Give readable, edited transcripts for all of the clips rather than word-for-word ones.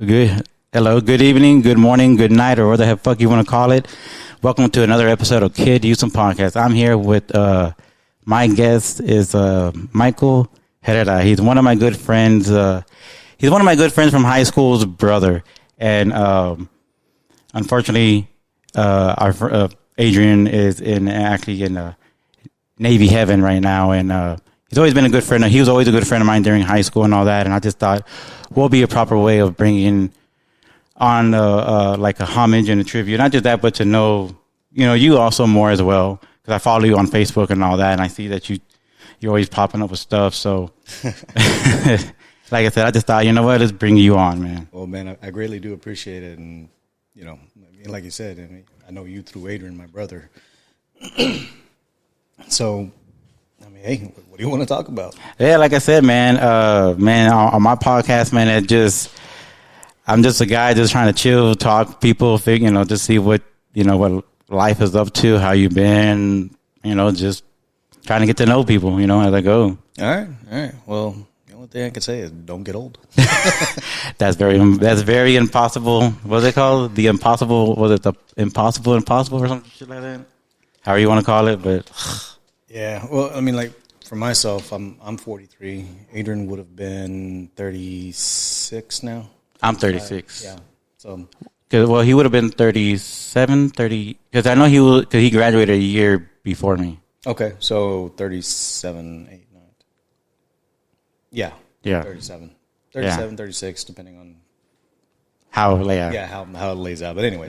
Good. Hello, good evening, good morning, good night, or whatever the fuck you want to call it. Welcome to another episode of Kid Houston Podcast. I'm here with my guest is Michael Herrera. He's one of my good friends. He's one of my good friends from high school's brother, and unfortunately, our Adrian is actually in Navy heaven right now, and he's always been a good friend. He was always a good friend of mine during high school and all that, and I just thought, what would be a proper way of bringing on like a homage and a tribute? Not just that, but to know, you also more as well, because I follow you on Facebook and all that, and I see that you're always popping up with stuff. So, like I said, I just thought, you know what, let's bring you on, man. Well, man, I greatly do appreciate it, and like you said, I know you through Adrian, my brother. So, hey, what do you want to talk about? Yeah, like I said, man, on my podcast, man, I'm just a guy just trying to chill, talk, people, just see what life is up to, how you been, just trying to get to know people, as I go. All right. Well, the only thing I can say is don't get old. That's very impossible. What's it called? The impossible, was it the impossible or something shit like that? However you want to call it, but yeah. Well, like for myself, I'm 43. Adrian would have been 36 now. I'm 36. Yeah. So, he would have been 37, 30. Because I know he graduated a year before me. Okay, so 37, 8, 9. Yeah. 37, 36, depending on how it lays out. Yeah, how it lays out. But anyway,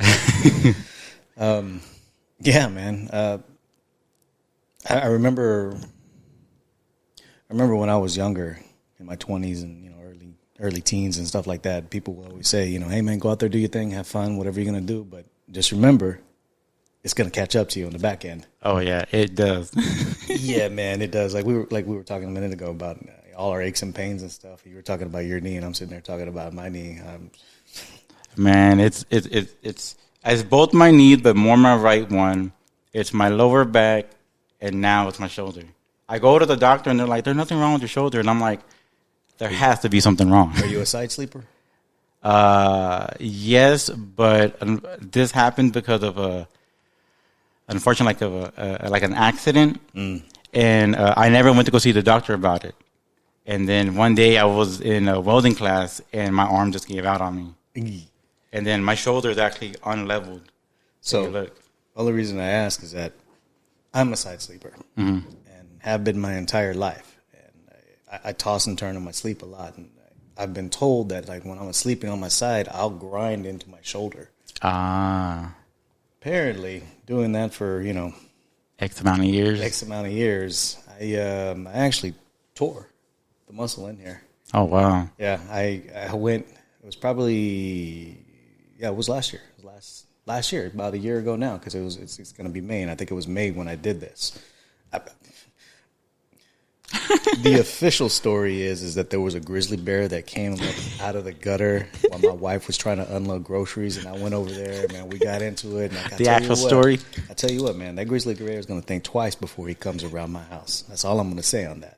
yeah, man. I remember when I was younger, in my 20s and early teens and stuff like that, people will always say, hey man, go out there, do your thing, have fun, whatever you're gonna do, but just remember, it's gonna catch up to you on the back end. Oh yeah, it does. Yeah, man, it does. Like we were talking a minute ago about all our aches and pains and stuff. You were talking about your knee, and I'm sitting there talking about my knee. Man, it's both my knees, but more my right one. It's my lower back, and now it's my shoulder. I go to the doctor, and they're like, "There's nothing wrong with your shoulder," and I'm like, there has to be something wrong. Are you a side sleeper? Yes, but this happened because of unfortunately, like an accident, and I never went to go see the doctor about it. And then one day I was in a welding class, and my arm just gave out on me, and then my shoulder is actually unleveled. So the only reason I ask is that I'm a side sleeper and have been my entire life. I toss and turn in my sleep a lot, and I've been told that like when I'm sleeping on my side, I'll grind into my shoulder. Apparently, doing that for X amount of years, I actually tore the muscle in here. Oh wow! Yeah, I went. It was probably it was last year. It was last year, about a year ago now, because it's going to be May, and I think it was May when I did this. The official story is that there was a grizzly bear that came up out of the gutter while my wife was trying to unload groceries, and I went over there, man. We got into it. And the actual story? I tell you what, man, that grizzly bear is going to think twice before he comes around my house. That's all I'm going to say on that.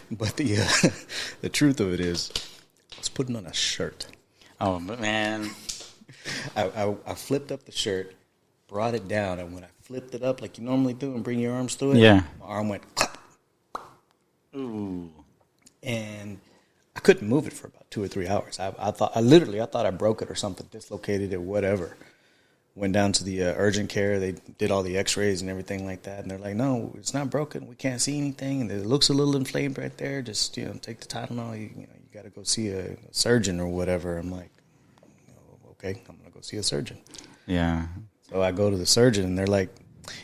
But the truth of it is, I was putting on a shirt. Oh, man. I flipped up the shirt, brought it down, and when I flipped it up like you normally do and bring your arms through it, my arm went clap. Ooh. And I couldn't move it for about 2 or 3 hours. I thought I broke it or something, dislocated it, whatever. Went down to the urgent care. They did all the x-rays and everything like that. And they're like, no, it's not broken. We can't see anything. And it looks a little inflamed right there. Just, take the Tylenol. You got to go see a surgeon or whatever. I'm like, okay, I'm going to go see a surgeon. Yeah. So I go to the surgeon, and they're like,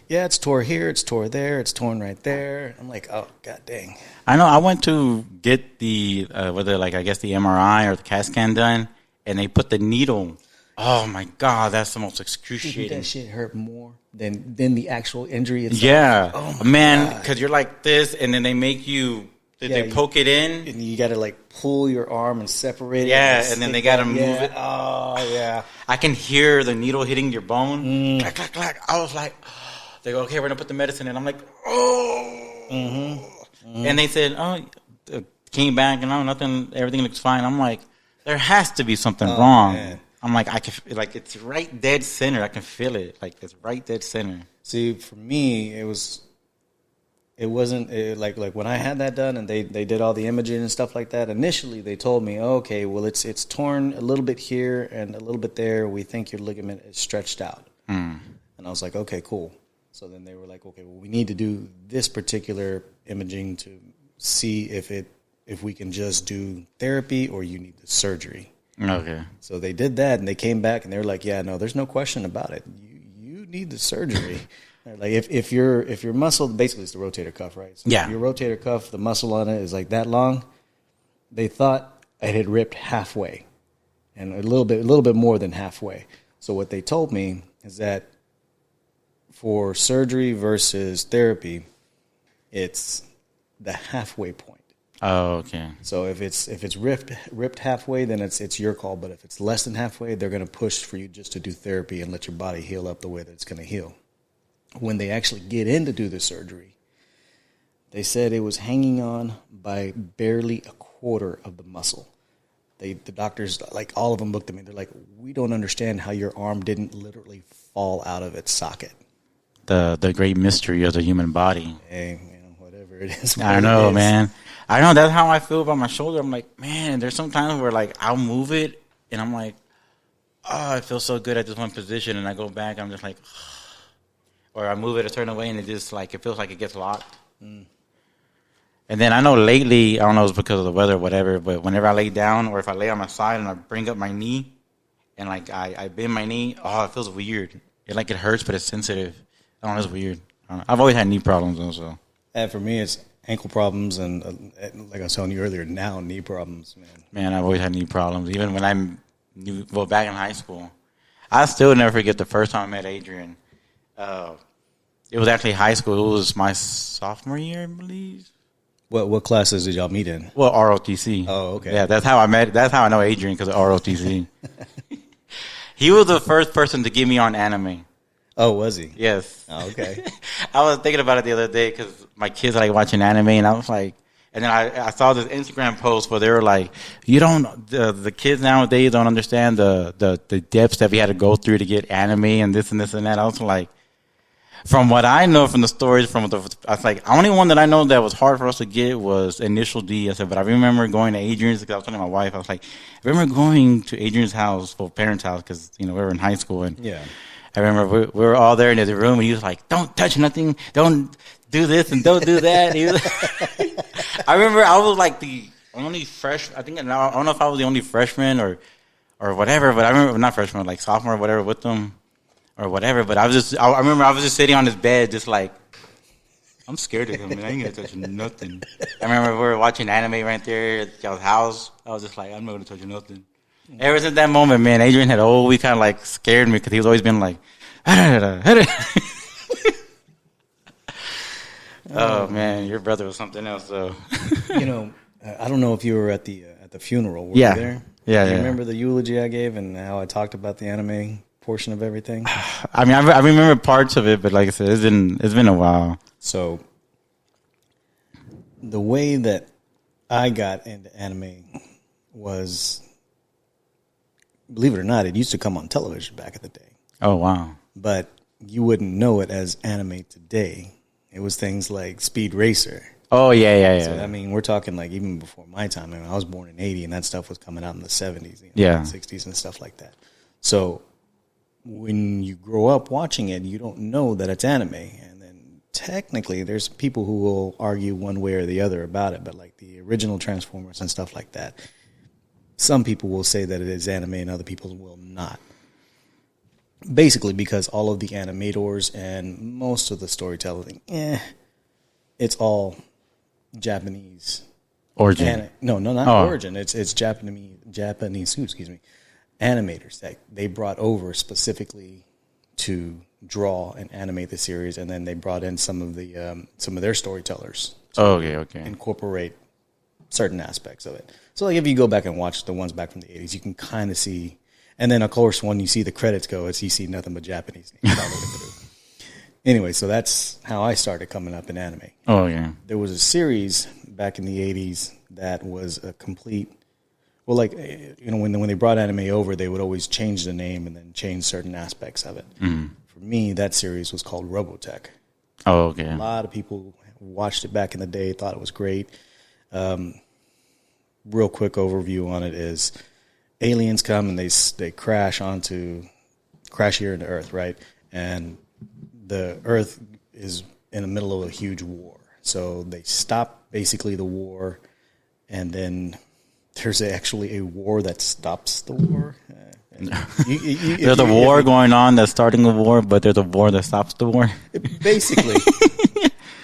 yeah, it's tore here, it's tore there, it's torn right there. I'm like, oh, god dang. I know. I went to get the the MRI or the CAT scan done, and they put the needle. Oh my god, that's the most excruciating. Did that shit hurt more than the actual injury itself? Yeah, oh man, because you're like this, and then they make you. They poke it in, and you got to like pull your arm and separate it. Yeah, and then they got to move it. Oh yeah, I can hear the needle hitting your bone. Clack, clack, clack. I was like, they go, okay, we're gonna put the medicine in. I'm like, oh. And they said, oh, came back and nothing, everything looks fine. I'm like, There has to be something wrong. Man. I'm like, I can, like, it's right dead center. I can feel it. Like, it's right dead center. See, for me, like when I had that done and they did all the imaging and stuff like that. Initially, they told me, okay, well, it's torn a little bit here and a little bit there. We think your ligament is stretched out. And I was like, okay, cool. So then they were like, okay, well, we need to do this particular imaging to see if we can just do therapy or you need the surgery. Okay. So they did that, and they came back, and they were like, yeah, no, there's no question about it. You need the surgery. Like if your muscle, basically it's the rotator cuff, right? So yeah. Your rotator cuff, the muscle on it is like that long. They thought it had ripped halfway, and a little bit more than halfway. So what they told me is that for surgery versus therapy, it's the halfway point. Oh, okay. So if it's ripped halfway, then it's your call. But if it's less than halfway, they're going to push for you just to do therapy and let your body heal up the way that it's going to heal. When they actually get in to do the surgery, they said it was hanging on by barely a quarter of the muscle. The doctors, like all of them, looked at me. They're like, "We don't understand how your arm didn't literally fall out of its socket." The great mystery of the human body. Hey, whatever it is. I know, man. I know that's how I feel about my shoulder. I'm like, man, there's some times where like I'll move it and I'm like, oh, it feels so good at this one position, and I go back, I'm just like, or I move it a certain way and it just like it feels like it gets locked. And then I know lately, I don't know if it's because of the weather or whatever, but whenever I lay down or if I lay on my side and I bring up my knee and like I bend my knee, oh, it feels weird. It hurts, but it's sensitive. I don't know, it's weird. I don't know. I've always had knee problems also. And for me, it's ankle problems and like I was telling you earlier, now knee problems, man. Man, I've always had knee problems. Even when back in high school. I still never forget the first time I met Adrian. It was actually high school. It was my sophomore year, I believe. What classes did y'all meet in? Well, ROTC. Oh, okay. Yeah, that's how I know Adrian, because of ROTC. He was the first person to get me on anime. Oh, was he? Yes. Oh, okay. I was thinking about it the other day because my kids are like watching anime, and I was like, and then I saw this Instagram post where they were like, the kids nowadays don't understand the depths that we had to go through to get anime and this and this and that. I was like, from what I know from the stories, I was like, the only one that I know that was hard for us to get was Initial D. I said, but I remember going to Adrian's, because I was telling my wife, I was like, I remember going to Adrian's house, well, parents' house, because, we were in high school, and yeah. I remember we were all there in the room, and he was like, don't touch nothing, don't do this, and don't do that. I remember I was like the only freshman, I don't know if I was the only freshman or whatever, but I remember, not freshman, like sophomore or whatever with them, or whatever, but I remember I was just sitting on his bed, just like, I'm scared of him, man. I ain't gonna touch nothing. I remember we were watching anime right there at y'all's house. I was just like, I'm not gonna touch nothing. Ever since that moment, man, Adrian had always kind of like scared me, because he's always been like, oh man, your brother was something else, though. I don't know if you were at the funeral. Were Yeah. you there? Yeah, Do you yeah. remember the eulogy I gave and how I talked about the anime portion of everything? I mean, I remember parts of it, but like I said, it's been a while. So the way that I got into anime was, believe it or not, it used to come on television back in the day. Oh, wow. But you wouldn't know it as anime today. It was things like Speed Racer. Oh, yeah. So, I mean, we're talking like even before my time. I mean, I was born in 80, and that stuff was coming out in the 70s, Yeah. 60s and stuff like that. So when you grow up watching it, you don't know that it's anime. And then technically there's people who will argue one way or the other about it, but like the original Transformers and stuff like that, some people will say that it is anime and other people will not. Basically because all of the animators and most of the storytelling, it's all Japanese. Origin. Not origin. It's Japanese, animators that they brought over specifically to draw and animate the series, and then they brought in some of their storytellers to Okay. incorporate certain aspects of it. So like if you go back and watch the ones back from the 80s, you can kind of see, and then of course when you see the credits go, you see nothing but Japanese names all the way through. Anyway, so that's how I started coming up in anime. Oh, yeah. There was a series back in the 80s that was a complete Well, like, when they brought anime over, they would always change the name and then change certain aspects of it. For me, that series was called Robotech. Oh, okay. A lot of people watched it back in the day, thought it was great. Real quick overview on it is aliens come and they crash here into Earth, right? And the Earth is in the middle of a huge war. So they stop basically the war, and then there's actually a war that stops the war. There's a war going on that's starting a war, but there's a war that stops the war. Basically.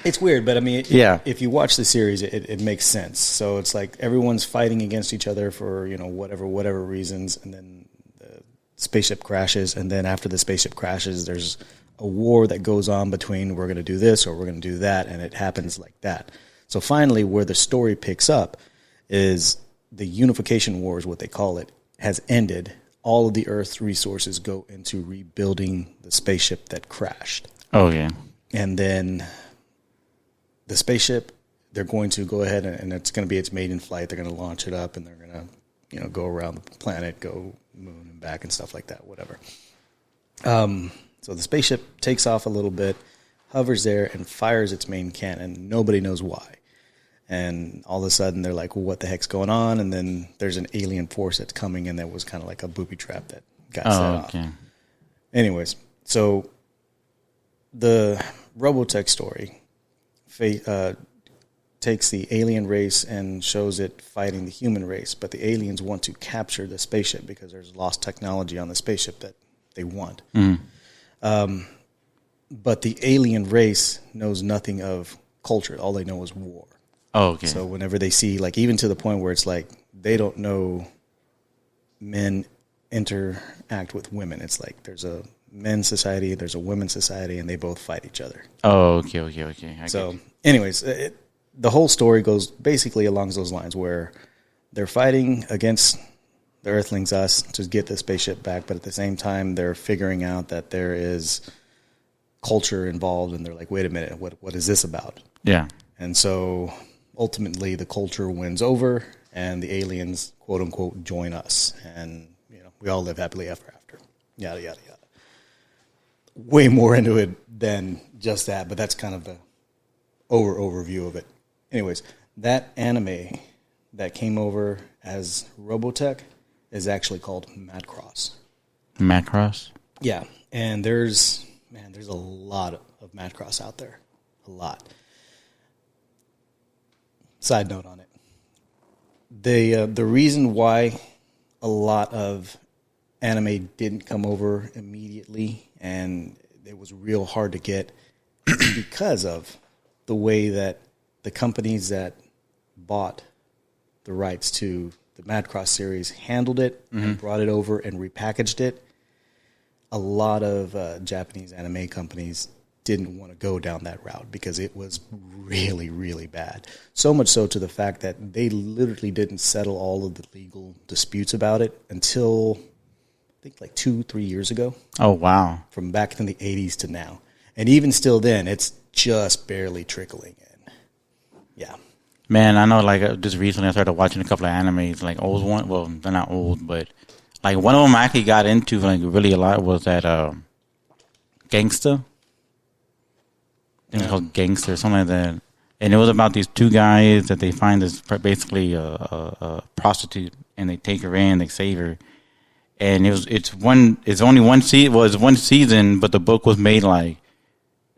It's weird, but I mean, yeah. If you watch the series, it makes sense. So it's like everyone's fighting against each other for, whatever reasons, and then the spaceship crashes, and then after the spaceship crashes, there's a war that goes on between we're going to do this or we're going to do that, and it happens like that. So finally, where the story picks up is the unification war is what they call it, has ended. All of the Earth's resources go into rebuilding the spaceship that crashed. Oh, yeah. And then the spaceship, they're going to go ahead and it's going to be its maiden flight. They're going to launch it up and they're going to, go around the planet, go moon and back and stuff like that, whatever. So the spaceship takes off a little bit, hovers there, and fires its main cannon. Nobody knows why. And all of a sudden, they're like, well, what the heck's going on? And then there's an alien force that's coming, and that was kind of like a booby trap that got set off. Anyways, so the Robotech story takes the alien race and shows it fighting the human race, but the aliens want to capture the spaceship because there's lost technology on the spaceship that they want. But the alien race knows nothing of culture. All they know is war. Oh, okay. So whenever they see, like, even to the point where it's like they don't know men interact with women. It's like there's a men's society, there's a women's society, and they both fight each other. Oh, okay. Anyways, the whole story goes basically along those lines where they're fighting against the Earthlings, us, to get the spaceship back, but at the same time, they're figuring out that there is culture involved, and they're like, wait a minute, what is this about? Yeah. And so ultimately the culture wins over and the aliens, quote unquote, join us. And, we all live happily ever after. Yada, yada, yada. Way more into it than just that, but that's kind of the overview of it. Anyways, that anime that came over as Robotech is actually called Macross. Macross? Yeah. And there's a lot of Macross out there. A lot. Side note on it. The reason why a lot of anime didn't come over immediately and it was real hard to get is because of the way that the companies that bought the rights to the Macross series handled it and brought it over and repackaged it. A lot of Japanese anime companies didn't want to go down that route because it was really, really bad. So much so to the fact that they literally didn't settle all of the legal disputes about it until, I think, like 2-3 years ago. Oh, wow. From back in the 80s to now. And even still then, it's just barely trickling in. Yeah. Man, I know, like, just recently I started watching a couple of animes, like old one. Well, they're not old, but like one of them I actually got into like really a lot was that Gangsta. I think it's called Gangster, something like that. And it was about these two guys that they find this basically a prostitute, and they take her in, they save her. And it's only one season, but the book was made like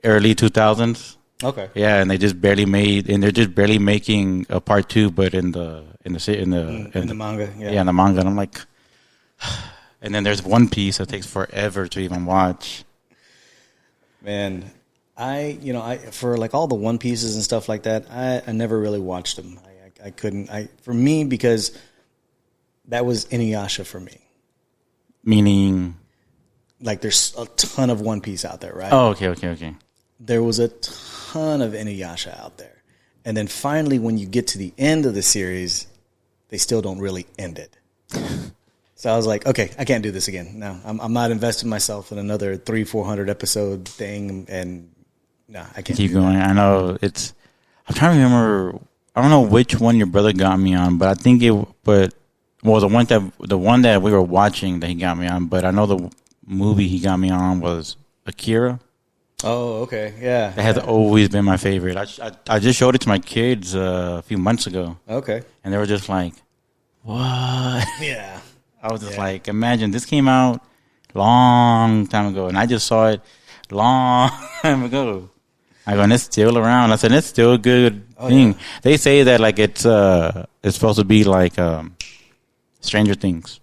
early 2000s. Okay. Yeah, and they're just barely making a part 2, but in the manga. Yeah, in the manga. And I'm like, and then there's One Piece that takes forever to even watch. Man, I for like all the One Pieces and stuff like that, I never really watched them. I couldn't. For me, because that was Inuyasha for me. Meaning, like, there's a ton of One Piece out there, right? Oh, okay. There was a ton of Inuyasha out there, and then finally, when you get to the end of the series, they still don't really end it. So I was like, okay, I can't do this again. No, I'm not investing myself in another 300-400 episode thing, and no, I can't keep going. I know I'm trying to remember. I don't know which one your brother got me on, but I think Well, the one that we were watching that he got me on, but I know the movie he got me on was Akira. Oh, okay, yeah. That has always been my favorite. I just showed it to my kids a few months ago. Okay. And they were just like, "What?" Yeah. I was just like, imagine this came out long time ago, and I just saw it long time ago. I go, and it's still around. I said, it's still a good thing. Yeah. They say that like it's supposed to be like Stranger Things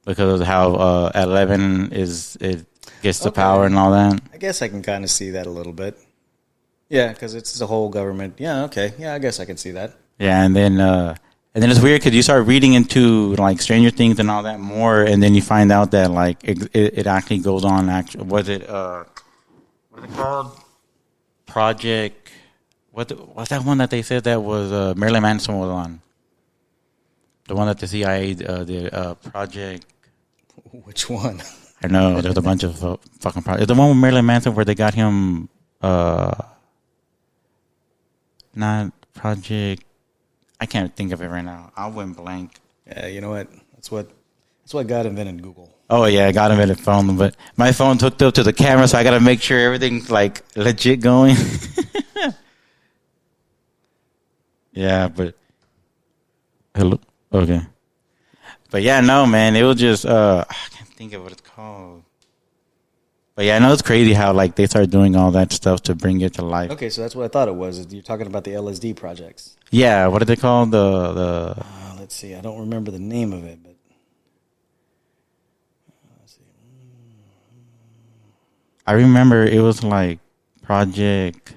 because of how 11 it gets the power and all that. I guess I can kind of see that a little bit. Yeah, because it's the whole government. Yeah, okay. Yeah, I guess I can see that. Yeah, and then it's weird because you start reading into like Stranger Things and all that more, and then you find out that like it actually goes on. Was it what is it called? Project. What's that one that they said that was Marilyn Manson was on? The one that the CIA did, Project. Which one? I know there's a bunch of fucking projects. The one with Marilyn Manson where they got him. Not Project. I can't think of it right now. I went blank. Yeah, you know what? That's what God invented Google. Oh yeah, God invented phone, but my phone's hooked up to the camera, so I got to make sure everything's like legit going. Yeah, but hello. Okay. But yeah, no, man, it was just I can't think of what it's called. But yeah, I know it's crazy how like they start doing all that stuff to bring it to life. Okay, so that's what I thought it was. You're talking about the LSD projects. Yeah, what are they called? The let's see. I don't remember the name of it, but let's see. I remember it was like Project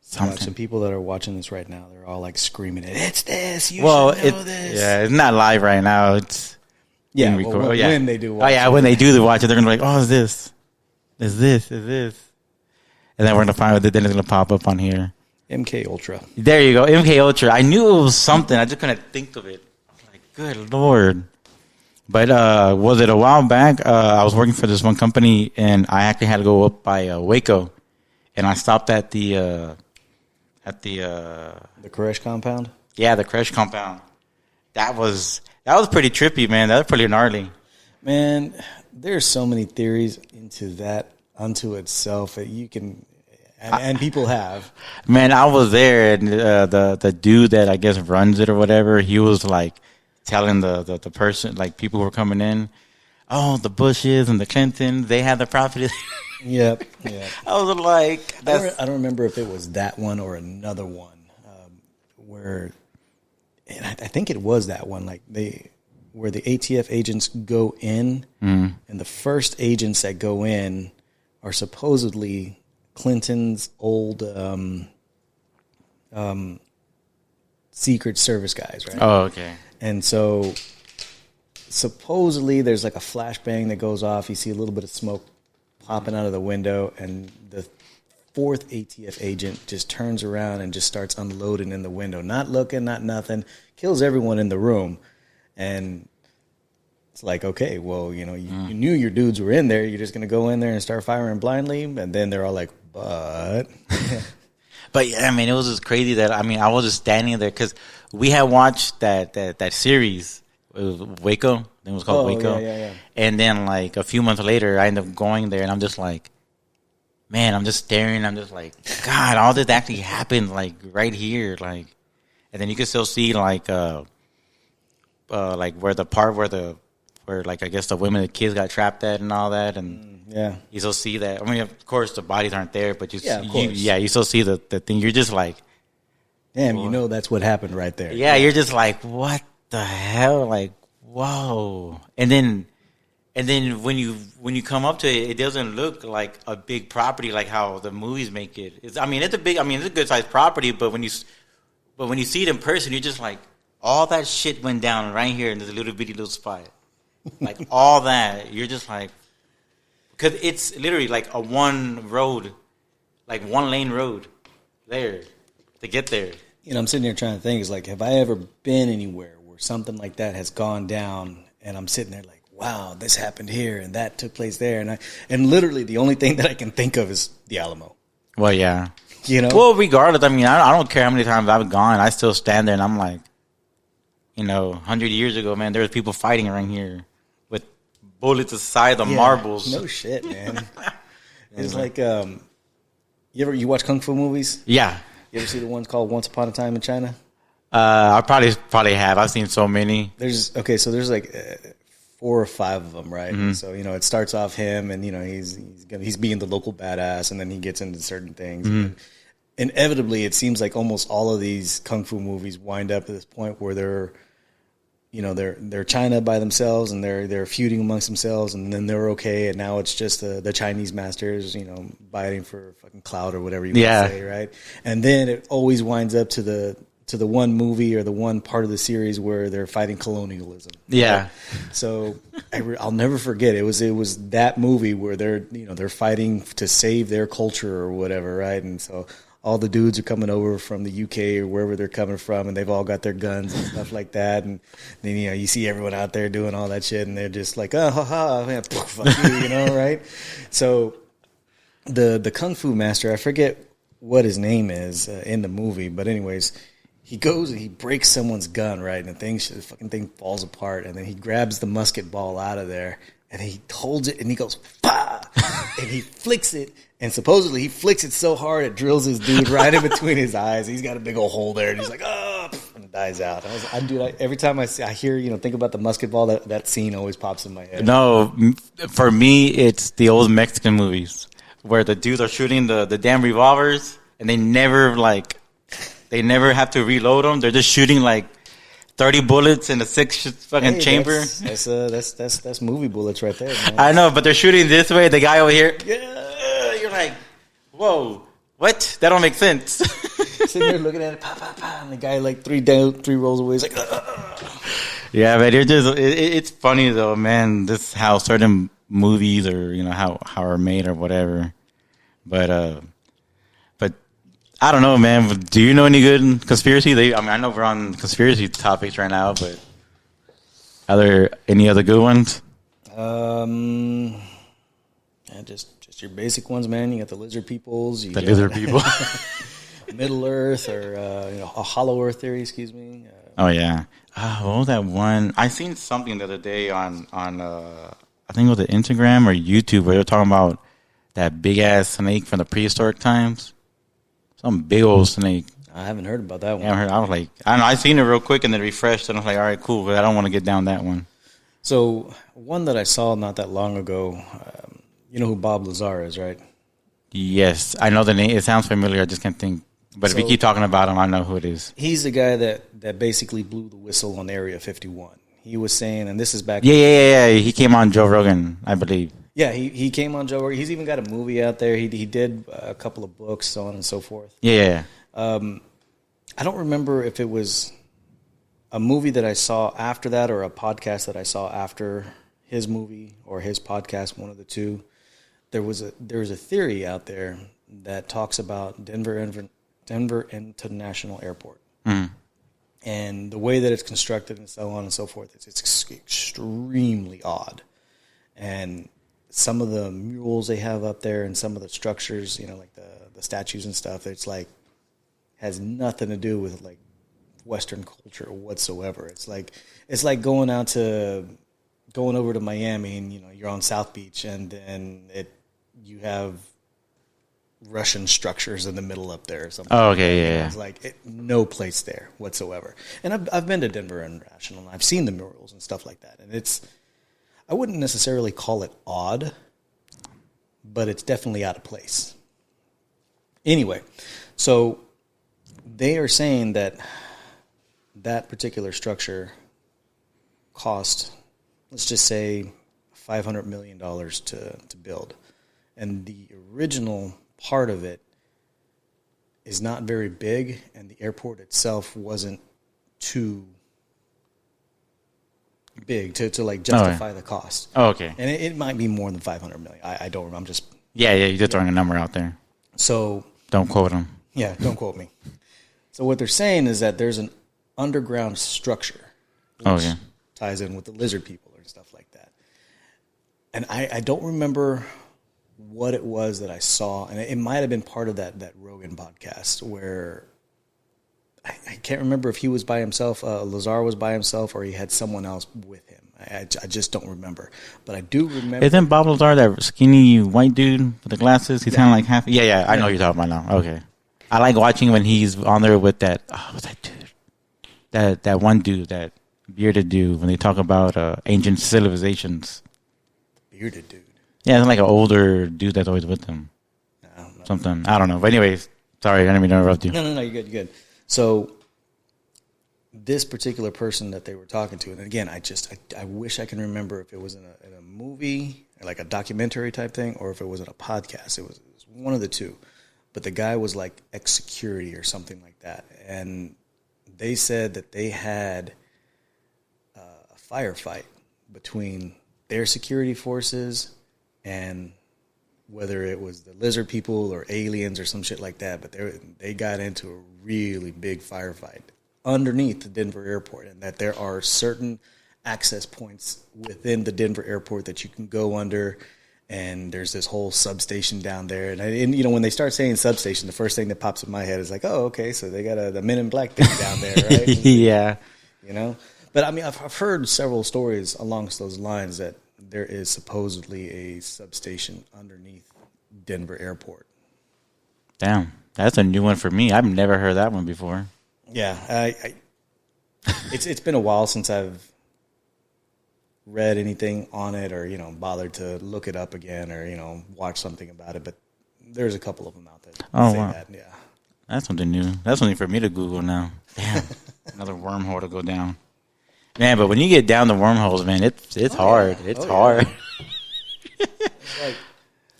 something. Some people that are watching this right now, they're all like screaming, "It's this! You should know this!" Yeah, it's not live right now. It's when they do watch it. When they do watch it, they're going to be like, oh, is this? Is this? And then we're going to find it. Then it's going to pop up on here. MK Ultra. There you go. MK Ultra. I knew it was something. I just couldn't think of it. I was like, good Lord. But was it a while back? I was working for this one company, and I actually had to go up by Waco. And I stopped at the Koresh compound? Yeah, the Koresh compound. That was pretty trippy, man. That was pretty gnarly. Man, there's so many theories into that unto itself that you can, and people have. Man, I was there, and the dude that I guess runs it or whatever, he was like telling the person, like people who were coming in, oh, the Bushes and the Clintons, they had the property. Yep. I was like, I don't remember if it was that one or another one where. And I think it was that one, like where the ATF agents go in, and the first agents that go in are supposedly Clinton's old Secret Service guys, right? Oh, okay. And so supposedly there's like a flashbang that goes off. You see a little bit of smoke popping out of the window, and the fourth ATF agent just turns around and just starts unloading in the window, not looking, not nothing, kills everyone in the room. And it's like, okay, well, you knew your dudes were in there. You're just going to go in there and start firing blindly. And then they're all like, but. But yeah, I mean, it was just crazy that, I mean, I was just standing there because we had watched that series. It was Waco. I think it was called Waco. Yeah. And then like a few months later, I ended up going there, and I'm just like, man, I'm just staring. I'm just like, God, all this actually happened, like right here, like, and then you can still see like where the part where like I guess the women, the kids got trapped at and all that, and yeah, you still see that. I mean, of course, the bodies aren't there, but you still see the thing. You're just like, damn, that's what happened right there. Yeah, you're just like, what the hell, like, whoa, and then when you come up to it, it doesn't look like a big property like how the movies make it. It's a good sized property, but when you see it in person, you're just like, all that shit went down right here in this little bitty little spot. Like all that, you're just like, because it's literally like a one lane road there to get there. I'm sitting here trying to think, it's like, have I ever been anywhere where something like that has gone down, and I'm sitting there like, wow, this happened here and that took place there, and literally the only thing that I can think of is the Alamo. Well, yeah, Well, regardless, I mean, I don't care how many times I've gone, I still stand there and I'm like, 100 years ago, man, there was people fighting around here with bullets the size of marbles. No shit, man. It's like, you watch kung fu movies? Yeah. You ever see the ones called Once Upon a Time in China? I probably have. I've seen so many. There's like 4 or 5 of them, right? Mm-hmm. So it starts off him, and he's being the local badass, and then he gets into certain things. Mm-hmm. Inevitably, it seems like almost all of these kung fu movies wind up at this point where they're China by themselves, and they're feuding amongst themselves, and then they're okay, and now it's just the Chinese masters, biting for fucking clout or whatever you want to say, right? And then it always winds up to the one movie or the one part of the series where they're fighting colonialism. Yeah. Right? So I'll never forget. It was that movie where they're fighting to save their culture or whatever, right? And so all the dudes are coming over from the UK or wherever they're coming from, and they've all got their guns and stuff like that. And then you see everyone out there doing all that shit, and they're just like, oh, ha ha, man, fuck you, right? So the kung fu master, I forget what his name is in the movie, but anyways, he goes and he breaks someone's gun, right? And the fucking thing falls apart, and then he grabs the musket ball out of there, and he holds it, and he goes, "Pah!" and he flicks it, and supposedly he flicks it so hard it drills his dude right in between his eyes. He's got a big old hole there, and he's like, "Oh!" and dies out. Every time I hear, think about the musket ball, that scene always pops in my head. No, for me, it's the old Mexican movies where the dudes are shooting the damn revolvers, and they never have to reload them. They're just shooting 30 bullets in a 6 fucking chamber. That's movie bullets right there, man. I know, but they're shooting this way. The guy over here, you're like, whoa, what? That don't make sense. Sitting there looking at it, pa pa pa, and the guy 3 rolls away. He's like, yeah, but it's funny though, man. This how certain movies or how are made or whatever, but I don't know, man. Do you know any good conspiracy? I know we're on conspiracy topics right now, but are there any other good ones? Just your basic ones, man. You got the lizard peoples. Lizard people. Middle Earth or a hollow Earth theory. Excuse me. Oh yeah. What was that one? I seen something the other day on I think it was the Instagram or YouTube where they were talking about that big ass snake from the prehistoric times. Some big old snake. I haven't heard about that one. Yeah, I was like, I don't know. I seen it real quick and then refreshed, and I was like, all right, cool, but I don't want to get down that one. So one that I saw not that long ago, you know who Bob Lazar is, right? Yes, I know the name. It sounds familiar. I just can't think. But if you keep talking about him, I know who it is. He's the guy that basically blew the whistle on Area 51. He was saying, and this is back. Yeah. He came on Joe Rogan, I believe. Yeah, he came on Joe Rogan. He's even got a movie out there. He did a couple of books, so on and so forth. Yeah. I don't remember if it was a movie that I saw after that or a podcast that I saw after his movie or his podcast, one of the two. There was a theory out there that talks about Denver International Airport. Mm. And the way that it's constructed and so on and so forth, it's extremely odd. And some of the murals they have up there and some of the structures, like the statues and stuff, it's has nothing to do with Western culture whatsoever. It's like going over to Miami and you're on South Beach and then you have Russian structures in the middle up there or something. Oh, okay, yeah. It's no place there whatsoever. And I've been to Denver International and I've seen the murals and stuff like that, and I wouldn't necessarily call it odd, but it's definitely out of place. Anyway, so they are saying that particular structure cost, let's just say, $500 million to build. And the original part of it is not very big, and the airport itself wasn't too big to justify the cost. Oh, okay. And it might be more than $500 million. I don't remember. I'm just... Yeah, you're just throwing a number out there. So... Don't quote them. Yeah, don't quote me. So what they're saying is that there's an underground structure which ties in with the lizard people and stuff like that. And I don't remember what it was that I saw, and it might have been part of that Rogan podcast where I can't remember if he was by himself, Lazar was by himself, or he had someone else with him. I just don't remember. But I do remember. Isn't Bob Lazar that skinny white dude with the glasses? He's kind of like half. Yeah, I know who you're talking about now. Okay. I like watching when he's on there with that. What's that dude? That one dude, that bearded dude, when they talk about ancient civilizations. Bearded dude. Yeah, it's like an older dude that's always with them. I don't know. Something. I don't know. But anyways, sorry, I didn't mean to interrupt you. No, you're good. So this particular person that they were talking to, and again, I wish I can remember if it was in a movie, like a documentary type thing, or if it was in a podcast. It was one of the two. But the guy was like ex-security or something like that. And they said that they had a firefight between their security forces and whether it was the lizard people or aliens or some shit like that. But they got into a really big firefight underneath the Denver airport, and that there are certain access points within the Denver airport that you can go under. And there's this whole substation down there. And you know, when they start saying substation, the first thing that pops in my head is like, oh, okay, so they got the Men in Black thing down there, right? Yeah. You know? But, I mean, I've heard several stories along those lines that there is supposedly a substation underneath Denver airport. Damn. That's a new one for me. I've never heard that one before. Yeah. It's been a while since I've read anything on it or, you know, bothered to look it up again or, you know, watch something about it. But there's a couple of them out there that say that. Yeah. That's something new. That's something for me to Google now. Damn. Another wormhole to go down. Man, but when you get down the wormholes, man, it's hard. Yeah. It's hard. Yeah.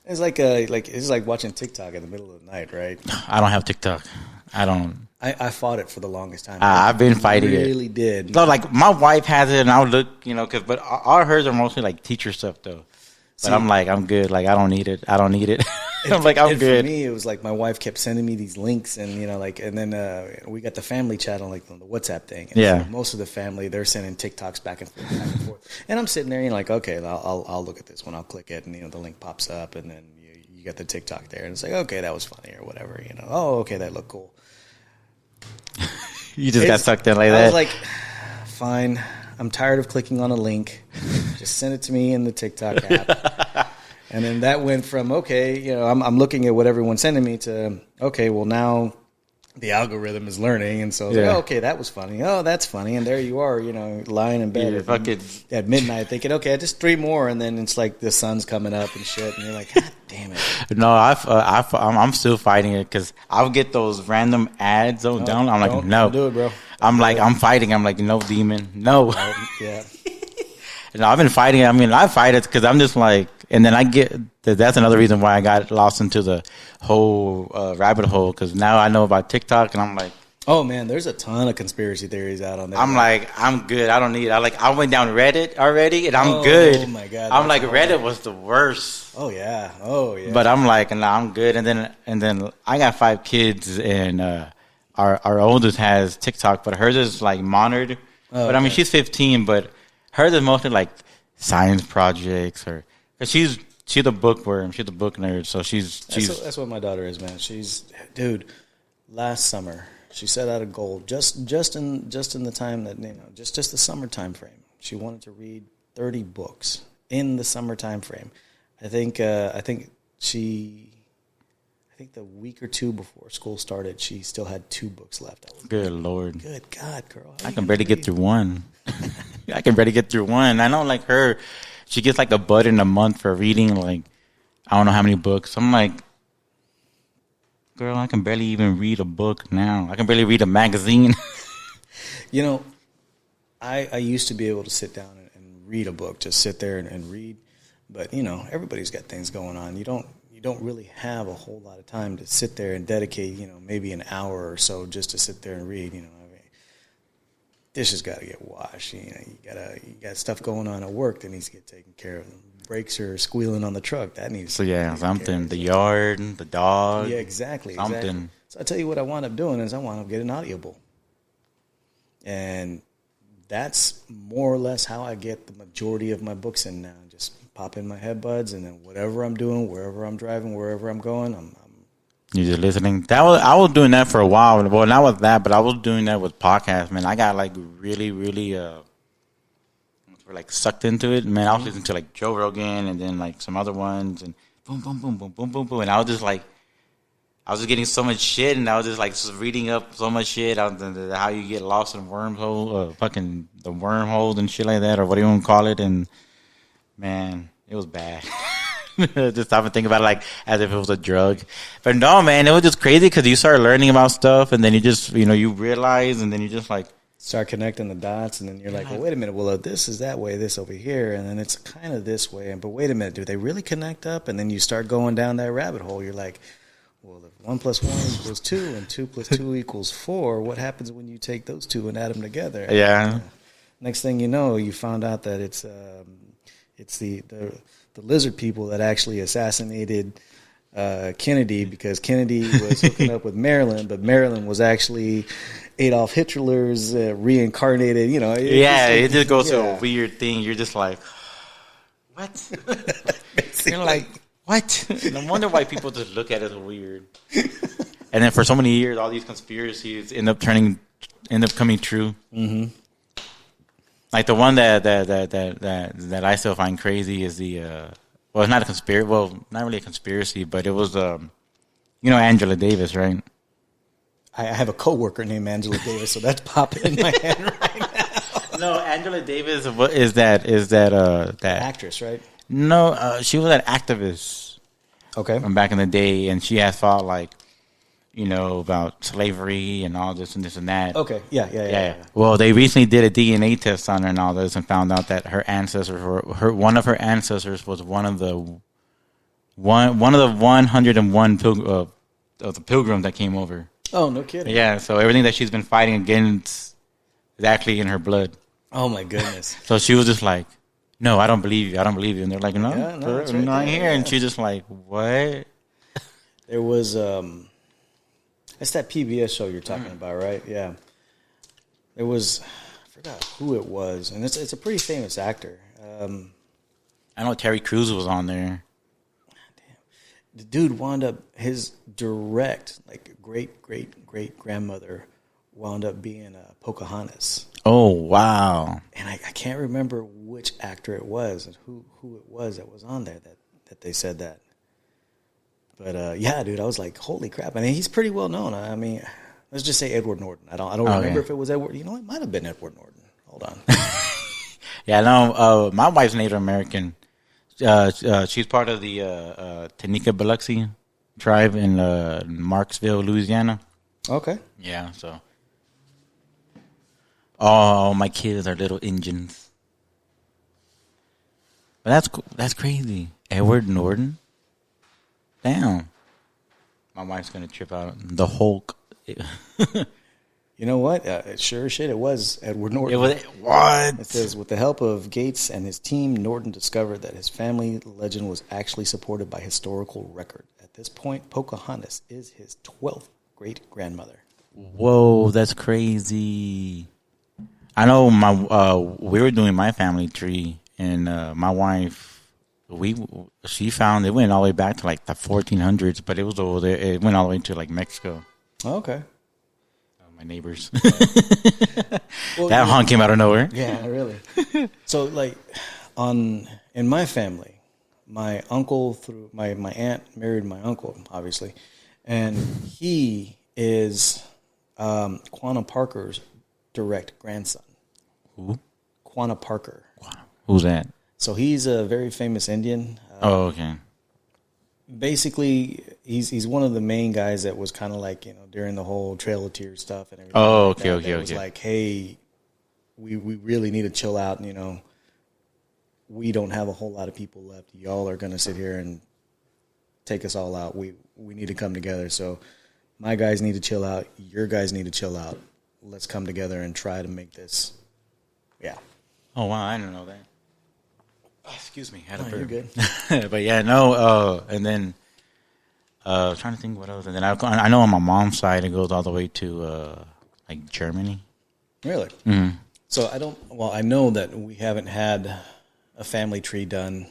It's like watching TikTok in the middle of the night, right? I don't have TikTok. I don't. I fought it for the longest time. I've been fighting it. I really did. So, like, my wife has it, and I'll look, you know, but all hers are mostly, like, teacher stuff, though. But I'm like, I'm good. Like, I don't need it. I'm like, I'm good. For me, it was like my wife kept sending me these links, and, you know, like, and then we got the family chat on, like, on the WhatsApp thing. And yeah. So most of the family, they're sending TikToks back and forth. And I'm sitting there, you know, like, okay, I'll look at this one. I'll click it, and, you know, the link pops up, and then you got the TikTok there. And it's like, okay, that was funny or whatever, you know. Oh, okay, that looked cool. You just got sucked in like that. I was like, fine. I'm tired of clicking on a link. Just send it to me in the TikTok app. And then that went from, okay, you know, I'm looking at what everyone's sending me to, okay, well, now the algorithm is learning. And so I was like, oh, okay, that was funny. Oh, that's funny. And there you are, you know, lying in bed at midnight thinking, okay, just 3 more. And then it's like the sun's coming up and shit. And you're like, God damn it. No, I'm still fighting it because I'll get those random ads down. I'm like, no. Don't do it, bro. I'm fighting. I'm like, no, demon. No. Yeah. No, I've been fighting it. I mean, I fight it because I'm just like, and then I get, that's another reason why I got lost into the whole rabbit hole because now I know about TikTok and I'm like, oh man, there's a ton of conspiracy theories out on there. I'm like, I'm good. I don't need it. I went down Reddit already and I'm good. Oh my God. I'm like, Reddit was the worst. Oh yeah. But I'm like, nah, I'm good. And then I got 5 kids and our oldest has TikTok, but hers is like monitored. Oh, but I mean, she's 15, but hers is mostly like science projects or cause she's the bookworm, she's the book nerd. So she's that's what my daughter is, man. Dude. Last summer, she set out a goal just in the time that, you know, just the summer time frame. She wanted to read 30 books in the summer time frame. I think the week or 2 before school started, she still had 2 books left. Good Lord. Good God, girl. I can barely get through one. I can barely get through one. I know, like her, she gets like a button a month for reading, like, I don't know how many books. I'm like, girl, I can barely even read a book now. I can barely read a magazine. You know, I used to be able to sit down and read a book, just sit there and read. But, you know, everybody's got things going on. You don't really have a whole lot of time to sit there and dedicate, you know, maybe an hour or so just to sit there and read. You know, I mean, dishes got to get washed. You know, you got stuff going on at work that needs to get taken care of. Brakes are squealing on the truck. That needs to be something. The yard, the dog. Yeah, exactly. Something. Exactly. So I tell you what I wound up doing is I wound up getting an Audible. And that's more or less how I get the majority of my books in now. Just pop in my headbuds, and then whatever I'm doing, wherever I'm driving, wherever I'm going, I'm You just listening. I was doing that for a while. Well, not with that, but I was doing that with podcasts. Man, I got like really, really like sucked into it. Man, I was listening to like Joe Rogan and then like some other ones and boom, boom, boom, boom, boom, boom, boom. And I was just getting so much shit, and I was just reading up so much shit on how you get lost in wormhole, fucking the wormholes and shit like that, or what do you want to call it? And man, it was bad. Just stop and think about it like as if it was a drug. But no, man, it was just crazy because you start learning about stuff, and then you just, you realize, and then you just like start connecting the dots, and then you're like, well, wait a minute, well, this is that way, this over here, and then it's kind of this way, but wait a minute, do they really connect up? And then you start going down that rabbit hole. You're like, well, if 1 + 1 = 2, and 2 + 2 = 4, what happens when you take those two and add them together? Yeah. Next thing you know, you found out that it's the lizard people that actually assassinated Kennedy, because Kennedy was hooking up with Marilyn, but Marilyn was actually Adolf Hitler's reincarnated. It just goes to a weird thing. You're just like, what? You're like, what? No wonder why people just look at it as weird. And then for so many years, all these conspiracies end up coming true. Mm-hmm. Like the one that I still find crazy is the well, it's not a conspiracy. Well, not really a conspiracy, but it was Angela Davis, right? I have a coworker named Angela Davis, so that's popping in my head right now. No, Angela Davis is that actress, right? No, she was an activist. Okay. From back in the day, and she has fought like, about slavery and all this and this and that. Okay. Yeah. Well, they recently did a DNA test on her and all this, and found out that her ancestors one of her ancestors was one of the 101 of the pilgrims that came over. Oh, no kidding. Yeah, so everything that she's been fighting against is actually in her blood. Oh my goodness. So she was just like, no, I don't believe you. And they're like, no, it's I'm right not there, here. yeah. And she's just like, what? There was it's that PBS show you're talking about, right? Yeah. There was, I forgot who it was, and it's a pretty famous actor. I know Terry Crews was on there. Damn. The dude wound up, his direct, like great grandmother wound up being Pocahontas. Oh, wow. And I can't remember which actor it was and who it was that was on there that they said that. But yeah, dude, I was like, holy crap. I mean, he's pretty well known. I mean, let's just say Edward Norton. I don't remember if it was Edward. It might have been Edward Norton. Hold on. Yeah, no, my wife's Native American. She's part of the Tanika Biloxi tribe in Marksville, Louisiana. Okay. Yeah, so. Oh, my kids are little Indians. But that's crazy. Edward Norton? Damn. My wife's going to trip out. The Hulk. You know what? Sure as shit, it was Edward Norton. It was, what? It says, with the help of Gates and his team, Norton discovered that his family legend was actually supported by historical record. At this point, Pocahontas is his 12th great-grandmother. Whoa, that's crazy. I know we were doing my family tree, and my wife, she found it went all the way back to like the 1400s, but it was over there. It went all the way to like Mexico. Oh, okay. My neighbors. Well, that honk came out of nowhere. Yeah, really. So, like, in my family, my uncle my aunt married my uncle, obviously, and he is Quanah Parker's direct grandson. Who? Quanah Parker. Who's that? So he's a very famous Indian. Oh, okay. Basically, he's one of the main guys that was kind of like, during the whole Trail of Tears stuff and everything. Oh, like okay. It was like, hey, we really need to chill out. And, we don't have a whole lot of people left. Y'all are going to sit here and take us all out. We need to come together. So my guys need to chill out. Your guys need to chill out. Let's come together and try to make this. Yeah. Oh, wow. I didn't know that. Oh, excuse me. You're good. But yeah, no. And then trying to think what else. And then I know on my mom's side, it goes all the way to like Germany. Really? Mm-hmm. So I know that we haven't had a family tree done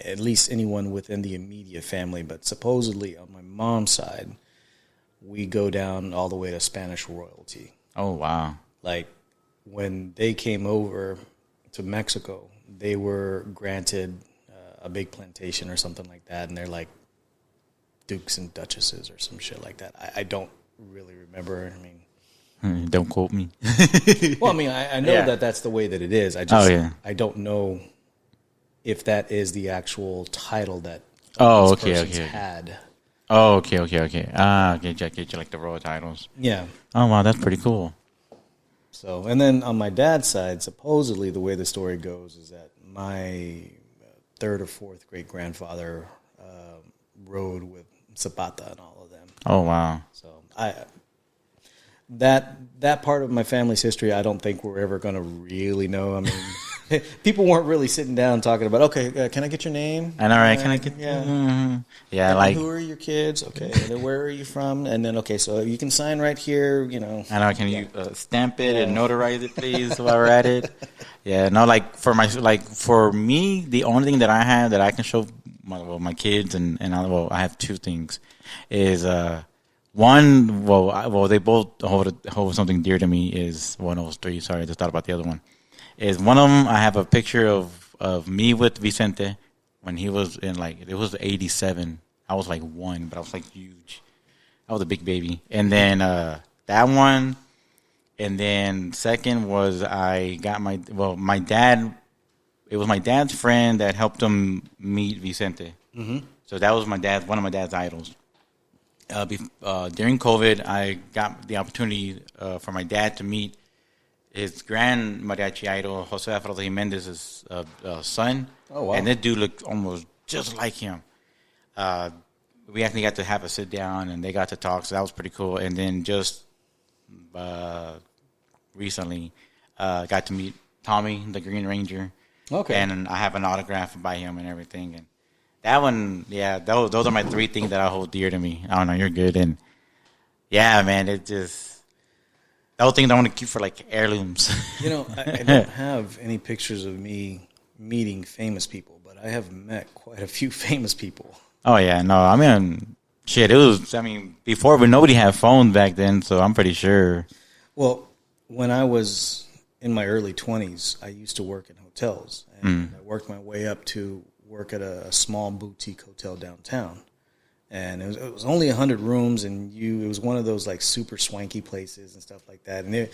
at least anyone within the immediate family. But supposedly on my mom's side, we go down all the way to Spanish royalty. Oh, wow. Like, when they came over to Mexico, they were granted a big plantation or something like that, and they're like dukes and duchesses or some shit like that. I don't really remember. I mean, don't quote me. well, I mean, I know that that's the way that it is. I don't know if that is the actual title that these persons had. Oh, okay. Ah, get you like the royal titles. Yeah. Oh, wow, that's pretty cool. So, and then on my dad's side, supposedly the way the story goes is that my third or fourth great grandfather rode with Zapata and all of them. Oh, wow. So that part of my family's history, I don't think we're ever going to really know. I mean, people weren't really sitting down talking about, okay, can I get your name? I know, right? Can I get? Yeah. Mm-hmm. Yeah, and like. Who are your kids? Okay, and then where are you from? And then, okay, so you can sign right here, you know. I know. Can you stamp it and notarize it, please, while we're at it? Yeah, no, like for me, the only thing that I have that I can show my kids and I have two things is one, they both hold something dear to me. Is one of those three. Sorry, I just thought about the other one. Is one of them, I have a picture of me with Vicente when he was in, like, it was 87. I was like 1, but I was like huge. I was a big baby. And then that one, and then second was I got my dad. It was my dad's friend that helped him meet Vicente. Mm-hmm. So that was one of my dad's idols. During COVID, I got the opportunity for my dad to meet his grand mariachi idol, Jose Alfredo Jimenez's son. Oh, wow. And that dude looked almost just like him. We actually got to have a sit down, and they got to talk, so that was pretty cool. And then just recently, got to meet Tommy, the Green Ranger. Okay. And I have an autograph by him and everything. And that one, yeah, those are my three things that I hold dear to me. I don't know, you're good. And yeah, man, it just, those things I want to keep for like heirlooms. You know, I don't have any pictures of me meeting famous people, but I have met quite a few famous people. Oh, yeah, no, I mean, shit, it was, before, but nobody had phones back then, so I'm pretty sure. Well, when I was in my early 20s, I used to work in hotels, and I worked my way up to work at a small boutique hotel downtown, and it was only 100 rooms, and it was one of those like super swanky places and stuff like that, and it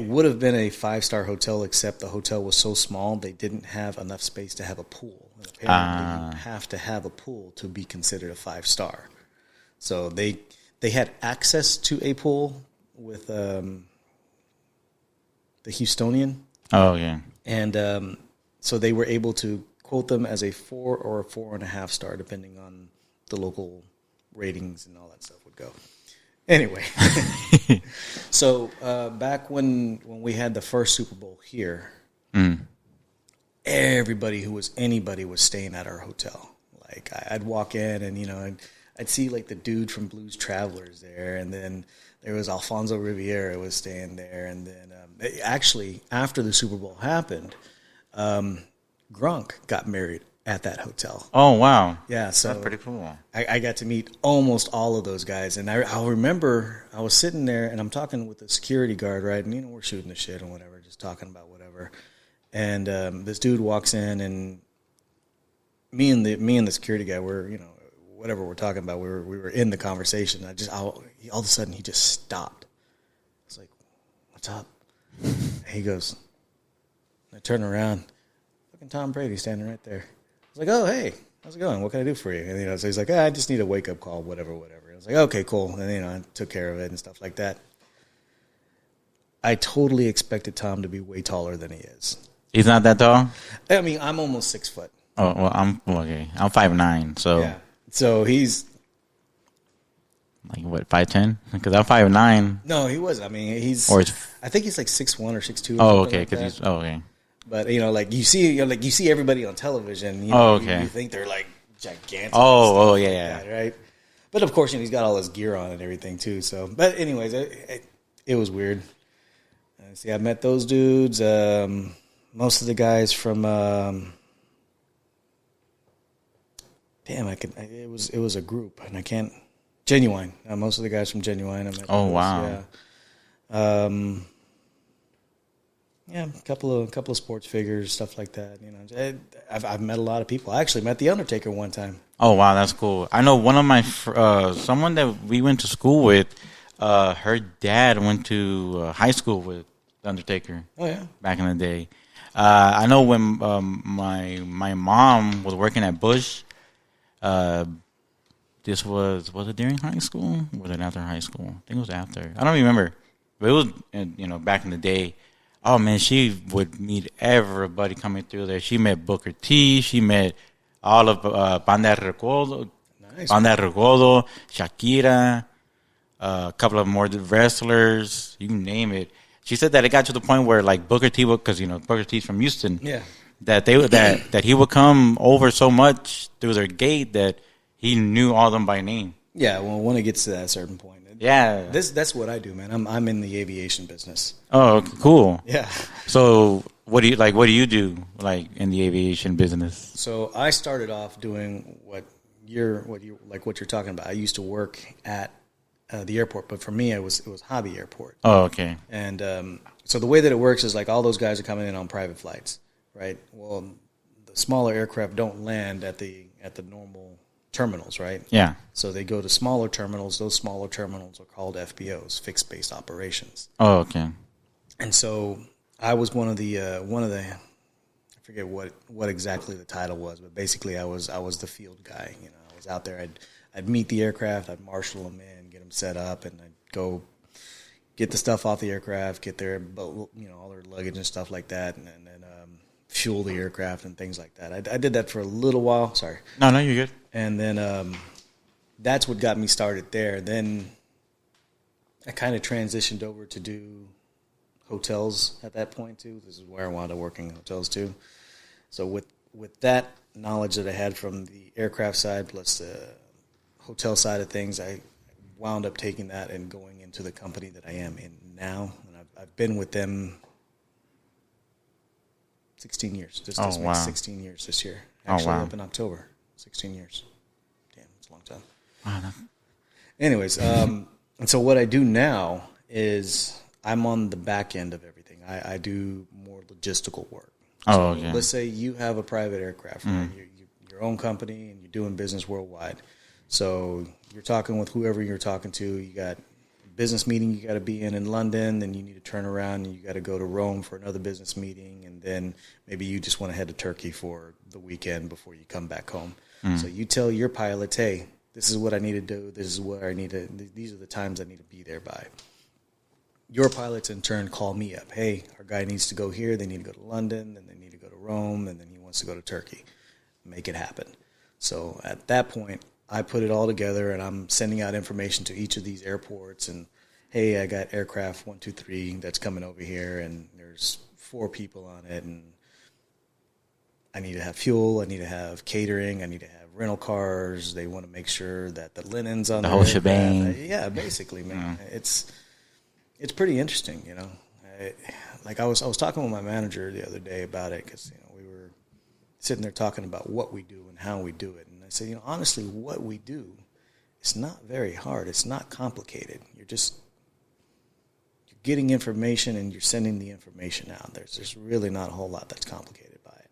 would have been a 5-star hotel, except the hotel was so small they didn't have enough space to have a pool. And apparently, you have to have a pool to be considered a 5-star. So they had access to a pool with the Houstonian. Oh yeah, and so they were able to quote them as a 4 or a 4.5 star, depending on the local ratings and all that stuff would go. Anyway, so back when we had the first Super Bowl here, everybody who was anybody was staying at our hotel. Like I'd walk in and I'd see like the dude from Blues Travelers there, and then there was Alfonso Riviera was staying there, and then actually after the Super Bowl happened, Gronk got married at that hotel. Oh, wow. Yeah, so that's pretty cool. I got to meet almost all of those guys, and I'll remember I was sitting there and I'm talking with the security guard, right? And we're shooting the shit and whatever, just talking about whatever. And this dude walks in, and me and the security guy were, whatever we're talking about, we were in the conversation. All of a sudden he just stopped. I was like, "What's up?" And he goes, I turn around, fucking Tom Brady standing right there. I was like, "Oh, hey, how's it going? What can I do for you?" And so he's like, "I just need a wake up call, whatever." I was like, "Okay, cool." And I took care of it and stuff like that. I totally expected Tom to be way taller than he is. He's not that tall? I mean, I'm almost 6 foot. Oh, well, I'm 5'9", so yeah. So he's like what, 5'10"? Because I'm 5'9". No, he was. I mean, I think he's like 6'1" or 6'2". Oh, okay. Because he's okay. But like you see everybody on television. Okay. You think they're like gigantic. Oh, yeah. That, right. But of course, he's got all his gear on and everything too. So, but anyways, it was weird. See, I met those dudes. Most of the guys from damn, it was a group, and I can't. Genuine. Most of the guys from Genuine. I met Oh, those, wow. Yeah. Yeah, a couple of sports figures, stuff like that. You know, I've met a lot of people. I actually met the Undertaker one time. Oh, wow, that's cool. I know one of my someone that we went to school with. Her dad went to high school with the Undertaker. Oh yeah. Back in the day. I know when my mom was working at Bush. Uh, this was it during high school? Or was it after high school? I think it was after. I don't remember, but it was back in the day. Oh man, she would meet everybody coming through there. She met Booker T. She met all of Banda Recodo, Nice. Banda Recodo, Shakira, a couple of more wrestlers. You name it. She said that it got to the point where like Booker T, because Booker T's from Houston. Yeah. That that he would come over so much through their gate that he knew all of them by name. Yeah. Well, when it gets to that certain point. Yeah. That's what I do, man. I'm in the aviation business. Oh, okay, cool. Yeah. So what do you do like in the aviation business? So I started off doing what you're talking about. I used to work at the airport, but for me, it was hobby airport. Oh, okay. And so the way that it works is like all those guys are coming in on private flights, right? Well, the smaller aircraft don't land at the normal terminals, right? Yeah. So they go to smaller terminals. Those smaller terminals are called FBOs, fixed base operations. Oh, okay. And so I was one of the I forget what exactly the title was, but basically I was the field guy. You know, I was out there. I'd meet the aircraft. I'd marshal them in, get them set up, and I'd go get the stuff off the aircraft, get their all their luggage and stuff like that, and then fuel the aircraft and things like that. I did that for a little while. Sorry. No, you're good. And then that's what got me started there. Then I kind of transitioned over to do hotels at that point too. This is where I wound up working in hotels too. So with that knowledge that I had from the aircraft side plus the hotel side of things, I wound up taking that and going into the company that I am in now. And I've been with them 16 years. Just wow. 16 years this year. Actually, wow. up in October. 16 years. Damn, it's a long time. Wow. Anyways, and so what I do now is I'm on the back end of everything. I do more logistical work. So okay. Let's say you have a private aircraft, right? Your own company, and you're doing business worldwide. So you're talking with whoever you're talking to. You got a business meeting you got to be in London, then you need to turn around and you got to go to Rome for another business meeting, and then maybe you just want to head to Turkey for the weekend before you come back home. So you tell your pilots, hey, this is what I need to do. This is where I need to. These are the times I need to be there by. Your pilots in turn call me up. Hey, our guy needs to go here. They need to go to London, and they need to go to Rome, and then he wants to go to Turkey. Make it happen. So at that point, I put it all together, and I'm sending out information to each of these airports. And hey, I got aircraft 123 that's coming over here, and there's 4 people on it, and I need to have fuel. I need to have catering. I need to have rental cars. They want to make sure that the linen's on The the whole aircraft. shebang. Yeah, basically, man. It's pretty interesting, you know. I was talking with my manager the other day about it because we were sitting there talking about what we do and how we do it, and I said, honestly, what we do, it's not very hard. It's not complicated. You're getting information and you're sending the information out. There's really not a whole lot that's complicated by it,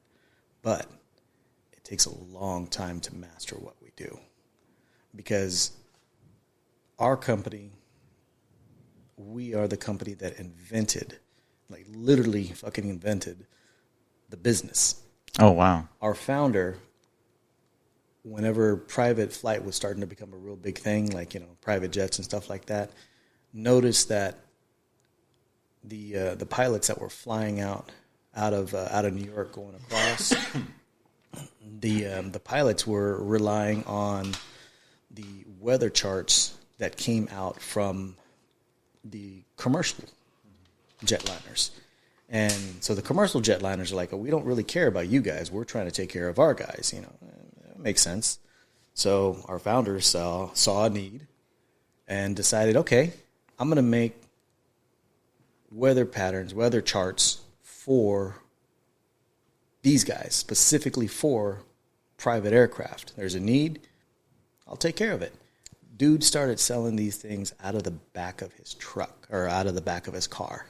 but it takes a long time to master what we do because our company. We are the company that invented, like literally fucking invented the business. Oh, wow. Our founder, whenever private flight was starting to become a real big thing, like, private jets and stuff like that, noticed that the pilots that were flying out of New York going across, the pilots were relying on the weather charts that came out from the commercial jetliners. And so the commercial jetliners are like, we don't really care about you guys. We're trying to take care of our guys. That makes sense. So our founders saw a need and decided, okay, I'm going to make weather patterns, weather charts for these guys, specifically for private aircraft. There's a need. I'll take care of it. Dude started selling these things out of the back of his truck or out of the back of his car.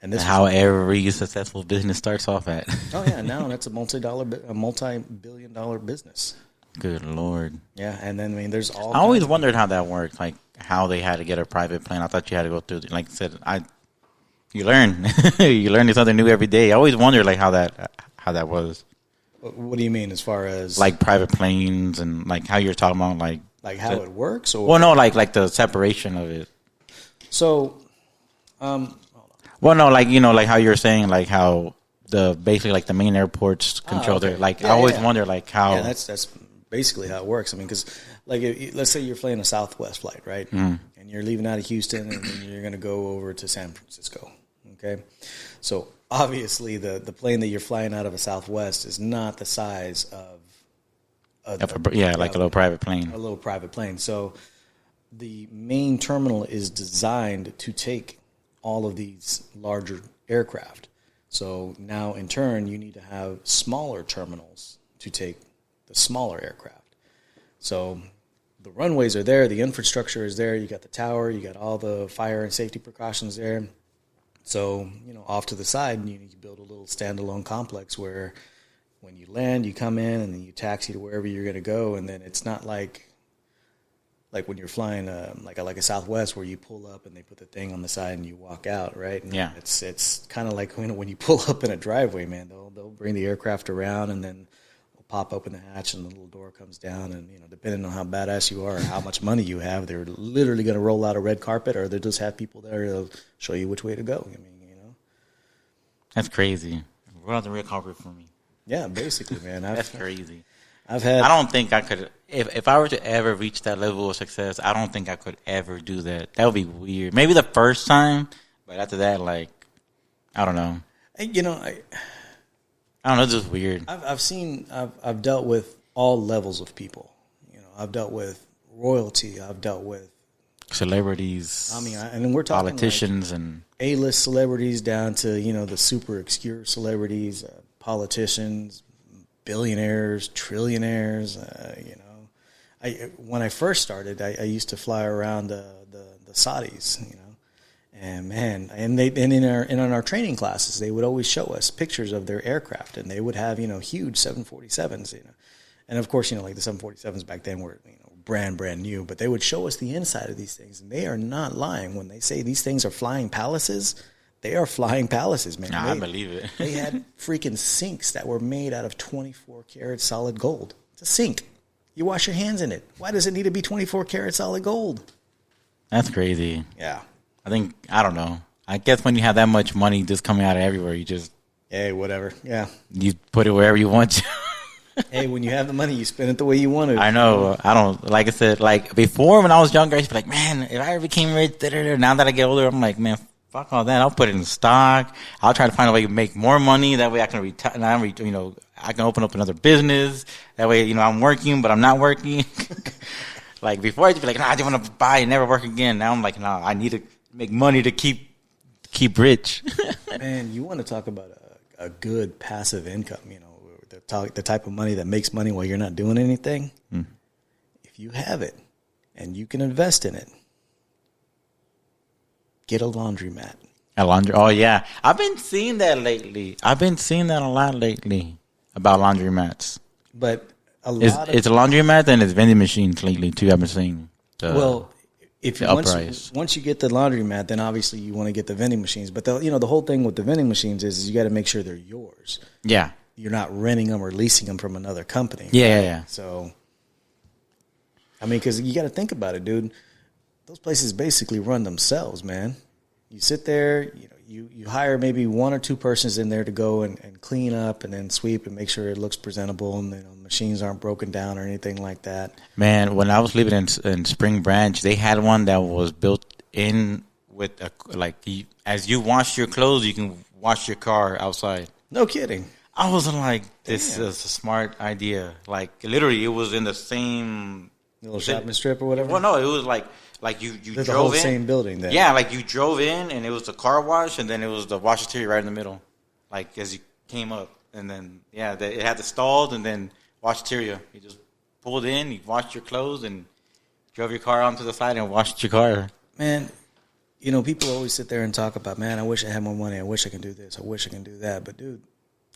And this how every successful business starts off at. Oh yeah, now that's a multi-billion-dollar business. Good Lord. Yeah, and then I mean, there's all. I always wondered how that worked, like how they had to get a private plane. I thought you had to go through. Like I said, you learn, you learn something new every day. I always wondered like how that was. What do you mean, as far as like private planes and like how you're talking about like how it works? Or well, no, like the separation of it. So, well, no, like like how you're saying, like how basically like the main airports control their like. I always wonder like how. Yeah, that's basically how it works. I mean, because like let's say you're flying a Southwest flight, right? Mm. And you're leaving out of Houston, and then you're going to go over to San Francisco. Okay, so obviously the plane that you're flying out of a Southwest is not the size of like a little private plane. A little private plane. So the main terminal is designed to take all of these larger aircraft. So now in turn you need to have smaller terminals to take the smaller aircraft. So the runways are there, the infrastructure is there, you got the tower, you got all the fire and safety precautions there. So, off to the side, you need to build a little standalone complex where when you land, you come in and then you taxi to wherever you're going to go. And then it's not like when you're flying like a Southwest where you pull up and they put the thing on the side and you walk out, right? And yeah. It's kind of like when you pull up in a driveway, man, they'll bring the aircraft around and then they'll pop open the hatch and the little door comes down. And, depending on how badass you are or how much money you have, they're literally going to roll out a red carpet or they'll just have people there to show you which way to go. I mean, That's crazy. Roll out the red carpet for me. Yeah, basically, man. That's crazy. I don't think I could. If I were to ever reach that level of success, I don't think I could ever do that. That would be weird. Maybe the first time, but after that, like, I don't know. I don't know. It's just weird. I've dealt with all levels of people. I've dealt with royalty. I've dealt with celebrities. I mean, and we're talking politicians and A-list celebrities down to the super obscure celebrities, politicians, billionaires, trillionaires. When I first started, I used to fly around the Saudis, and man, and in our training classes, they would always show us pictures of their aircraft, and they would have huge 747s, and of course like the 747s back then were brand new, but they would show us the inside of these things, and they are not lying when they say these things are flying palaces. They are flying palaces, man. I believe it. They had freaking sinks that were made out of 24 karat solid gold. It's a sink. You wash your hands in it. Why does it need to be 24 karat solid gold? That's crazy. Yeah. I don't know. I guess when you have that much money just coming out of everywhere, you just... Hey, whatever. Yeah. You put it wherever you want to. Hey, when you have the money, you spend it the way you want to. I know. I don't, like I said, like before when I was younger, I used to be like, man, if I ever became rich, now that I get older, I'm like, man, fuck all that. I'll put it in stock. I'll try to find a way to make more money. That way I can retire. I can open up another business. That way, I'm working, but I'm not working. Like before, I used to be like, I just want to buy and never work again. Now I'm like, I need to make money to keep rich. Man, you want to talk about a good passive income, the type of money that makes money while you're not doing anything. Mm. If you have it and you can invest in it, get a laundromat. Oh, yeah. I've been seeing that lately. I've been seeing that a lot lately about laundromats. But it's a laundromat and it's vending machines lately, too. I've been seeing once you get the laundromat, then obviously you want to get the vending machines. But the whole thing with the vending machines is you got to make sure they're yours. Yeah. You're not renting them or leasing them from another company. Yeah. So, I mean, because you got to think about it, dude. Those places basically run themselves, man. You sit there, you hire maybe one or two persons in there to go and clean up and then sweep and make sure it looks presentable and machines aren't broken down or anything like that. Man, when I was living in Spring Branch, they had one that was built in with as you wash your clothes, you can wash your car outside. No kidding. I was like, this is a smart idea. Like, literally, it was in the same... little shopping strip or whatever? Well, no, it was like you drove in. The whole same building there. Yeah, like you drove in, and it was the car wash, and then it was the washer right in the middle. Like, as you came up. And then, it had the stalls, and then washateria. You just pulled in, you washed your clothes, and drove your car onto the side and washed your car. Man, people always sit there and talk about, man, I wish I had more money. I wish I could do this. I wish I can do that. But, dude.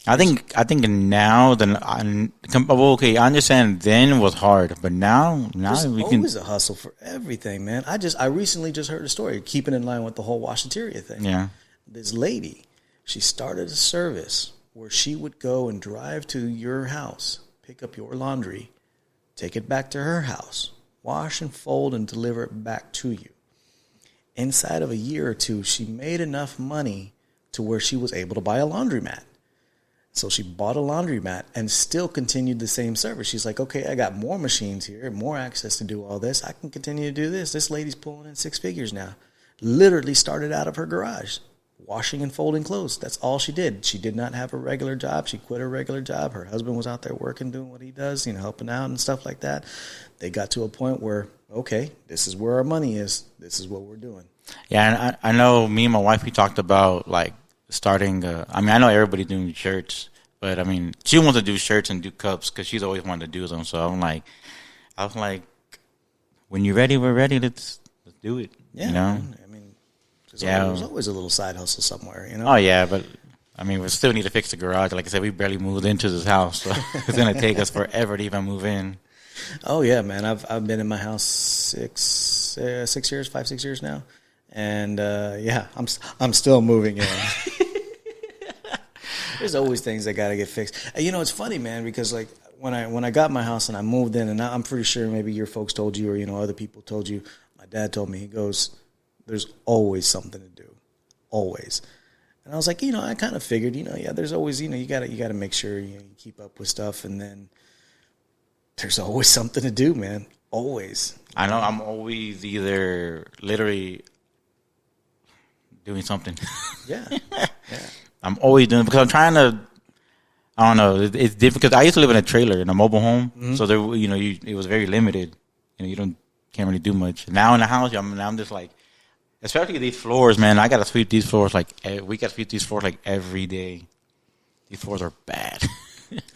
I think now, okay, I understand then was hard, but now there's we always a hustle for everything, man. I recently just heard a story, keeping in line with the whole washateria thing. Yeah. This lady, she started a service where she would go and drive to your house, pick up your laundry, take it back to her house, wash and fold and deliver it back to you. Inside of a year or two, she made enough money to where she was able to buy a laundromat. So she bought a laundromat and still continued the same service. She's like, okay, I got more machines here, more access to do all this. I can continue to do this. This lady's pulling in 6 figures now. Literally started out of her garage, washing and folding clothes. That's all she did. She did not have a regular job. She quit her regular job. Her husband was out there working, doing what he does, helping out and stuff like that. They got to a point where, okay, this is where our money is. This is what we're doing. Yeah, and I know me and my wife, we talked about, like, starting, I know everybody's doing shirts, but, she wants to do shirts and do cups because she's always wanted to do them. So I was like, when you're ready, we're ready. Let's do it. Yeah. There's always a little side hustle somewhere, Oh, yeah, but, we still need to fix the garage. Like I said, we barely moved into this house, so it's going to take us forever to even move in. Oh, yeah, man. I've been in my house 6 years now. And, I'm still moving in. There's always things that got to get fixed. It's funny, man, because, like, when I got my house and I moved in, and I'm pretty sure maybe your folks told you or, other people told you, my dad told me, he goes, there's always something to do. Always. And I was like, I kind of figured, there's always, you got to make sure you keep up with stuff. And then there's always something to do, man. Always. I know I'm always either literally doing something. Yeah. I'm always doing it because I'm trying to, I don't know, it's different because I used to live in a trailer, in a mobile home. Mm-hmm. So there, it was very limited. You can't really do much. Now in the house, I'm just like, especially these floors, man. I got to sweep these floors we got to sweep these floors like every day. These floors are bad.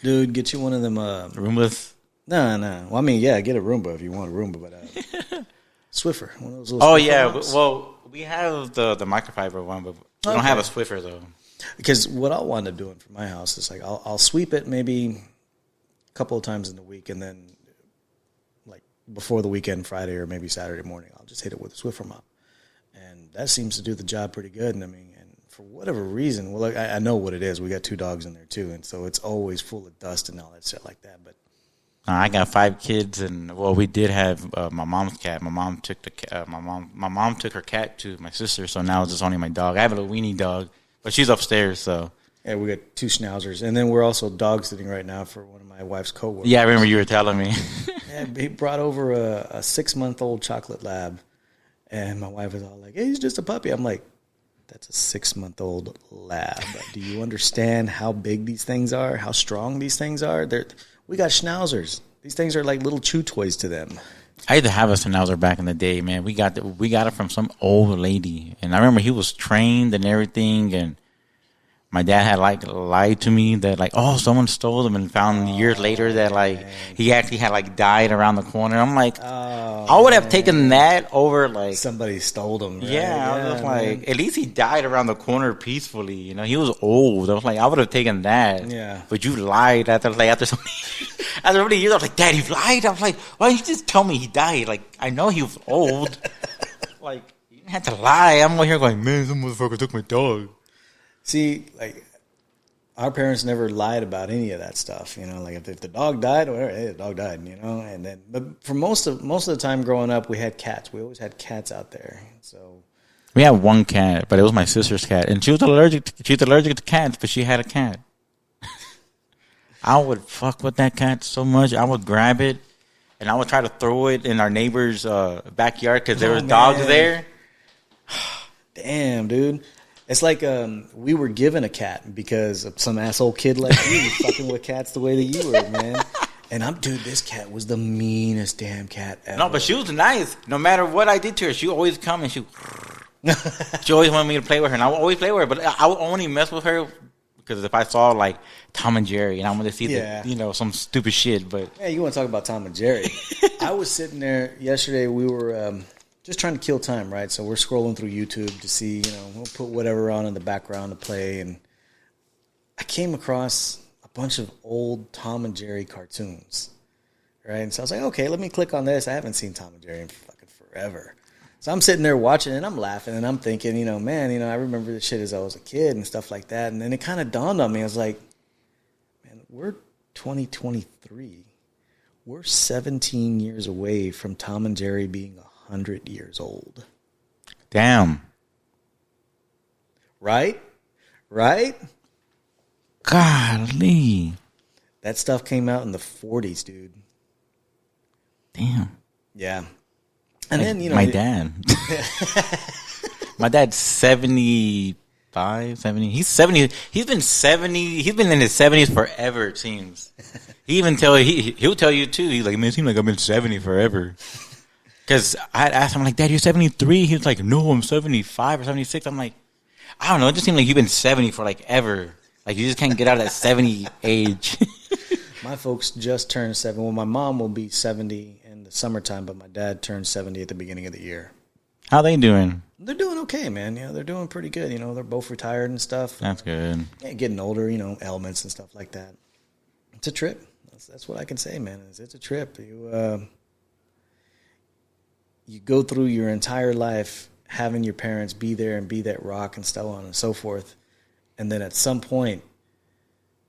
Dude, get you one of them. Roombas? No. Well, get a Roomba if you want a Roomba, but Swiffer. One of those little Swiffer well, we have the microfiber one, but we don't have a Swiffer though. Because what I'll wind up doing for my house is like I'll sweep it maybe a couple of times in the week, and then like before the weekend, Friday or maybe Saturday morning, I'll just hit it with a Swiffer mop, and that seems to do the job pretty good. And and for whatever reason, well, I know what it is. We got 2 dogs in there too, and so it's always full of dust and all that shit like that. But I got 5 kids, and we did have my mom's cat. My mom took my mom took her cat to my sister, so now it's just only my dog. I have a little weenie dog, but she's upstairs, so. Yeah, we got 2 schnauzers, and then we're also dog sitting right now for one of my wife's coworkers. Yeah, I remember you were telling me. Yeah, he brought over a 6-month-old chocolate lab, and my wife was all like, "Hey, he's just a puppy." I'm like, "That's a 6-month-old lab. Do you understand how big these things are? How strong these things are? We got schnauzers. These things are like little chew toys to them." I used to have a schnauzer back in the day, man. We got it from some old lady, and I remember he was trained and everything. And my dad had lied to me that someone stole him, and found years later that he actually had died around the corner. I'm like, I would have taken that over somebody stole him. Right? Yeah, I was like, at least he died around the corner peacefully. He was old. I was like, I would have taken that. Yeah, but you lied after so many years. I was like, Dad, you lied. I was like, why didn't you just tell me he died? I know he was old. You didn't have to lie. I'm over here going, man, some motherfucker took my dog. See, our parents never lied about any of that stuff. If the dog died, or whatever, hey, the dog died. And then, but for most of the time growing up, we had cats. We always had cats out there. So we had 1 cat, but it was my sister's cat, and she was allergic to cats, but she had a cat. I would fuck with that cat so much. I would grab it, and I would try to throw it in our neighbor's backyard because there was dogs there. Damn, dude. It's like we were given a cat because of some asshole kid like you fucking with cats the way that you were, man. And this cat was the meanest damn cat ever. No, but she was nice. No matter what I did to her, she would always come and she always wanted me to play with her, and I would always play with her. But I would only mess with her because if I saw like Tom and Jerry and I wanted to see Yeah. some stupid shit, but Yeah, you want to talk about Tom and Jerry? I was sitting there yesterday. We were just trying to kill time, right? So we're scrolling through YouTube to see, we'll put whatever on in the background to play, and I came across a bunch of old Tom and Jerry cartoons, right? And so I was like, okay, let me click on this. I haven't seen Tom and Jerry in fucking forever. So I'm sitting there watching, and I'm laughing, and I'm thinking, man, I remember this shit as I was a kid and stuff like that. And then it kind of dawned on me. I was like, man, we're 2023. We're 17 years away from Tom and Jerry being 100 years old. damn. Right? Golly. That stuff came out in the 40s, dude. Damn. Yeah. And then, my dad. My dad's 75, 70. He's 70. He's been 70. He's been in his 70s forever, it seems. He'll tell you too. He's like, man, it seems like I've been 70 forever. Because I asked him, like, Dad, you're 73? He was like, no, I'm 75 or 76. I'm like, I don't know. It just seemed like you've been 70 for like ever. Like, you just can't get out of that 70 age. My folks just turned 70. Well, my mom will be 70 in the summertime, but my dad turned 70 at the beginning of the year. How they doing? They're doing okay, man. They're doing pretty good. They're both retired and stuff. That's good. Yeah, getting older, ailments and stuff like that. It's a trip. That's what I can say, man. It's a trip. You go through your entire life having your parents be there and be that rock and so on and so forth. And then at some point,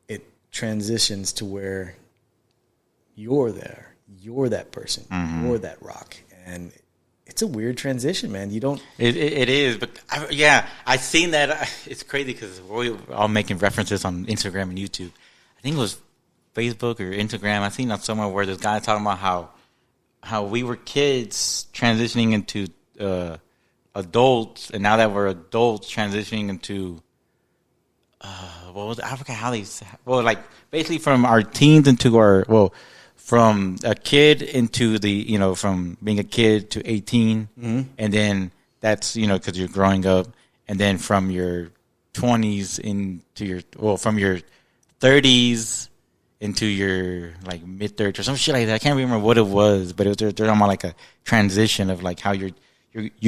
it transitions to where you're there. You're that person. Mm-hmm. You're that rock. And it's a weird transition, man. You don't... It is, but I seen that. It's crazy because we're all making references on Instagram and YouTube. I think it was Facebook or Instagram. I seen that somewhere where this guy talking about how we were kids transitioning into adults, and now that we're adults transitioning into what was it? I forgot how they like basically from our teens into from a kid into the from being a kid to 18, mm-hmm. and then that's because you're growing up, and then from your 20s into your from your 30s into your like mid 30s or some shit like that. I can't remember what it was, but they're talking about like a transition of like how you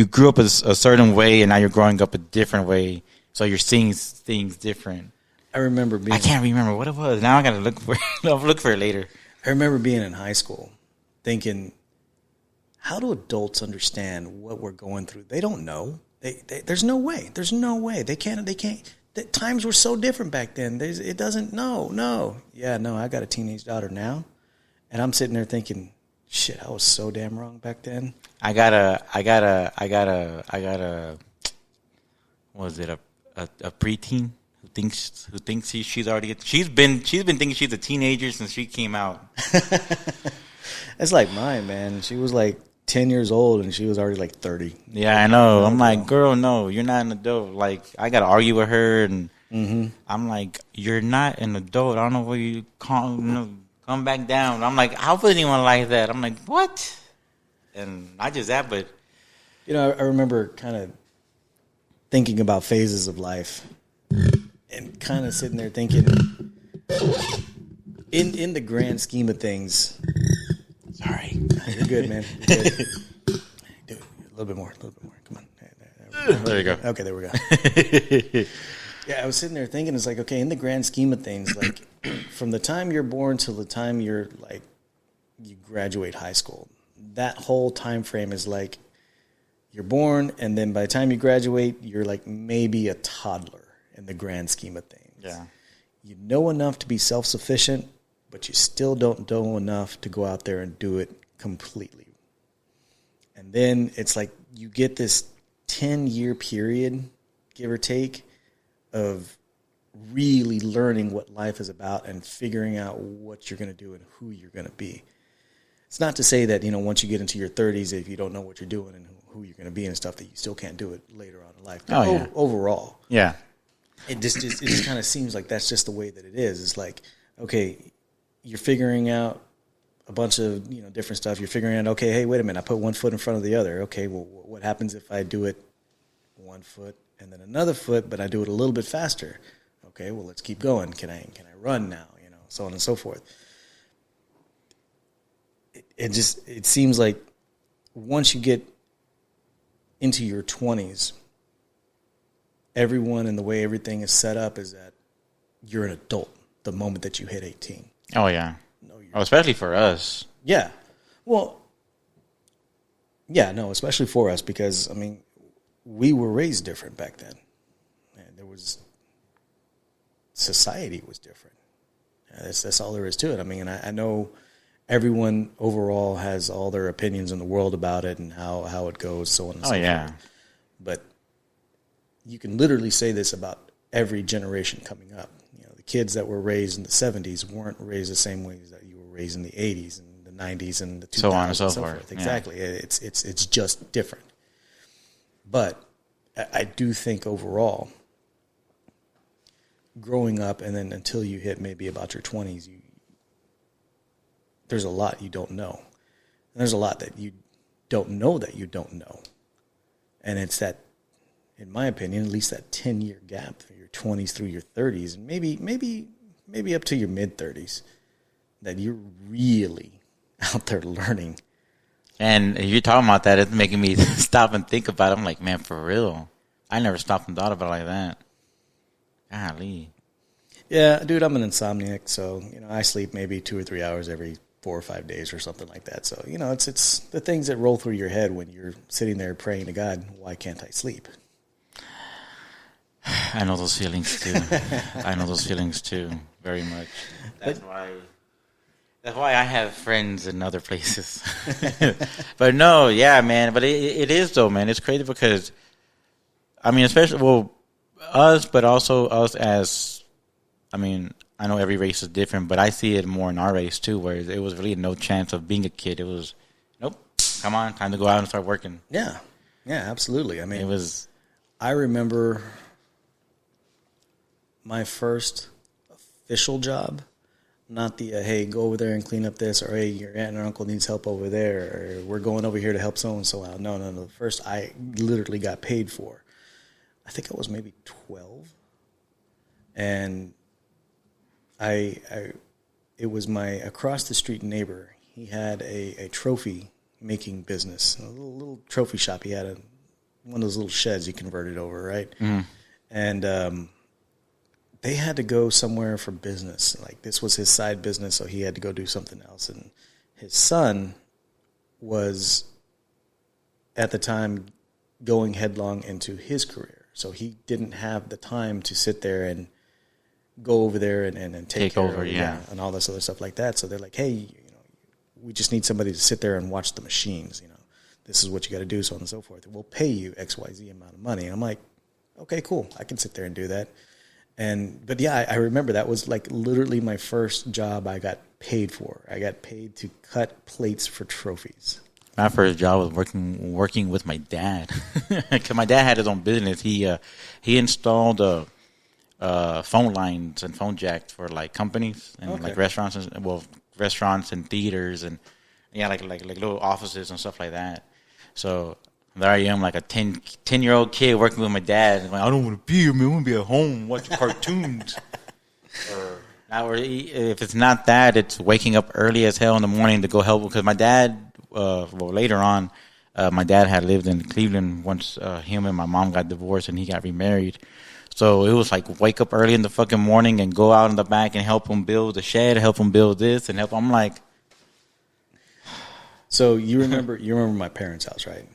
grew up a certain way and now you're growing up a different way, so you're seeing things different. I can't remember what it was. Now I gotta look for it. I'll look for it later. I remember being in high school thinking, how do adults understand what we're going through? They don't know. There's no way. There's no way. They can't. The times were so different back then. It doesn't. No. Yeah, no. I got a teenage daughter now, and I'm sitting there thinking, shit, I was so damn wrong back then. I got a. Was it a preteen who thinks she's already she's been thinking she's a teenager since she came out. It's like mine, man. She was like 10 years old and she was already like 30. Yeah, I know. I'm like, girl, no, you're not an adult. Like, I got to argue with her, and mm-hmm. I'm like, you're not an adult. I don't know where you come back down. I'm like, I wouldn't even like that. I'm like, what? And not just that, but. I remember kind of thinking about phases of life and kind of sitting there thinking, in the grand scheme of things. Sorry. You're good, man. You're good. Do it. A little bit more. Come on. There you go. Okay, there we go. Yeah, I was sitting there thinking, it's like, okay, in the grand scheme of things, like from the time you're born till the time you graduate high school, that whole time frame is like you're born, and then by the time you graduate, you're like maybe a toddler in the grand scheme of things. Yeah. You know enough to be self-sufficient, but you still don't know enough to go out there and do it completely. And then it's like you get this 10-year period, give or take, of really learning what life is about and figuring out what you're going to do and who you're going to be. It's not to say that, once you get into your 30s, if you don't know what you're doing and who you're going to be and stuff, that you still can't do it later on in life. But overall. Yeah. It just kind of seems like that's just the way that it is. It's like, okay, you're figuring out a bunch of different stuff. You're figuring out, okay, hey, wait a minute, I put one foot in front of the other. Okay, well, what happens if I do it one foot and then another foot, but I do it a little bit faster? Okay, well, let's keep going. Can I run now? So on and so forth. It seems like once you get into your 20s, everyone and the way everything is set up is that you're an adult the moment that you hit 18. Oh, yeah. No, especially for us. Yeah. Well, yeah, no, especially for us because, I mean, we were raised different back then. And society was different. That's all there is to it. I mean, I know everyone overall has all their opinions in the world about it and how it goes, so on and so forth. Oh, yeah. But you can literally say this about every generation coming up. The kids that were raised in the 70s weren't raised the same ways that you were raised in the 80s and the 90s and the 2000s. So on and so forth. Exactly. Yeah. It's just different. But I do think overall, growing up and then until you hit maybe about your 20s, there's a lot you don't know. And there's a lot that you don't know that you don't know. And it's that, in my opinion, at least that 10-year gap from your 20s through your 30s, and maybe up to your mid-30s, that you're really out there learning. And if you're talking about that, it's making me stop and think about it. I'm like, man, for real. I never stopped and thought about it like that. Golly. Yeah, dude, I'm an insomniac, so, I sleep maybe 2 or 3 hours every 4 or 5 days or something like that. So, it's the things that roll through your head when you're sitting there praying to God, why can't I sleep? I know those feelings too. Very much. That's why I have friends in other places. But no, yeah, man. But it is though, man. It's crazy because, I mean, especially us, but also us as, I mean, I know every race is different, but I see it more in our race too, where it was really no chance of being a kid. It was, nope, come on, time to go out and start working. Yeah, absolutely. I mean, I remember my first official job, not the, hey, go over there and clean up this, or hey, your aunt and uncle needs help over there, or we're going over here to help so-and-so out. No. The first I literally got paid for, I think I was maybe 12. And it was my across the street neighbor. He had a trophy making business, a little trophy shop. He had one of those little sheds he converted over, right? Mm-hmm. And they had to go somewhere for business. Like this was his side business, so he had to go do something else. And his son was at the time going headlong into his career, so he didn't have the time to sit there and go over there and take over, and all this other stuff like that. So they're like, hey, we just need somebody to sit there and watch the machines. This is what you got to do, so on and so forth. We'll pay you XYZ amount of money. And I'm like, okay, cool. I can sit there and do that. But yeah, I remember that was like literally my first job I got paid for. I got paid to cut plates for trophies. My first job was working with my dad. Because my dad had his own business. He installed phone lines and phone jacks for like companies and like restaurants and theaters and like little offices and stuff like that. So there I am, like a 10-year-old kid working with my dad. And like, I don't want to be here, man. I want to be at home watching cartoons. Or if it's not that, it's waking up early as hell in the morning to go help. Because my dad, later on, my dad had lived in Cleveland once him and my mom got divorced and he got remarried. So it was like wake up early in the fucking morning and go out in the back and help him build the shed, help him build this, and help. I'm like, so you remember my parents' house, right?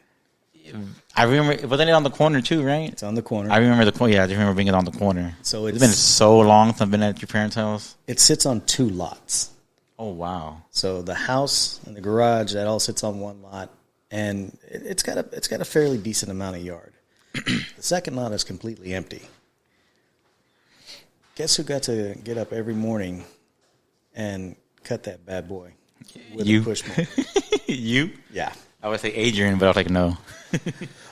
I remember. Wasn't it on the corner too, right? It's on the corner. I remember the corner. Yeah, I just remember being it on the corner. So it's been so long since I've been at your parents' house. It sits on 2 lots. Oh wow! So the house and the garage, that all sits on 1 lot, and it's got a fairly decent amount of yard. The second lot is completely empty. Guess who got to get up every morning and cut that bad boy with a push mower? You? Yeah. I would say Adrian, but I was like, no.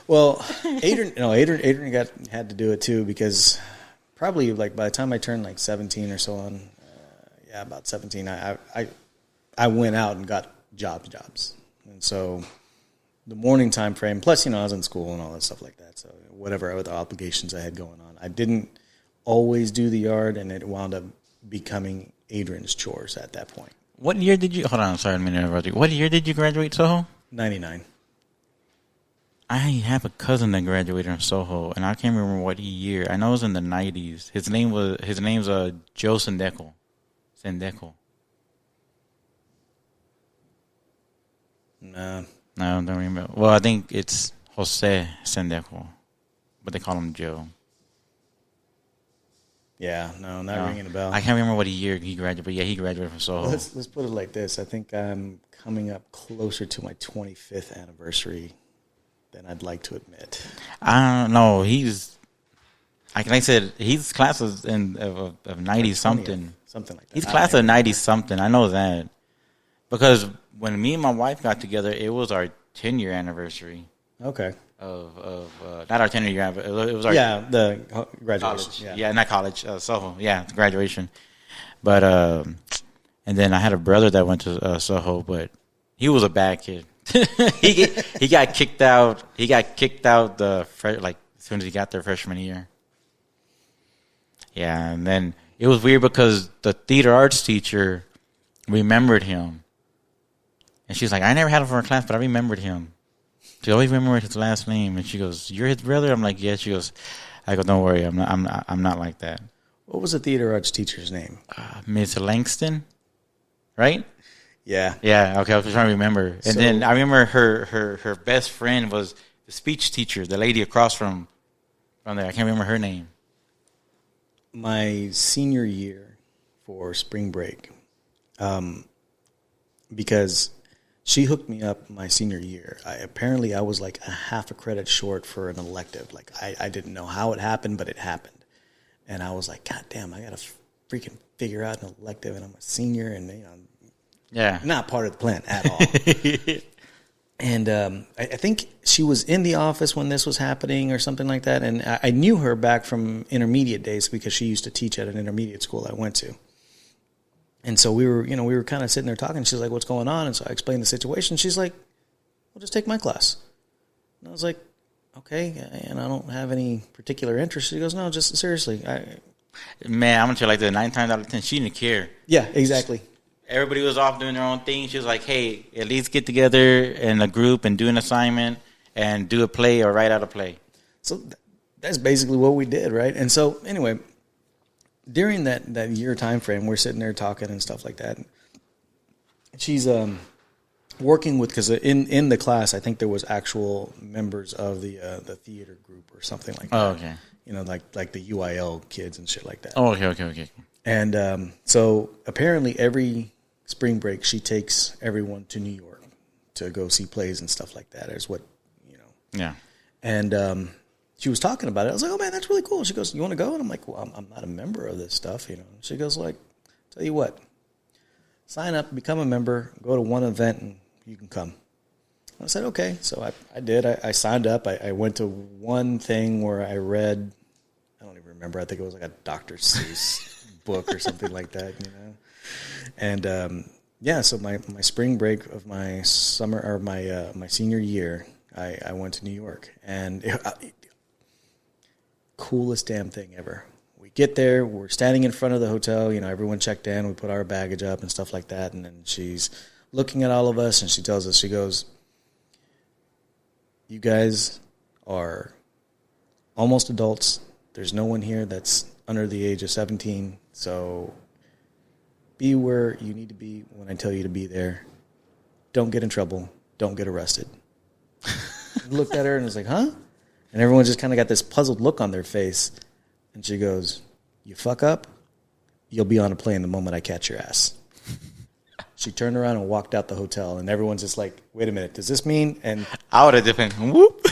Well, Adrian had to do it too, because probably like by the time I turned like 17 or so on, about 17, I went out and got jobs. And so the morning time frame, plus, I was in school and all that stuff like that. So whatever other obligations I had going on, I didn't always do the yard, and it wound up becoming Adrian's chores at that point. What year did you... Hold on, sorry, I'm going to interrupt you. What year did you graduate Soho? 99. I have a cousin that graduated from Soho, and I can't remember what year. I know it was in the 90s. His name's Joe Sendeco. Sendeco. No. No, I don't remember. Well, I think it's Jose Sendeco, but they call him Joe. Yeah, no, not ringing a bell. I can't remember what year he graduated, but yeah, he graduated from Soho. Well, let's put it like this. I think I'm coming up closer to my 25th anniversary than I'd like to admit. I don't know. Like I said, he's class of 90 something. Something like that. He's class of 90 something. I know that because when me and my wife got together, it was our 10-year anniversary. Okay. Of not our 10-year anniversary. It was our the graduation. College. Yeah, not college. Soho. Yeah, graduation. But and then I had a brother that went to Soho, but he was a bad kid. he got kicked out. He got kicked out as soon as he got there freshman year. Yeah, and then it was weird because the theater arts teacher remembered him, and she's like, "I never had him for a class, but I remembered him." She always remembered his last name, and she goes, "You're his brother?" I'm like, "Yeah." She goes, "I go, don't worry, I'm not like that." What was the theater arts teacher's name? Miss Langston, right? Yeah. Yeah, okay, I was trying to remember. And then I remember her best friend was the speech teacher, the lady across from there. I can't remember her name. My senior year for spring break, because she hooked me up my senior year. Apparently I was like a half a credit short for an elective. Like I didn't know how it happened, but it happened. And I was like, God damn, I got to freaking figure out an elective, and I'm a senior, and yeah, not part of the plan at all. And I think she was in the office when this was happening or something like that. And I knew her back from intermediate days because she used to teach at an intermediate school I went to. And so we were kind of sitting there talking. She's like, "What's going on?" And so I explained the situation. She's like, "Well, just take my class." And I was like, "Okay." And I don't have any particular interest. She goes, "No, just seriously." Man, I'm going to tell you like the 9 times out of 10, she didn't care. Yeah, exactly. Everybody was off doing their own thing. She was like, "Hey, at least get together in a group and do an assignment and do a play or write out a play." So that's basically what we did, right? And so anyway, during that year time frame, we're sitting there talking and stuff like that. She's working with, because in the class, I think there was actual members of the theater group or something like that. Oh, okay. Like the UIL kids and shit like that. Oh, okay. And so apparently every spring break, she takes everyone to New York to go see plays and stuff like that. Is what. Yeah. And she was talking about it. I was like, "Oh man, that's really cool." She goes, "You want to go?" And I'm like, "Well, I'm not a member of this stuff, She goes, like, "Tell you what, sign up, become a member, go to one event, and you can come." I said, "Okay." So I did. I signed up. I went to one thing where I read, I don't even remember. I think it was like a Dr. Seuss book or something like that, And so my spring break of my summer or my senior year, I went to New York, and coolest damn thing ever. We get there, we're standing in front of the hotel, everyone checked in, we put our baggage up and stuff like that, and then she's looking at all of us, and she tells us, she goes, "You guys are almost adults. There's no one here that's under the age of 17, so be where you need to be when I tell you to be there. Don't get in trouble. Don't get arrested." I looked at her and was like, "Huh?" And everyone just kind of got this puzzled look on their face. And she goes, "You fuck up, you'll be on a plane the moment I catch your ass." She turned around and walked out the hotel, and everyone's just like, "Wait a minute, does this mean?" And I would have different. Whoop.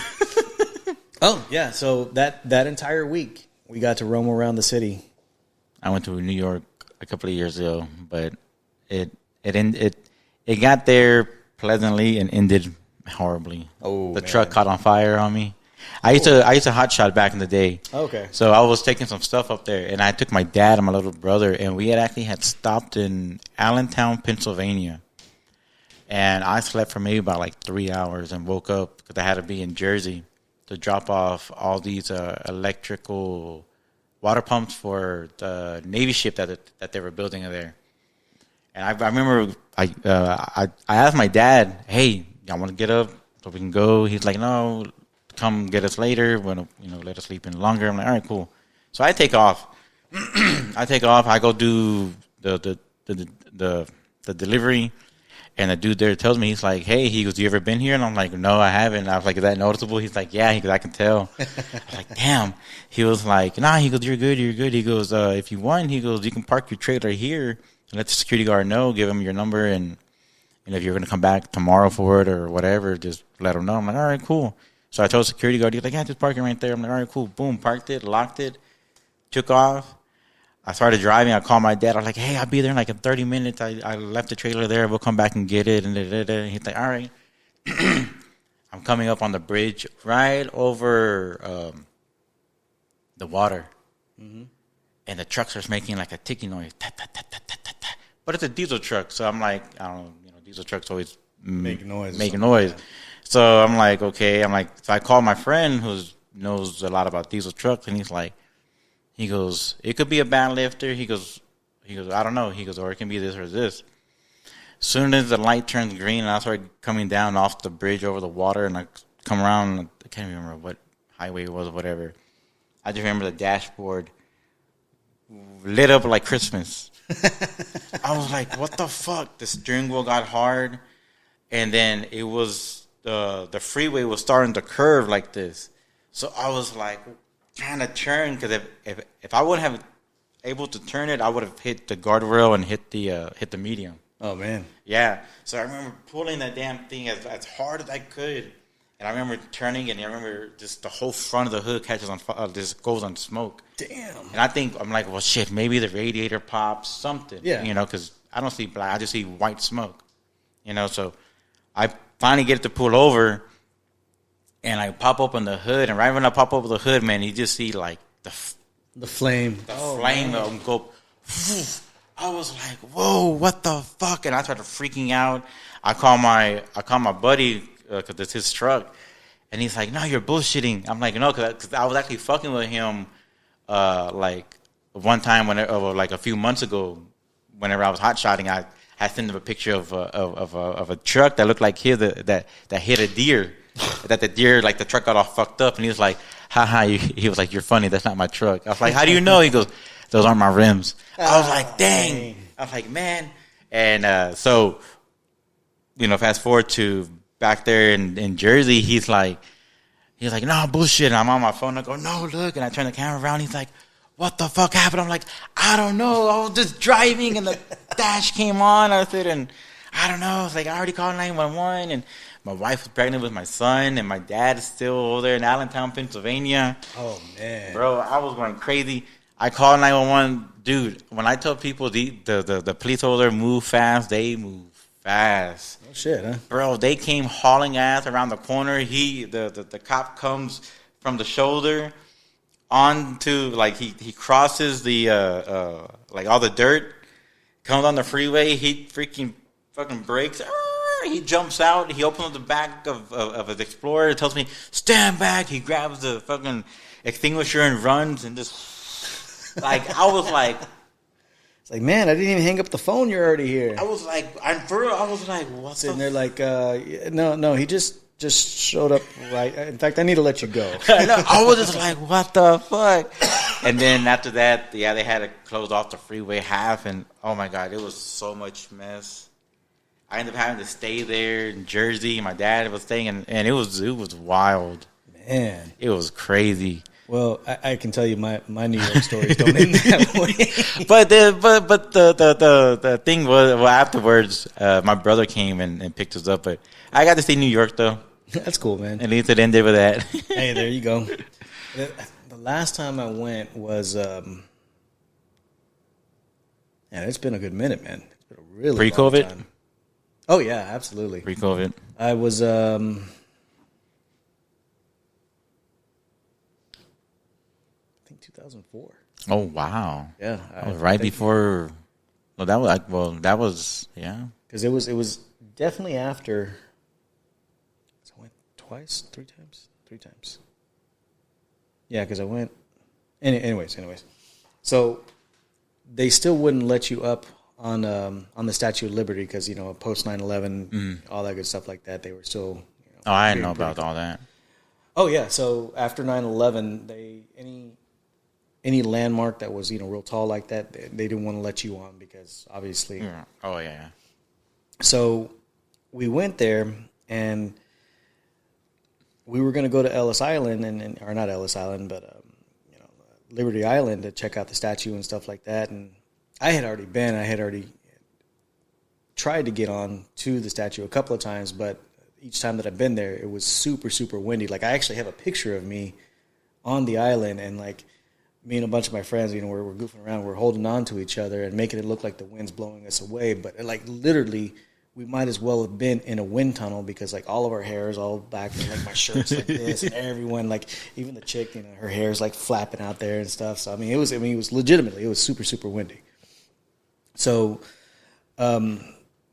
Oh yeah, so that entire week we got to roam around the city. I went to New York a couple of years ago, but it got there pleasantly and ended horribly. Oh, the truck caught on fire on me. I used to hot shot back in the day. Okay. So I was taking some stuff up there, and I took my dad and my little brother, and we had stopped in Allentown, Pennsylvania. And I slept for maybe about like 3 hours and woke up because I had to be in Jersey to drop off all these electrical water pumps for the Navy ship that they were building there. And I remember I asked my dad, "Hey, y'all want to get up so we can go?" He's like, "No, come get us later. When let us sleep in longer." I'm like, "All right, cool." So I take off. I go do the delivery, and the dude there tells me, he's like, "Hey," he goes, "You ever been here?" And I'm like, "No, I haven't." I was like, "Is that noticeable?" He's like, "Yeah." He goes, "I can tell." I was like, "Damn." He was like, "Nah." He goes, "You're good. You're good." He goes, "If you want," he goes, "you can park your trailer here and let the security guard know. Give him your number, and if you're gonna come back tomorrow for it or whatever, just let him know." I'm like, "All right, cool." So I told the security guard, he's like, "Yeah, just park it right there." I'm like, "All right, cool." Boom, parked it, locked it, took off. I started driving. I called my dad. I was like, "Hey, I'll be there in like in 30 minutes. I left the trailer there. We'll come back and get it." And he's like, "All right." I'm coming up on the bridge right over the water. Mm-hmm. And the truck starts making like a ticking noise. Ta, ta, ta, ta, ta, ta, ta. But it's a diesel truck. So I'm like, I don't know, diesel trucks always make noise. Like so I'm like, okay. So I called my friend who knows a lot about diesel trucks, and he goes, "It could be a bad lifter." He goes, "I don't know." He goes, "Or it can be this or this." Soon as the light turns green, and I start coming down off the bridge over the water, and I come around. I can't even remember what highway it was or whatever. I just remember the dashboard lit up like Christmas. I was like, "What the fuck?" The steering wheel got hard, and then it was the freeway was starting to curve like this. So I was like, trying to turn, because if I wouldn't have able to turn it, I would have hit the guardrail and hit the medium. Oh man. Yeah. So I remember pulling that damn thing as hard as I could, and I remember turning, and I remember just the whole front of the hood catches on just goes on smoke. Damn. And I'm like, well, shit, maybe the radiator pops, something. Yeah. Because I don't see black, I just see white smoke. So I finally get it to pull over. And I pop open the hood, and right when I pop open the hood, man, you just see like the flame. The flame of them go. I was like, "Whoa, what the fuck?" And I started freaking out. I call my buddy, because it's his truck, and he's like, "No, you're bullshitting." I'm like, "No," because I was actually fucking with him, like one time like a few months ago, whenever I was hot shotting, I sent him a picture of a truck that looked like his that hit a deer. That the deer, like the truck got all fucked up, and he was like, "Haha!" He was like, "You're funny. That's not my truck." I was like, "How do you know?" He goes, "Those aren't my rims." I was like, "Dang!" I was like, "Man!" And so, fast forward to back there in Jersey, he's like, "No bullshit." And I'm on my phone. I go, "No, look," and I turn the camera around. He's like, "What the fuck happened?" I'm like, "I don't know. I was just driving, and the dash came on." I said, "And I don't know." It's like, I already called 911, and my wife was pregnant with my son, and my dad is still over there in Allentown, Pennsylvania. Oh, man. Bro, I was going crazy. I called 911. Dude, when I tell people the police over there move fast, they move fast. Oh, shit, huh? Bro, they came hauling ass around the corner. The cop comes from the shoulder onto, like, he crosses the, like, all the dirt, comes on the freeway. He fucking brakes. He jumps out. He opens up the back of his Explorer. Tells me, "Stand back." He grabs the fucking extinguisher and runs, and just like I was like, it's like, man, I didn't even hang up the phone. You're already here. I was like, what's sitting there like, no, he just showed up right. In fact, I need to let you go. I was just like, what the fuck? And then after that, they had to close off the freeway half, and oh my god, it was so much mess. I ended up having to stay there in Jersey. My dad was staying, and it was wild. Man, it was crazy. Well, I can tell you my New York stories don't end that way. But the thing was, well, afterwards, my brother came and picked us up. But I got to see New York though. That's cool, man. At least it ended with that. Hey, there you go. The last time I went was, it's been a good minute, man. It's been a really pre-COVID. Long time. Oh yeah, absolutely. Pre-COVID. I was I think 2004. Oh wow. Yeah, right before. Well, that was yeah. Because it was definitely after. So I went three times. Yeah, because I went. Anyways. So they still wouldn't let you up on the Statue of Liberty because, post 9/11, all that good stuff like that. They were still. Oh, I didn't know about all that. Oh yeah. So after 9/11, any landmark that was real tall like that, they didn't want to let you on because obviously. Yeah. Oh yeah. So we went there and we were going to go to Ellis Island or not Ellis Island, but Liberty Island to check out the statue and stuff like that. And I had already tried to get on to the statue a couple of times, but each time that I've been there, it was super, super windy. Like I actually have a picture of me on the island and like me and a bunch of my friends, we're goofing around, we're holding on to each other and making it look like the wind's blowing us away. But like literally, we might as well have been in a wind tunnel because like all of our hair is all back and like my shirt's like this and everyone like even the chick, her hair is like flapping out there and stuff. So it was legitimately, it was super, super windy. So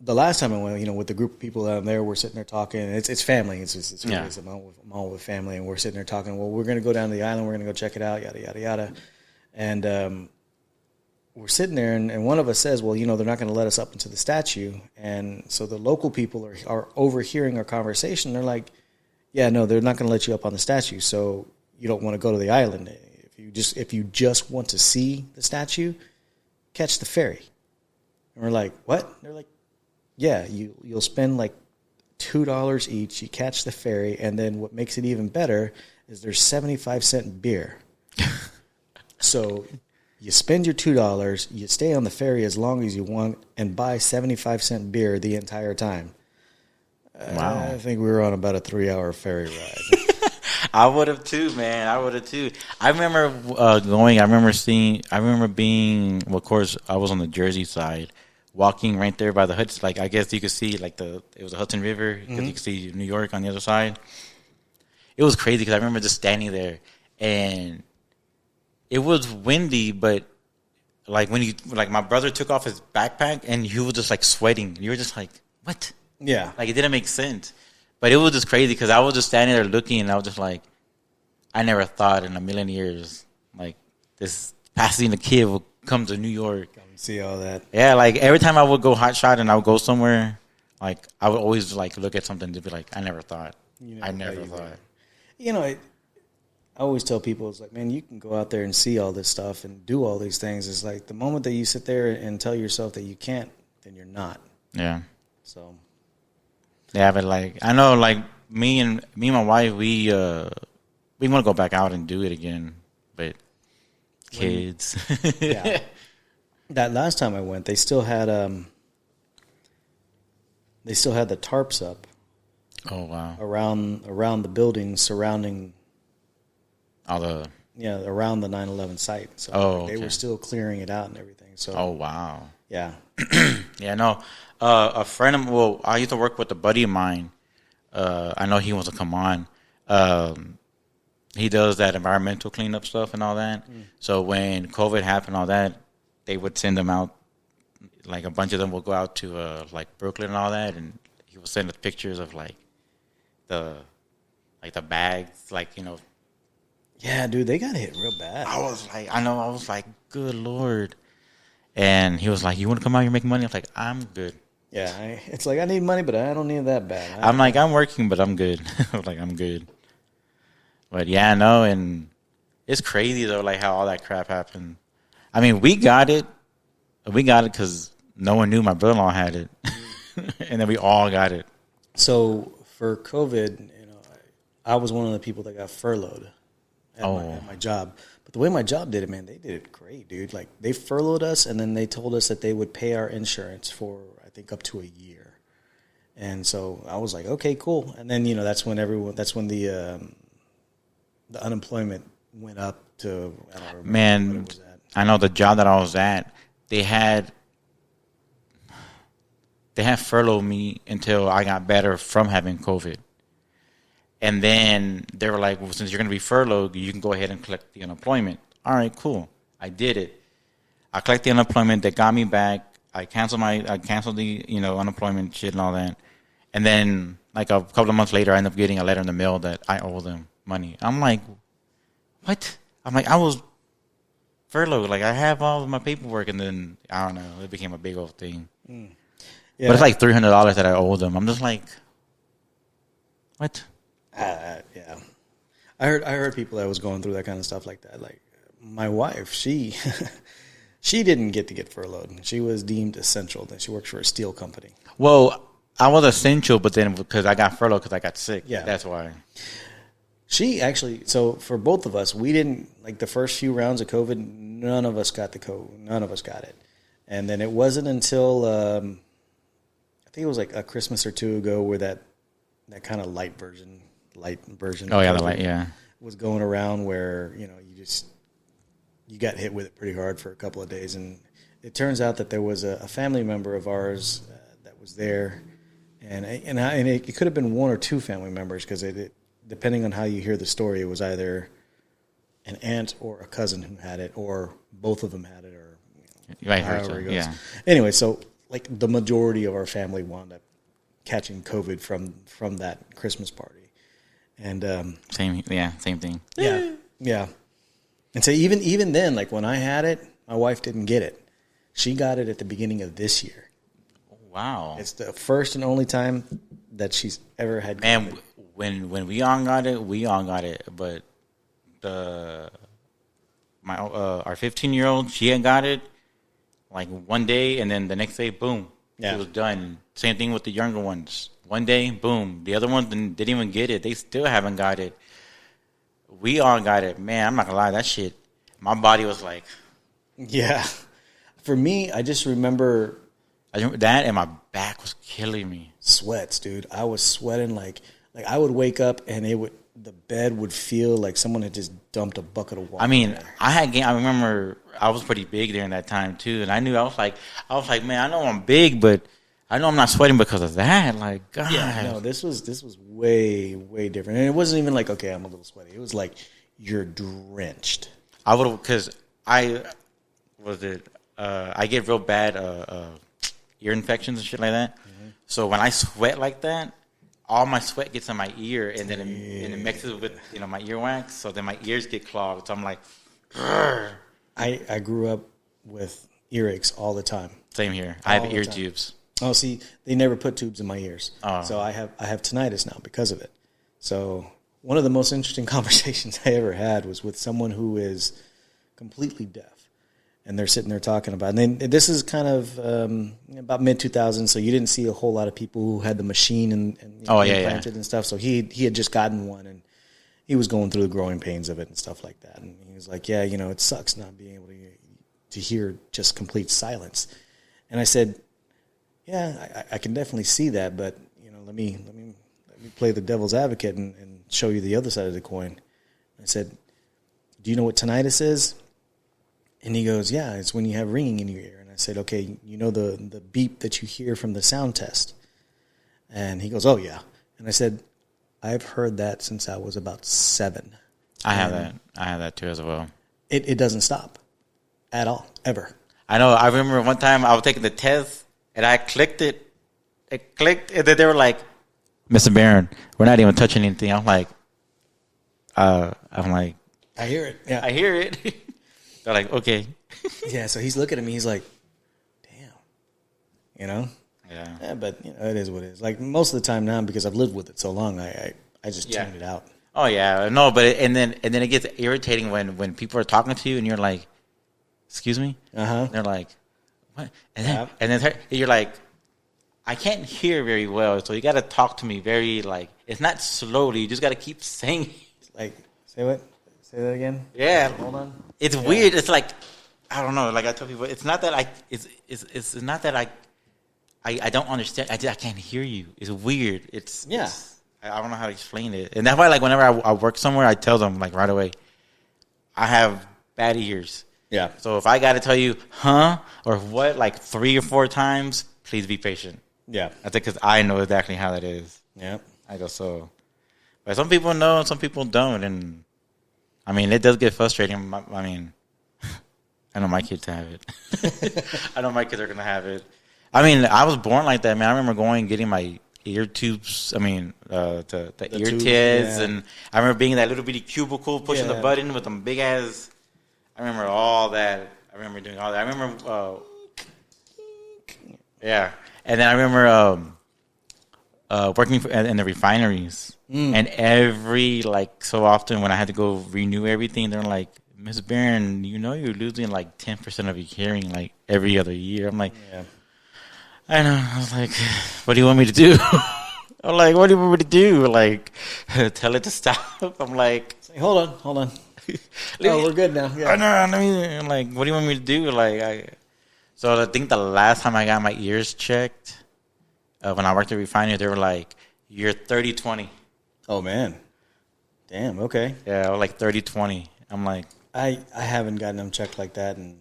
the last time I went, with the group of people down there, we're sitting there talking. It's family. It's really, I'm all with family, and we're sitting there talking. Well, we're going to go down to the island. We're going to go check it out. Yada yada yada. And we're sitting there, and one of us says, "Well, they're not going to let us up into the statue." And so the local people are overhearing our conversation. They're like, "Yeah, no, they're not going to let you up on the statue. So you don't want to go to the island. If you just want to see the statue, catch the ferry." And we're like, "What?" They're like, yeah, you'll spend like $2 each. You catch the ferry, and then what makes it even better is there's 75-cent beer. So you spend your $2, you stay on the ferry as long as you want, and buy 75-cent beer the entire time. Wow. I think we were on about a 3-hour ferry ride. I would have too, man. I would have too. I remember going. I remember being. Well, of course, I was on the Jersey side. Walking right there by the Hudson, like I guess you could see like it was a Hudson River because you could see New York on the other side. It was crazy because I remember just standing there and it was windy, but like my brother took off his backpack and he was just like sweating. You were just like, what? Yeah, like it didn't make sense. But it was just crazy because I was just standing there looking and I was just like, I never thought in a million years like this Pasadena kid will come to New York. See all that. Yeah, like every time I would go hot shot and I would go somewhere, like I would always like look at something to be like, I never thought. I never thought. I always tell people, it's like, man, you can go out there and see all this stuff and do all these things. It's like the moment that you sit there and tell yourself that you can't, then you're not. Yeah. So. Yeah, but like I know, like me and my wife, we want to go back out and do it again, but kids. Yeah. That last time I went, they still had the tarps up. Oh wow! Around the buildings surrounding all the around the 9/11 site. So they okay. were still clearing it out and everything. So wow! Yeah, yeah. No, a friend of I used to work with a buddy of mine. I know he wants to come on. He does that environmental cleanup stuff and all that. So when COVID happened, all that. They would send them out, like a bunch of them will go out to like Brooklyn and all that, and he will send us pictures of like the bags, Yeah, dude, they got hit real bad. I was like, good Lord. And he was like, you want to come out here and make money? I was like, I'm good. Yeah, it's like I need money, but I don't need that bad. I'm like, I'm working, but I'm good. I was like, I'm good. But yeah, no, and it's crazy though, like how all that crap happened. I mean, we got it because no one knew my brother-in-law had it, and then we all got it. So for COVID, I was one of the people that got furloughed at my job. But the way my job did it, man, they did it great, dude. Like they furloughed us, and then they told us that they would pay our insurance for I think up to a year. And so I was like, okay, cool. And then that's when the unemployment went up to I don't remember man. what it was at. I know the job that I was at, they had furloughed me until I got better from having COVID. And then they were like, well, since you're going to be furloughed, you can go ahead and collect the unemployment. All right, cool. I did it. I collected the unemployment. They got me back. I canceled the unemployment shit and all that. And then like a couple of months later, I ended up getting a letter in the mail that I owe them money. I'm like, what? I'm like, I was furloughed. Like, I have all of my paperwork, and then, I don't know, it became a big old thing. Yeah. But it's like $300 that I owe them. I'm just like, what? Yeah. I heard people that was going through that kind of stuff like that. Like, my wife, she didn't get furloughed. She was deemed essential. Then she works for a steel company. Well, I was essential, but then because I got furloughed because I got sick. Yeah. That's why. She actually, so for both of us, we didn't, like the first few rounds of COVID, none of us got the COVID. None of us got it. And then it wasn't until, I think it was like a Christmas or two ago where that kind of light version. Oh, yeah, the light, yeah. Was going around where, you got hit with it pretty hard for a couple of days. And it turns out that there was a family member of ours that was there. And it could have been one or two family members because depending on how you hear the story, it was either an aunt or a cousin who had it, or both of them had it, or however it goes. Yeah. Anyway, so like the majority of our family wound up catching COVID from that Christmas party. And same thing. Yeah. And so even then, like when I had it, my wife didn't get it. She got it at the beginning of this year. Wow. It's the first and only time that she's ever had COVID. Man, when we all got it, but our 15-year-old, she had got it like one day, and then the next day, boom, it was done. Same thing with the younger ones. One day, boom. The other ones didn't even get it. They still haven't got it. We all got it. Man, I'm not going to lie. That shit, my body was like... Yeah. For me, I just remember... that and my back was killing me. Sweats, dude. I was sweating like I would wake up and the bed would feel like someone had just dumped a bucket of water. I mean, I remember I was pretty big during that time too, and I knew I was like, man, I know I'm big, but I know I'm not sweating because of that. Like, God. Yeah, no, this was way, way different. And it wasn't even like, okay, I'm a little sweaty. It was like you're drenched. I would have, because I get real bad ear infections and shit like that. Mm-hmm. So when I sweat like that, all my sweat gets in my ear, and then it mixes with my earwax. So then my ears get clogged. So I'm like, I grew up with earaches all the time. Same here. I have ear tubes. Oh, see, they never put tubes in my ears. Oh. So I have tinnitus now because of it. So one of the most interesting conversations I ever had was with someone who is completely deaf. And they're sitting there talking about it. And then this is kind of about mid-2000s, so you didn't see a whole lot of people who had the machine and implanted and stuff. So he had just gotten one, and he was going through the growing pains of it and stuff like that. And he was like, yeah, it sucks not being able to hear just complete silence. And I said, yeah, I can definitely see that, but let me play the devil's advocate and show you the other side of the coin. I said, do you know what tinnitus is? And he goes, yeah, it's when you have ringing in your ear. And I said, okay, the beep that you hear from the sound test? And he goes, oh, yeah. And I said, I've heard that since I was about 7. I have that. I have that too as well. It doesn't stop at all, ever. I know. I remember one time I was taking the test, and I clicked it. It clicked, and then they were like, Mr. Barron, we're not even touching anything. I'm like, I hear it. Yeah. I hear it. They're like, okay. Yeah, so he's looking at me. He's like, damn. Yeah, but it is what it is. Like most of the time now, because I've lived with it so long, I just tuned it out. Oh yeah, no, but and then it gets irritating when people are talking to you and you're like, excuse me. They're like, what? And then you're like, I can't hear very well, so you got to talk to me very it's not slowly. You just got to keep saying. Like, say what? Say that again. Yeah, hold on. It's weird. It's like, I don't know. Like I tell people, it's not that it's not that I don't understand. I can't hear you. It's weird. I don't know how to explain it. And that's why, like, whenever I work somewhere, I tell them, like, right away, I have bad ears. Yeah. So if I got to tell you, huh, or what, like 3 or 4 times, please be patient. Yeah. I think because I know exactly how that is. Yeah. I go, so. But some people know and some people don't. And, I mean, it does get frustrating. I mean, I know my kids have it. I know my kids are going to have it. I mean, I was born like that, man. I remember going and getting my ear tubes. I mean, the ear tubes, tids. Yeah. And I remember being in that little bitty cubicle, pushing the button with them big ass. I remember all that. I remember doing all that. I remember, yeah. And then I remember working in the refineries. And every, like, so often when I had to go renew everything, they're like, Miss Barron, you know you're losing like 10% of your hearing like every other year. I'm like, Yeah. I know. I was like, what do you want me to do? I'm like, what do you want me to do? Like, tell it to stop. I'm like, Hold on. Oh, we're good now. Yeah. I know. I'm like, what do you want me to do? Like, so I think the last time I got my ears checked, when I worked at refinery, they were like, you're 30/20. Oh man. Damn. Okay. Yeah, I was like 30/20. I'm like, I haven't gotten them checked like that in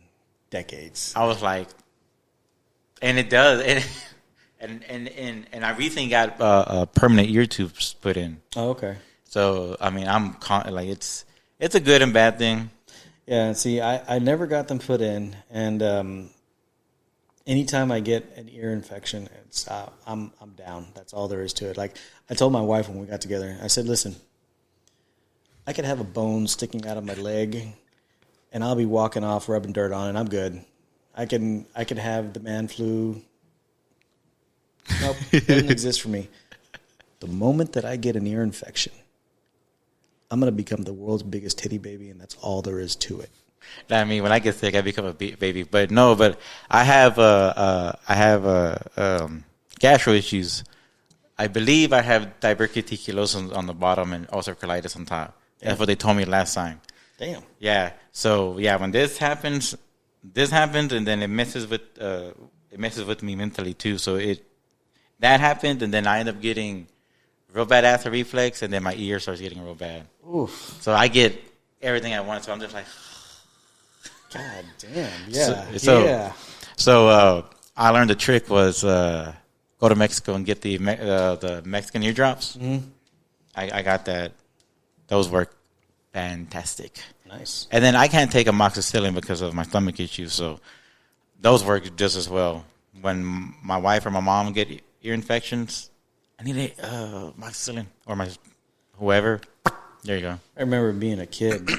decades. I was like, and it does, and I recently got permanent ear tubes put in. Oh, okay. So I mean, like it's a good and bad thing. Yeah. See, I never got them put in, and anytime I get an ear infection, it's I'm down. That's all there is to it. Like I told my wife when we got together, I said, listen, I could have a bone sticking out of my leg, and I'll be walking off rubbing dirt on it. I'm good. I could have the man flu. Nope, it doesn't exist for me. The moment that I get an ear infection, I'm gonna become the world's biggest titty baby, and that's all there is to it. I mean, when I get sick, I become a baby. But no, but I have gastro issues. I believe I have diverticulosis on the bottom and ulcerative colitis on top. Damn. That's what they told me last time. Damn. Yeah. So yeah, when this happens, and then it messes with me mentally too. So that happened, and then I end up getting real bad acid reflux, and then my ear starts getting real bad. Oof. So I get everything at once. So I'm just like, God damn. Yeah. Yeah. So I learned the trick was go to Mexico and get the Mexican ear drops. Mm-hmm. I got that. Those work fantastic. Nice. And then I can't take amoxicillin because of my stomach issues, so those work just as well. When my wife or my mom get ear infections, I need amoxicillin or my whoever. There you go. I remember being a kid,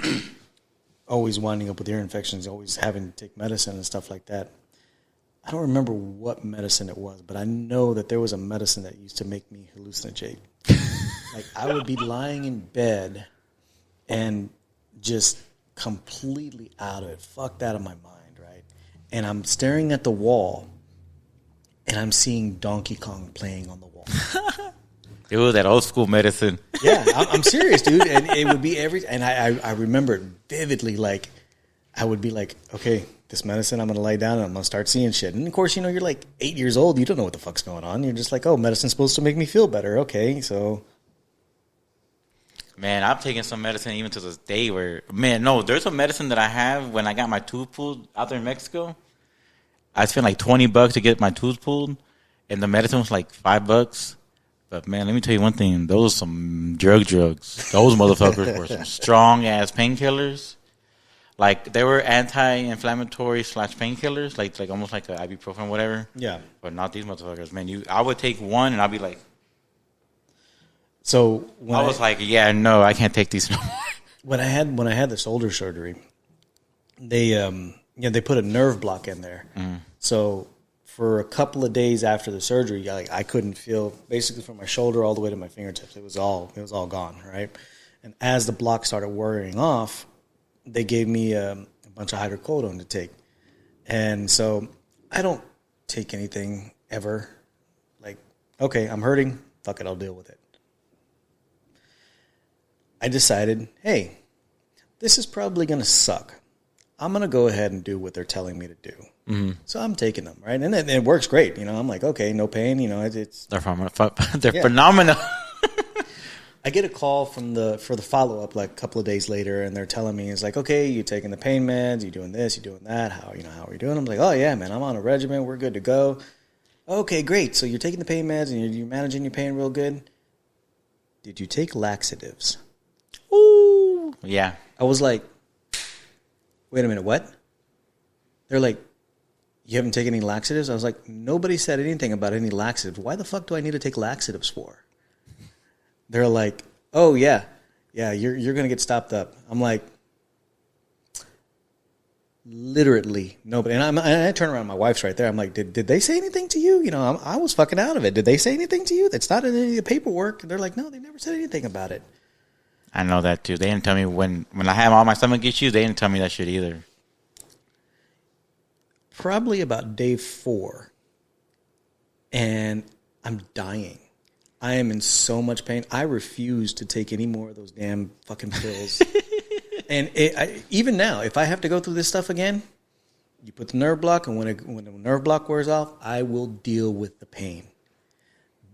always winding up with ear infections, always having to take medicine and stuff like that. I don't remember what medicine it was, but I know that there was a medicine that used to make me hallucinate. Like I would be lying in bed and just completely out of it, fucked out of my mind, right? And I'm staring at the wall, and I'm seeing Donkey Kong playing on the wall. Ew, that old school medicine. Yeah, I'm serious, dude. And it would be and I remember it vividly. Like I would be like, okay, this medicine, I'm going to lie down and I'm going to start seeing shit. And of course, you're like 8 years old. You don't know what the fuck's going on. You're just like, oh, medicine's supposed to make me feel better. Okay, so. Man, I'm taking some medicine even to this day where, there's a medicine that I have when I got my tooth pulled out there in Mexico. I spent like $20 to get my tooth pulled, and the medicine was like $5. But man, let me tell you one thing. Those are some drugs. Those motherfuckers were some strong-ass painkillers. Like, they were anti-inflammatory / painkillers, like almost like an ibuprofen, whatever. Yeah. But not these motherfuckers, man. I would take one, and I'd be like... So I was like, yeah, no, I can't take these no more. When I had the shoulder surgery, they put a nerve block in there. Mm. So for a couple of days after the surgery, I couldn't feel basically from my shoulder all the way to my fingertips. It was all gone, right? And as the block started wearing off, they gave me a bunch of hydrocodone to take. And so I don't take anything ever. Like, okay, I'm hurting. Fuck it, I'll deal with it. I decided, hey, this is probably going to suck. I'm going to go ahead and do what they're telling me to do. Mm-hmm. So I'm taking them, right? And it works great. I'm like, okay, no pain. They're phenomenal. I get a call for the follow-up like a couple of days later, and they're telling me, it's like, okay, you taking the pain meds, you doing this, you doing that, how are you doing? I'm like, oh, yeah, man, I'm on a regimen, we're good to go. Okay, great, so you're taking the pain meds, and you're managing your pain real good. Did you take laxatives? Ooh. Yeah. I was like, wait a minute, what? They're like, you haven't taken any laxatives? I was like, nobody said anything about any laxatives. Why the fuck do I need to take laxatives for? They're like, oh, yeah, you're going to get stopped up. I'm like, Literally nobody. And I turn around, my wife's right there. I'm like, did they say anything to you? You know, I was fucking out of it. Did they say anything to you? That's not in any of the paperwork. And they're like, no, they never said anything about it. I know that too. They didn't tell me when I have all my stomach issues. They didn't tell me that shit either. Probably about day 4, and I'm dying. I am in so much pain. I refuse to take any more of those damn fucking pills. And even now, if I have to go through this stuff again, you put the nerve block, and when the nerve block wears off, I will deal with the pain.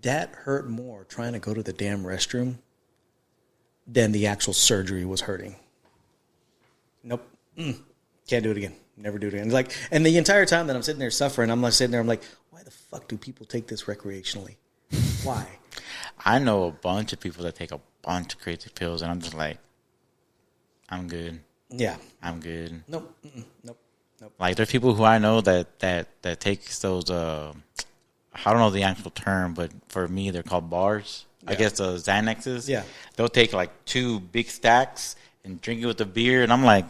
That hurt more trying to go to the damn restroom than the actual surgery was hurting. Nope. Can't do it again. Never do it again. Like, and the entire time that I'm sitting there suffering, I'm like sitting there, I'm like, why the fuck do people take this recreationally? Why? I know a bunch of people that take a bunch of crazy pills, and I'm just like, I'm good. Yeah. I'm good. Nope. Nope. Like, there's people who I know that takes those, I don't know the actual term, but for me, they're called bars. Yeah. I guess the Xanaxes. Yeah. They'll take like 2 big stacks and drink it with a beer, and I'm like,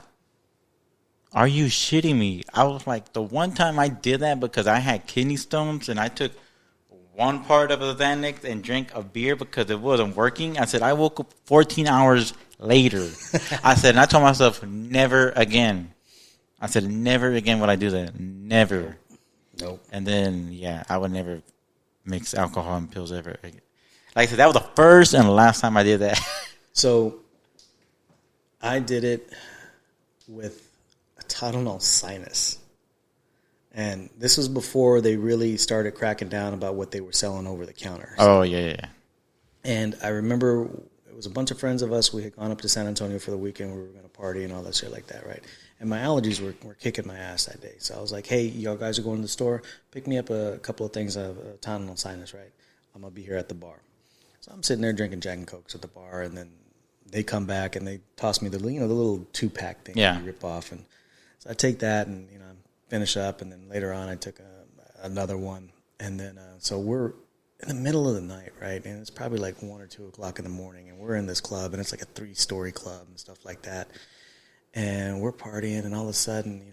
are you shitting me? I was like, the one time I did that because I had kidney stones and I took one part of a Xanax and drank a beer because it wasn't working. I said, I woke up 14 hours later. I said, and I told myself, never again. I said, never again would I do that. Never. Nope. And then, yeah, I would never mix alcohol and pills ever again. Like I said, that was the first and last time I did that. So I did it with a Tylenol sinus. And this was before they really started cracking down about what they were selling over the counter. Oh, yeah. And I remember it was a bunch of friends of us. We had gone up to San Antonio for the weekend. We were going to party and all that shit like that, right? And my allergies were kicking my ass that day. So I was like, hey, y'all guys are going to the store. Pick me up a couple of things of Tylenol sinus, right? I'm going to be here at the bar. So I'm sitting there drinking Jack and Cokes at the bar, and then they come back and they toss me the little 2-pack thing that you rip off. And so I take that and, finish up, and then later on I took another one. And then so we're in the middle of the night, right? And it's probably like 1 or 2 o'clock in the morning, and we're in this club, and it's like a 3-story club and stuff like that. And we're partying, and all of a sudden,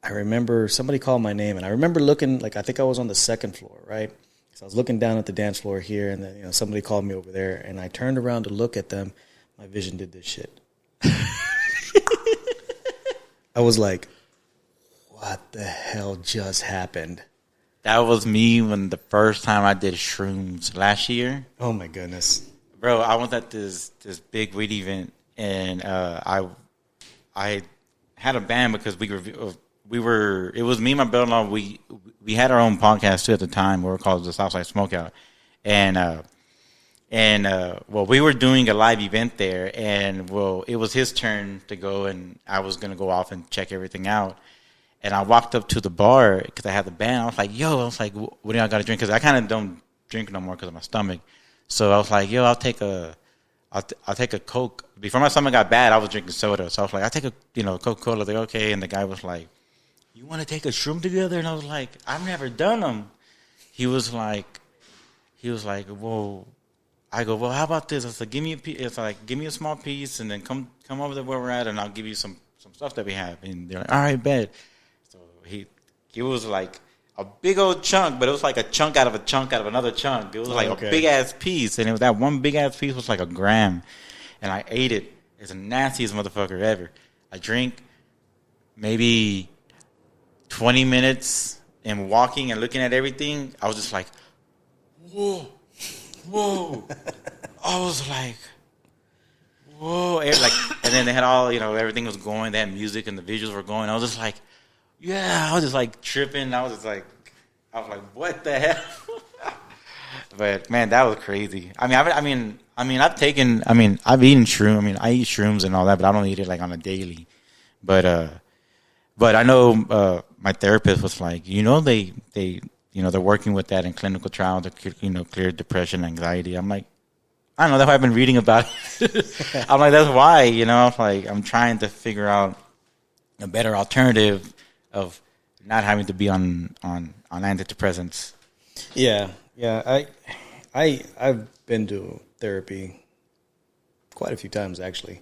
I remember somebody called my name, and I remember looking, like I think I was on the 2nd floor, right? So I was looking down at the dance floor here, and then somebody called me over there, and I turned around to look at them. My vision did this shit. I was like, what the hell just happened? That was me when the first time I did shrooms last year. Oh my goodness, bro! I was at this big weed event, and I had a band because we were. It was me and my brother-in-law. We had our own podcast too at the time. We were called the Southside Smokeout, and we were doing a live event there, and it was his turn to go, and I was gonna go off and check everything out. And I walked up to the bar because I had the band. I was like, what do y'all got to drink? Because I kind of don't drink no more because of my stomach. So I was like, I'll take a Coke. Before my stomach got bad, I was drinking soda. So I was like, I'll take a Coca-Cola. Like, okay. And the guy was like, you want to take a shroom together? And I was like, I've never done them. He was like, whoa. I go, well, how about this? I said, give me a piece. It's like, give me a small piece, and then come over to where we're at, and I'll give you some stuff that we have. And they're like, all right, bet. It was like a big old chunk, but it was like a chunk out of a chunk out of another chunk. It was like a big-ass piece, and that one big-ass piece was like a gram. And I ate it. It's the nastiest motherfucker ever. I drink maybe 20 minutes and walking and looking at everything. I was just like, whoa. I was like, whoa. And then they had all, everything was going. They had music and the visuals were going. I was just like, yeah, I was just like tripping. I was like, what the hell? But man, that was crazy. I've eaten shroom. I eat shrooms and all that, but I don't eat it like on a daily. But I know my therapist was like, they're working with that in clinical trials to clear depression, anxiety. I'm like, I don't know. That's why I've been reading about it. I'm like, that's why. I'm trying to figure out a better alternative of not having to be on antidepressants. Yeah. I've been to therapy quite a few times actually,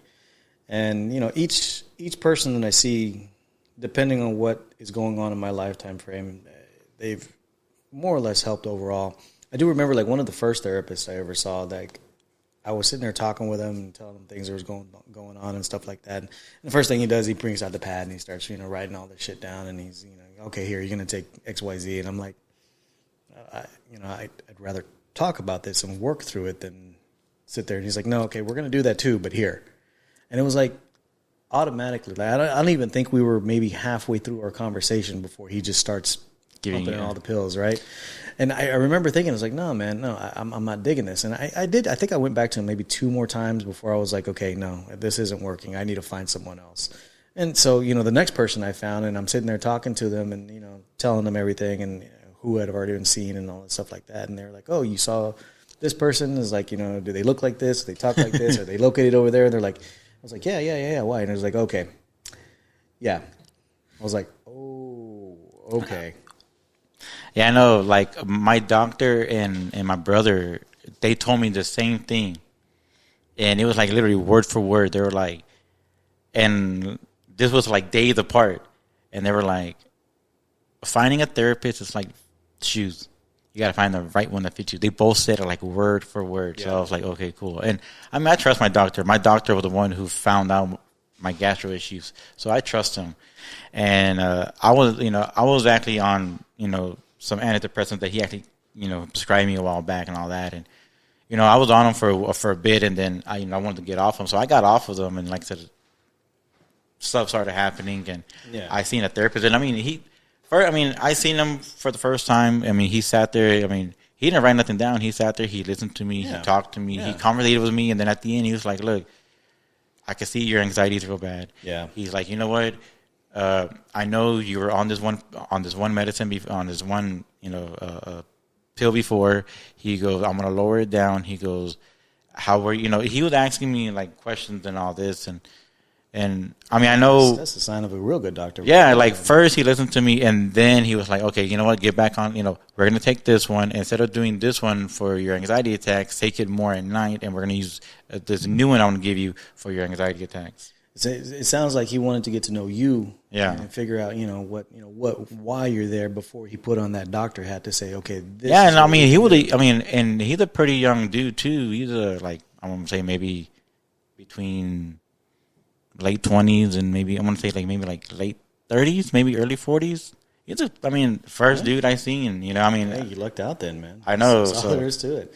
and each person that I see depending on what is going on in my lifetime frame, they've more or less helped overall. I do remember like one of the first therapists I ever saw, like I was sitting there talking with him and telling him things that was going on and stuff like that. And the first thing he does, he brings out the pad and he starts, writing all this shit down. And he's, okay, here, you're going to take X, Y, Z. And I'm like, I'd rather talk about this and work through it than sit there. And he's like, no, okay, we're going to do that too, but here. And it was like automatically, like, I don't even think we were maybe halfway through our conversation before he just starts pumping in all the pills, right? And I remember thinking, I was like, no, man, no, I'm not digging this. And I think I went back to him maybe 2 more times before I was like, okay, no, this isn't working. I need to find someone else. And so, the next person I found, and I'm sitting there talking to them and, telling them everything and who had already been seen and all that stuff like that. And they're like, oh, you saw this person? Is like, do they look like this? Do they talk like this? Are they located over there? And they're like, I was like, yeah. Why? And I was like, okay. Yeah. I was like, oh, okay. Yeah, I know. Like my doctor and my brother, they told me the same thing, and it was like literally word for word. They were like, and this was like days apart, and they were like, finding a therapist is like shoes. You got to find the right one that fits you. They both said it like word for word. Yeah. So I was like, okay, cool. And I mean, I trust my doctor. My doctor was the one who found out my gastro issues, so I trust him. And I was actually on some antidepressants that he actually, prescribed me a while back and all that. And, I was on them for a bit, and then I wanted to get off them. So I got off of them, and like I said, stuff started happening, and I seen a therapist. And I mean, I seen him for the first time. I mean, he sat there. I mean, he didn't write nothing down. He sat there. He listened to me. Yeah. He talked to me. Yeah. He conversated with me. And then at the end, he was like, look, I can see your anxiety is real bad. Yeah. He's like, you know what? I know you were on this one medicine, on this one, pill before. He goes, I'm going to lower it down. He goes, how were you? He was asking me like questions and all this. And I mean, I know that's a sign of a real good doctor. Yeah. Like first he listened to me, and then he was like, okay, you know what? Get back on, we're going to take this one. Instead of doing this one for your anxiety attacks, take it more at night. And we're going to use this new one I'm going to give you for your anxiety attacks. It sounds like he wanted to get to know you, and figure out, why you're there before he put on that doctor hat to say, okay, this. Yeah, and I mean, and he's a pretty young dude too. He's I'm gonna say maybe between late 20s and maybe maybe late 30s, maybe early 40s. He's first dude I seen. Hey, you lucked out then, man. I know. That's all there is to it.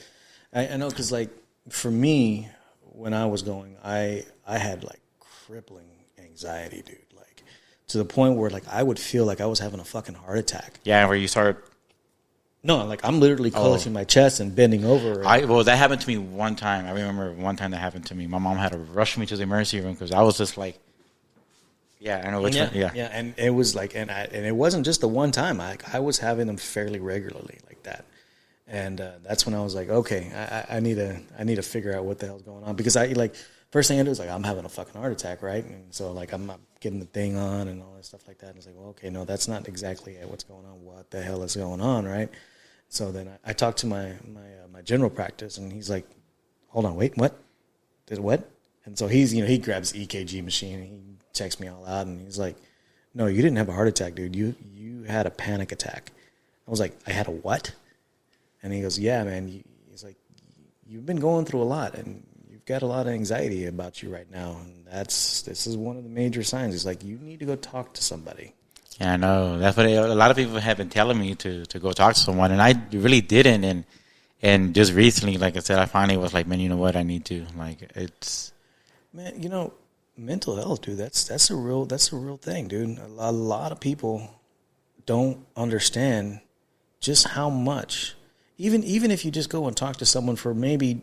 I know, because like for me, when I was going, I had like crippling anxiety, dude, like to the point where like I would feel like I was having a fucking heart attack. Yeah, where you start. No, like I'm literally clutching my chest and bending over. That happened to me one time. I remember one time that happened to me. My mom had to rush me to the emergency room because I was just like, yeah, I know which one. Yeah, and it was like, and it wasn't just the one time. I was having them fairly regularly like that, and that's when I was like, okay, I need to figure out what the hell's going on, because first thing I do is like, I'm having a fucking heart attack, right? And so like I'm not getting the thing on and all that stuff like that. And it's like, well, okay, no, that's not exactly what's going on. What the hell is going on, right? So then I talked to my general practice, and he's like, hold on, wait, what? Did what? And so he grabs the EKG machine and he checks me all out, and he's like, no, you didn't have a heart attack, dude. You had a panic attack. I was like, I had a what? And he goes, yeah, man. He's like, you've been going through a lot, and you've got a lot of anxiety about you right now, and this is one of the major signs. It's like, you need to go talk to somebody. Yeah, I know. That's what a lot of people have been telling me to go talk to someone, and I really didn't. And just recently, like I said, I finally was like, man, you know what? I need to. Like, it's man, mental health, dude. That's a real thing, dude. A lot of people don't understand just how much. Even if you just go and talk to someone for maybe,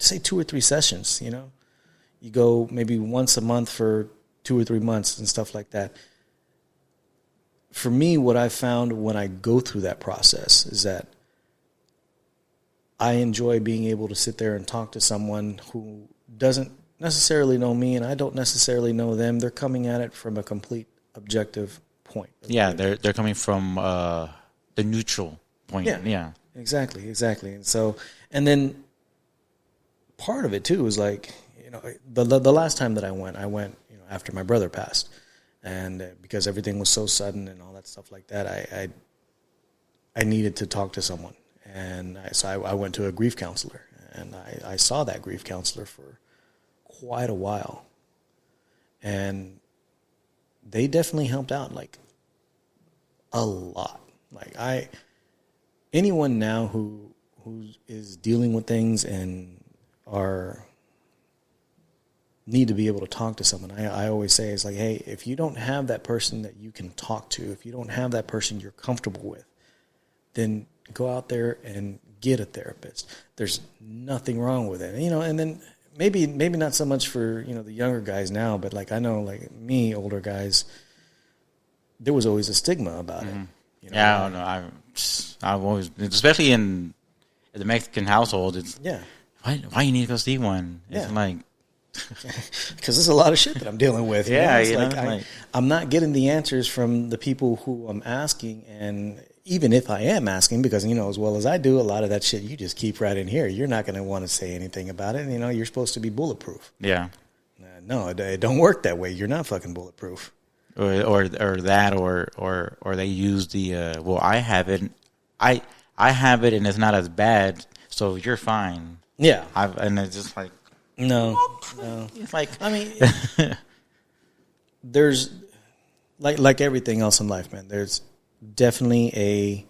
say, 2 or 3 sessions, you go maybe once a month for 2 or 3 months and stuff like that. For me, what I found when I go through that process is that I enjoy being able to sit there and talk to someone who doesn't necessarily know me, and I don't necessarily know them. They're coming at it from a complete objective point. Yeah, they're coming from the neutral point. Yeah. Exactly. And so, and then part of it too is like, the last time that I went, after my brother passed, And because everything was so sudden and all that stuff like that, I needed to talk to someone. And so I went to a grief counselor, and I saw that grief counselor for quite a while. And they definitely helped out, like, a lot. Like, anyone now who is dealing with things and need to be able to talk to someone, I always say, it's like, hey, if you don't have that person that you can talk to, if you don't have that person you're comfortable with, then go out there and get a therapist. There's nothing wrong with it. And then maybe not so much for, the younger guys now, but like I know, like me, older guys, there was always a stigma about it. Yeah, I don't know. I've always, especially in the Mexican household, it's why you need to go see one? It's like, because there's a lot of shit that I'm dealing with. I'm not getting the answers from the people who I'm asking, and even if I am asking, because as well as I do, a lot of that shit you just keep right in here. You're not going to want to say anything about it. You're supposed to be bulletproof. Yeah. No, it don't work that way. You're not fucking bulletproof. Or that, or they use the I have it, I have it, and it's not as bad, so you're fine. Yeah. And it's just like, no. It's like, I mean, there's like everything else in life, man. There's definitely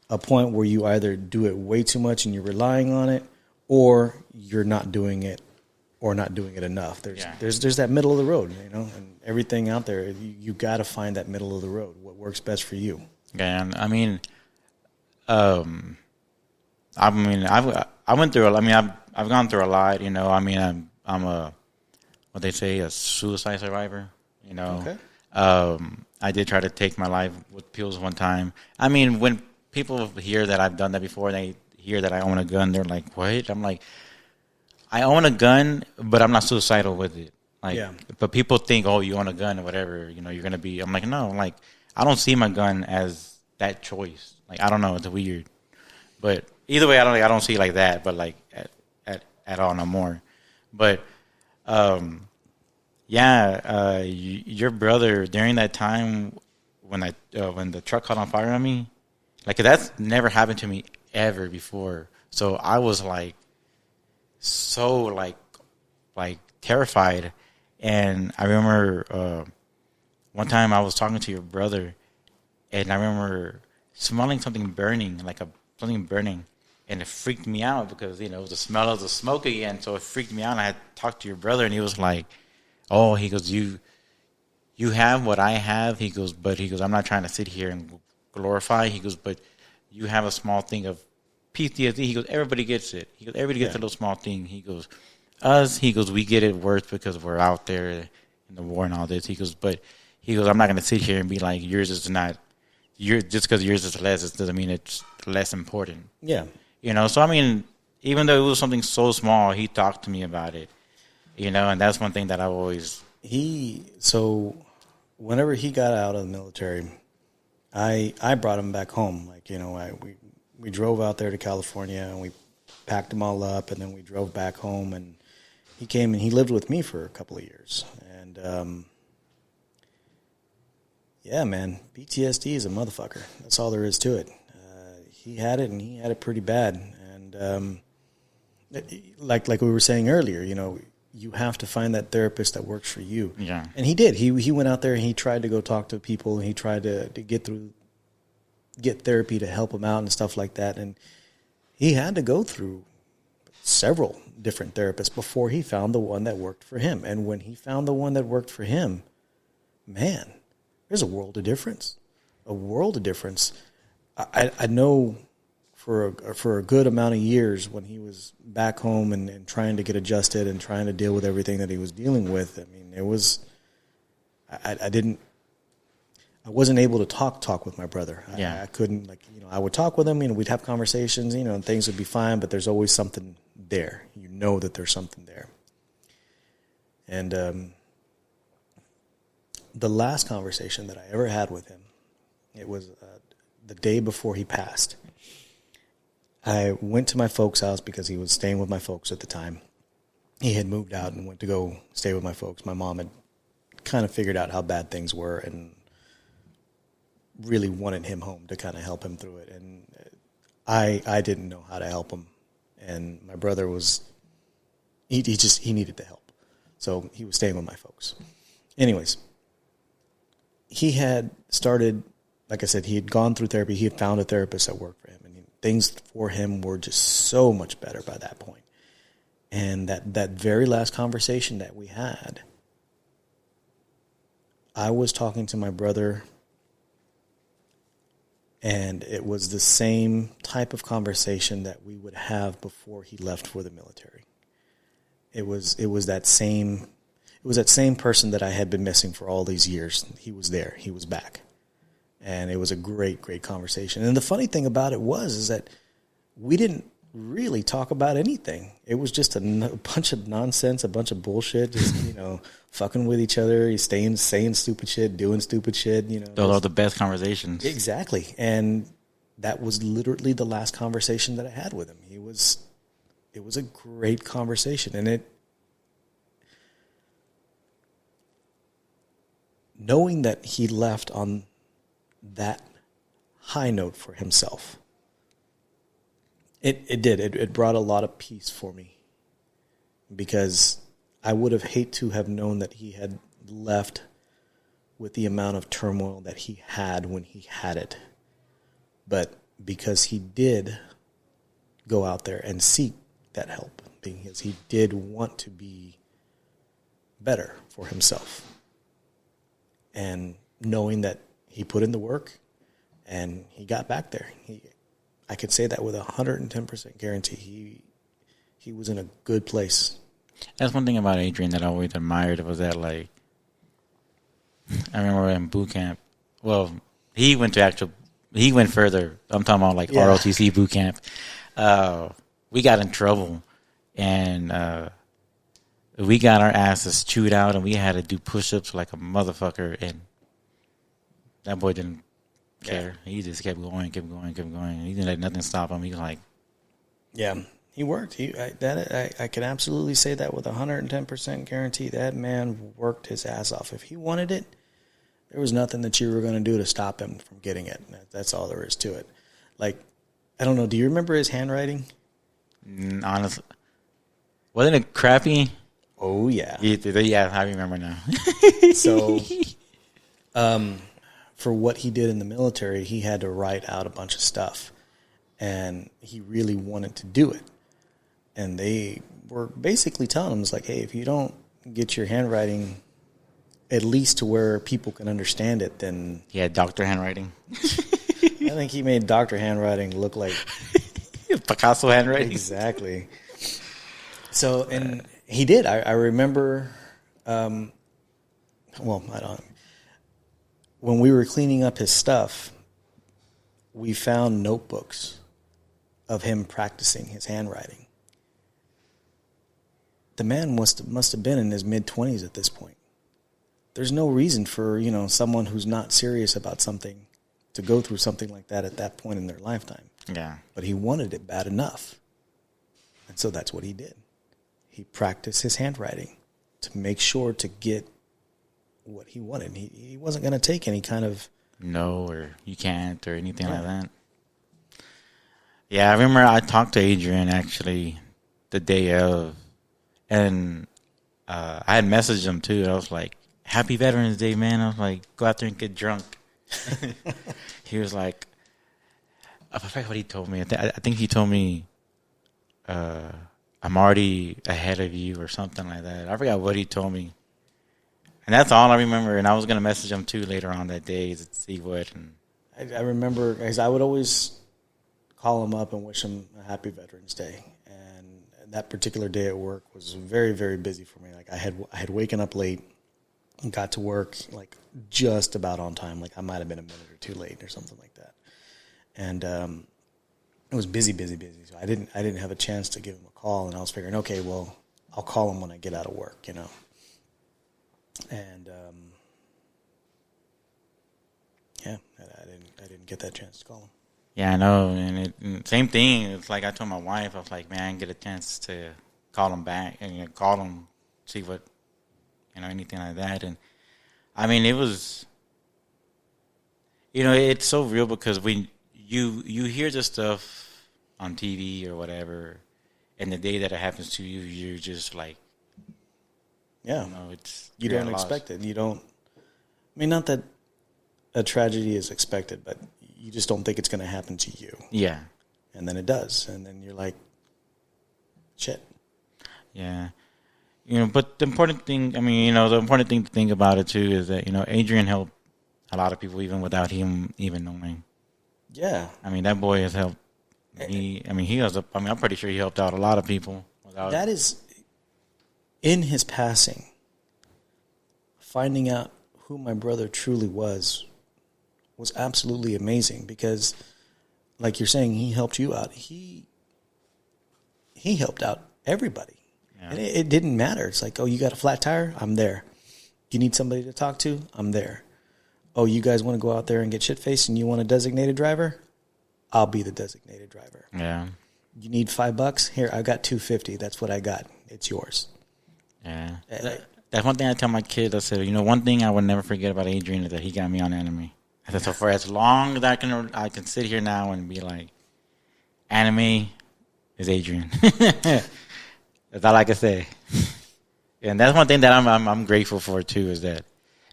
a point where you either do it way too much and you're relying on it, or you're not doing it, or not doing it enough. There's that middle of the road, and everything out there. You got to find that middle of the road. What works best for you? Yeah, and I mean, I went through. I've gone through a lot. I'm a what they say, a suicide survivor. Okay. I did try to take my life with pills one time. I mean, when people hear that I've done that before, they hear that I own a gun, they're like, "What?" I'm like, I own a gun, but I'm not suicidal with it. But people think, oh, you own a gun or whatever, you're going to be. I'm like, no, I don't see my gun as that choice. Like, I don't know, it's weird. But either way, I don't see it like that, but like at all no more. But your brother, during that time when the truck caught on fire on me, like, that's never happened to me ever before. So I was like, so like terrified. And I remember one time I was talking to your brother, and I remember smelling something burning, and it freaked me out because it was the smell of the smoke again. So it freaked me out. And I had talked to your brother, and he was like, "Oh," he goes, "You have what I have." He goes, "But," he goes, "I'm not trying to sit here and glorify." He goes, "But you have a small thing of PTSD." He goes, "Everybody gets it." He goes, "Everybody gets a little small thing." He goes, he goes, "We get it worse because we're out there in the war and all this." He goes, "But," he goes, "I'm not going to sit here and be like, yours is not, just because yours is less, it doesn't mean it's less important." Yeah. So I mean, even though it was something so small, he talked to me about it, and that's one thing that I always. So whenever he got out of the military, I brought him back home. We drove out there to California, and we packed him all up, and then we drove back home, and he came and he lived with me for a couple of years. And yeah, man, PTSD is a motherfucker. That's all there is to it. He had it, and he had it pretty bad. And like we were saying earlier, you have to find that therapist that works for you. Yeah. And he did. He went out there and he tried to go talk to people, and he tried to get therapy to help him out and stuff like that. And he had to go through several different therapists before he found the one that worked for him. And when he found the one that worked for him, man, there's a world of difference. A world of difference. I know for a good amount of years when he was back home and trying to get adjusted and trying to deal with everything that he was dealing with. I mean, it was, I wasn't able to talk with my brother. I couldn't, I would talk with him, we'd have conversations, and things would be fine, but there's always something there. That there's something there. And the last conversation that I ever had with him, it was the day before he passed. I went to my folks' house because he was staying with my folks at the time. He had moved out and went to go stay with my folks. My mom had kind of figured out how bad things were and really wanted him home to kind of help him through it. And I didn't know how to help him. And my brother he needed the help. So he was staying with my folks. Anyways, he had started, like I said, he had gone through therapy. He had found a therapist that worked for him. And things for him were just so much better by that point. And that very last conversation that we had, I was talking to my brother, and it was the same type of conversation that we would have before he left for the military. It was that same person that I had been missing for all these years. He was there. He was back. And it was a great, great conversation. And the funny thing about it is that we didn't really talk about anything. It was just a bunch of nonsense, a bunch of bullshit, just, fucking with each other, saying stupid shit, doing stupid shit, Those are the best conversations. Exactly. And that was literally the last conversation that I had with him. It was a great conversation. And knowing that he left on that high note for himself, it brought a lot of peace for me, because I would have hated to have known that he had left with the amount of turmoil that he had when he had it. But because he did go out there and seek that help, because he did want to be better for himself, and knowing that he put in the work and he got back there, I could say that with 110% guarantee. He was in a good place. That's one thing about Adrian that I always admired, was that, like, I remember in boot camp. Well, he went further. I'm talking about like ROTC boot camp. We got in trouble, and we got our asses chewed out, and we had to do push-ups like a motherfucker. And that boy didn't care. He just kept going. He didn't let nothing stop him. He was like, yeah, he worked. I can absolutely say that with 110% guarantee. That man worked his ass off. If he wanted it, there was nothing that you were going to do to stop him from getting it. That's all there is to it. Like, I don't know. Do you remember his handwriting? Honestly, wasn't it crappy? Oh, yeah. Yeah, I remember now. So, for what he did in the military, he had to write out a bunch of stuff. And he really wanted to do it. And they were basically telling him, it's like, hey, if you don't get your handwriting at least to where people can understand it, then... He had doctor handwriting. I think he made doctor handwriting look like... Picasso handwriting. Exactly. So, and he did. I remember... I don't... When we were cleaning up his stuff, we found notebooks of him practicing his handwriting. The man must have been in his mid-20s at this point. There's no reason for, someone who's not serious about something to go through something like that at that point in their lifetime. Yeah. But he wanted it bad enough. And so that's what he did. He practiced his handwriting to make sure to get what he wanted. He wasn't going to take any kind of... No, or you can't, or anything like that. Yeah, I remember I talked to Adrian, actually, the day of, and I had messaged him, too. I was like, Happy Veterans Day, man. I was like, go out there and get drunk. He was like, I forgot what he told me. I think he told me, I'm already ahead of you, or something like that. I forgot what he told me. And that's all I remember. And I was going to message him, too, later on that day to see what. And I remember, because I would always call him up and wish him a happy Veterans Day. And that particular day at work was very, very busy for me. Like, I had waken up late and got to work, like, just about on time. Like, I might have been a minute or two late or something like that. And it was busy. So I didn't have a chance to give him a call. And I was figuring, okay, well, I'll call him when I get out of work, And I didn't get that chance to call him. Yeah, I know, and same thing. It's like I told my wife, I was like, man, I didn't get a chance to call him back and call him, see what, anything like that. And I mean, it was, it's so real because you hear this stuff on TV or whatever, and the day that it happens to you, you're just like, yeah, you you're don't at a loss. expect it. You don't. I mean, not that a tragedy is expected, but you just don't think it's going to happen to you. Yeah. And then it does, and then you're like, shit. Yeah. But the important thing, the important thing to think about it too is that, Adrian helped a lot of people even without him even knowing. Yeah. I mean, that boy has helped me. I mean, I'm pretty sure he helped out a lot of people. That is, in his passing, finding out who my brother truly was absolutely amazing because, like you're saying, he helped you out. He helped out everybody. Yeah. And it didn't matter. It's like, oh, you got a flat tire? I'm there. You need somebody to talk to? I'm there. Oh, you guys want to go out there and get shit-faced and you want a designated driver? I'll be the designated driver. Yeah. You need $5? Here, I got $250. That's what I got. It's yours. Yeah. That's one thing I tell my kids. I said, one thing I would never forget about Adrian is that he got me on anime. I said, so for as long as I can sit here now and be like, anime is Adrian. That's all I can say. And that's one thing that I'm grateful for too, is that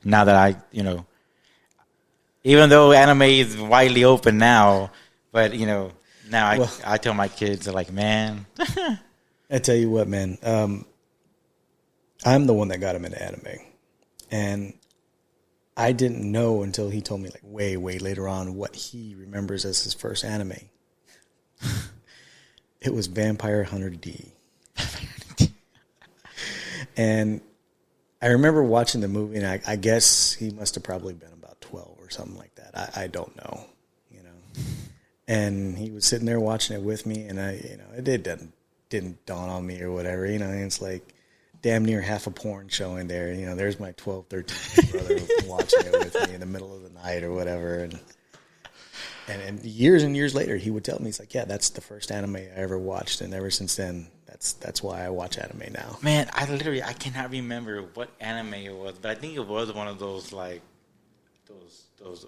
now that I, even though anime is widely open now, but now I tell my kids, like, man. I tell you what, man. I'm the one that got him into anime, and I didn't know until he told me, like, way, way later on, what he remembers as his first anime. It was Vampire Hunter D. And I remember watching the movie, and I guess he must have probably been about 12 or something like that. I don't know, And he was sitting there watching it with me, and it didn't dawn on me or whatever, and it's like damn near half a porn showing there. There's my 12, 13 brother watching it with me in the middle of the night or whatever, and years and years later, he would tell me, he's like, yeah, that's the first anime I ever watched, and ever since then, that's why I watch anime now. Man, I cannot remember what anime it was, but I think it was one of those, like, those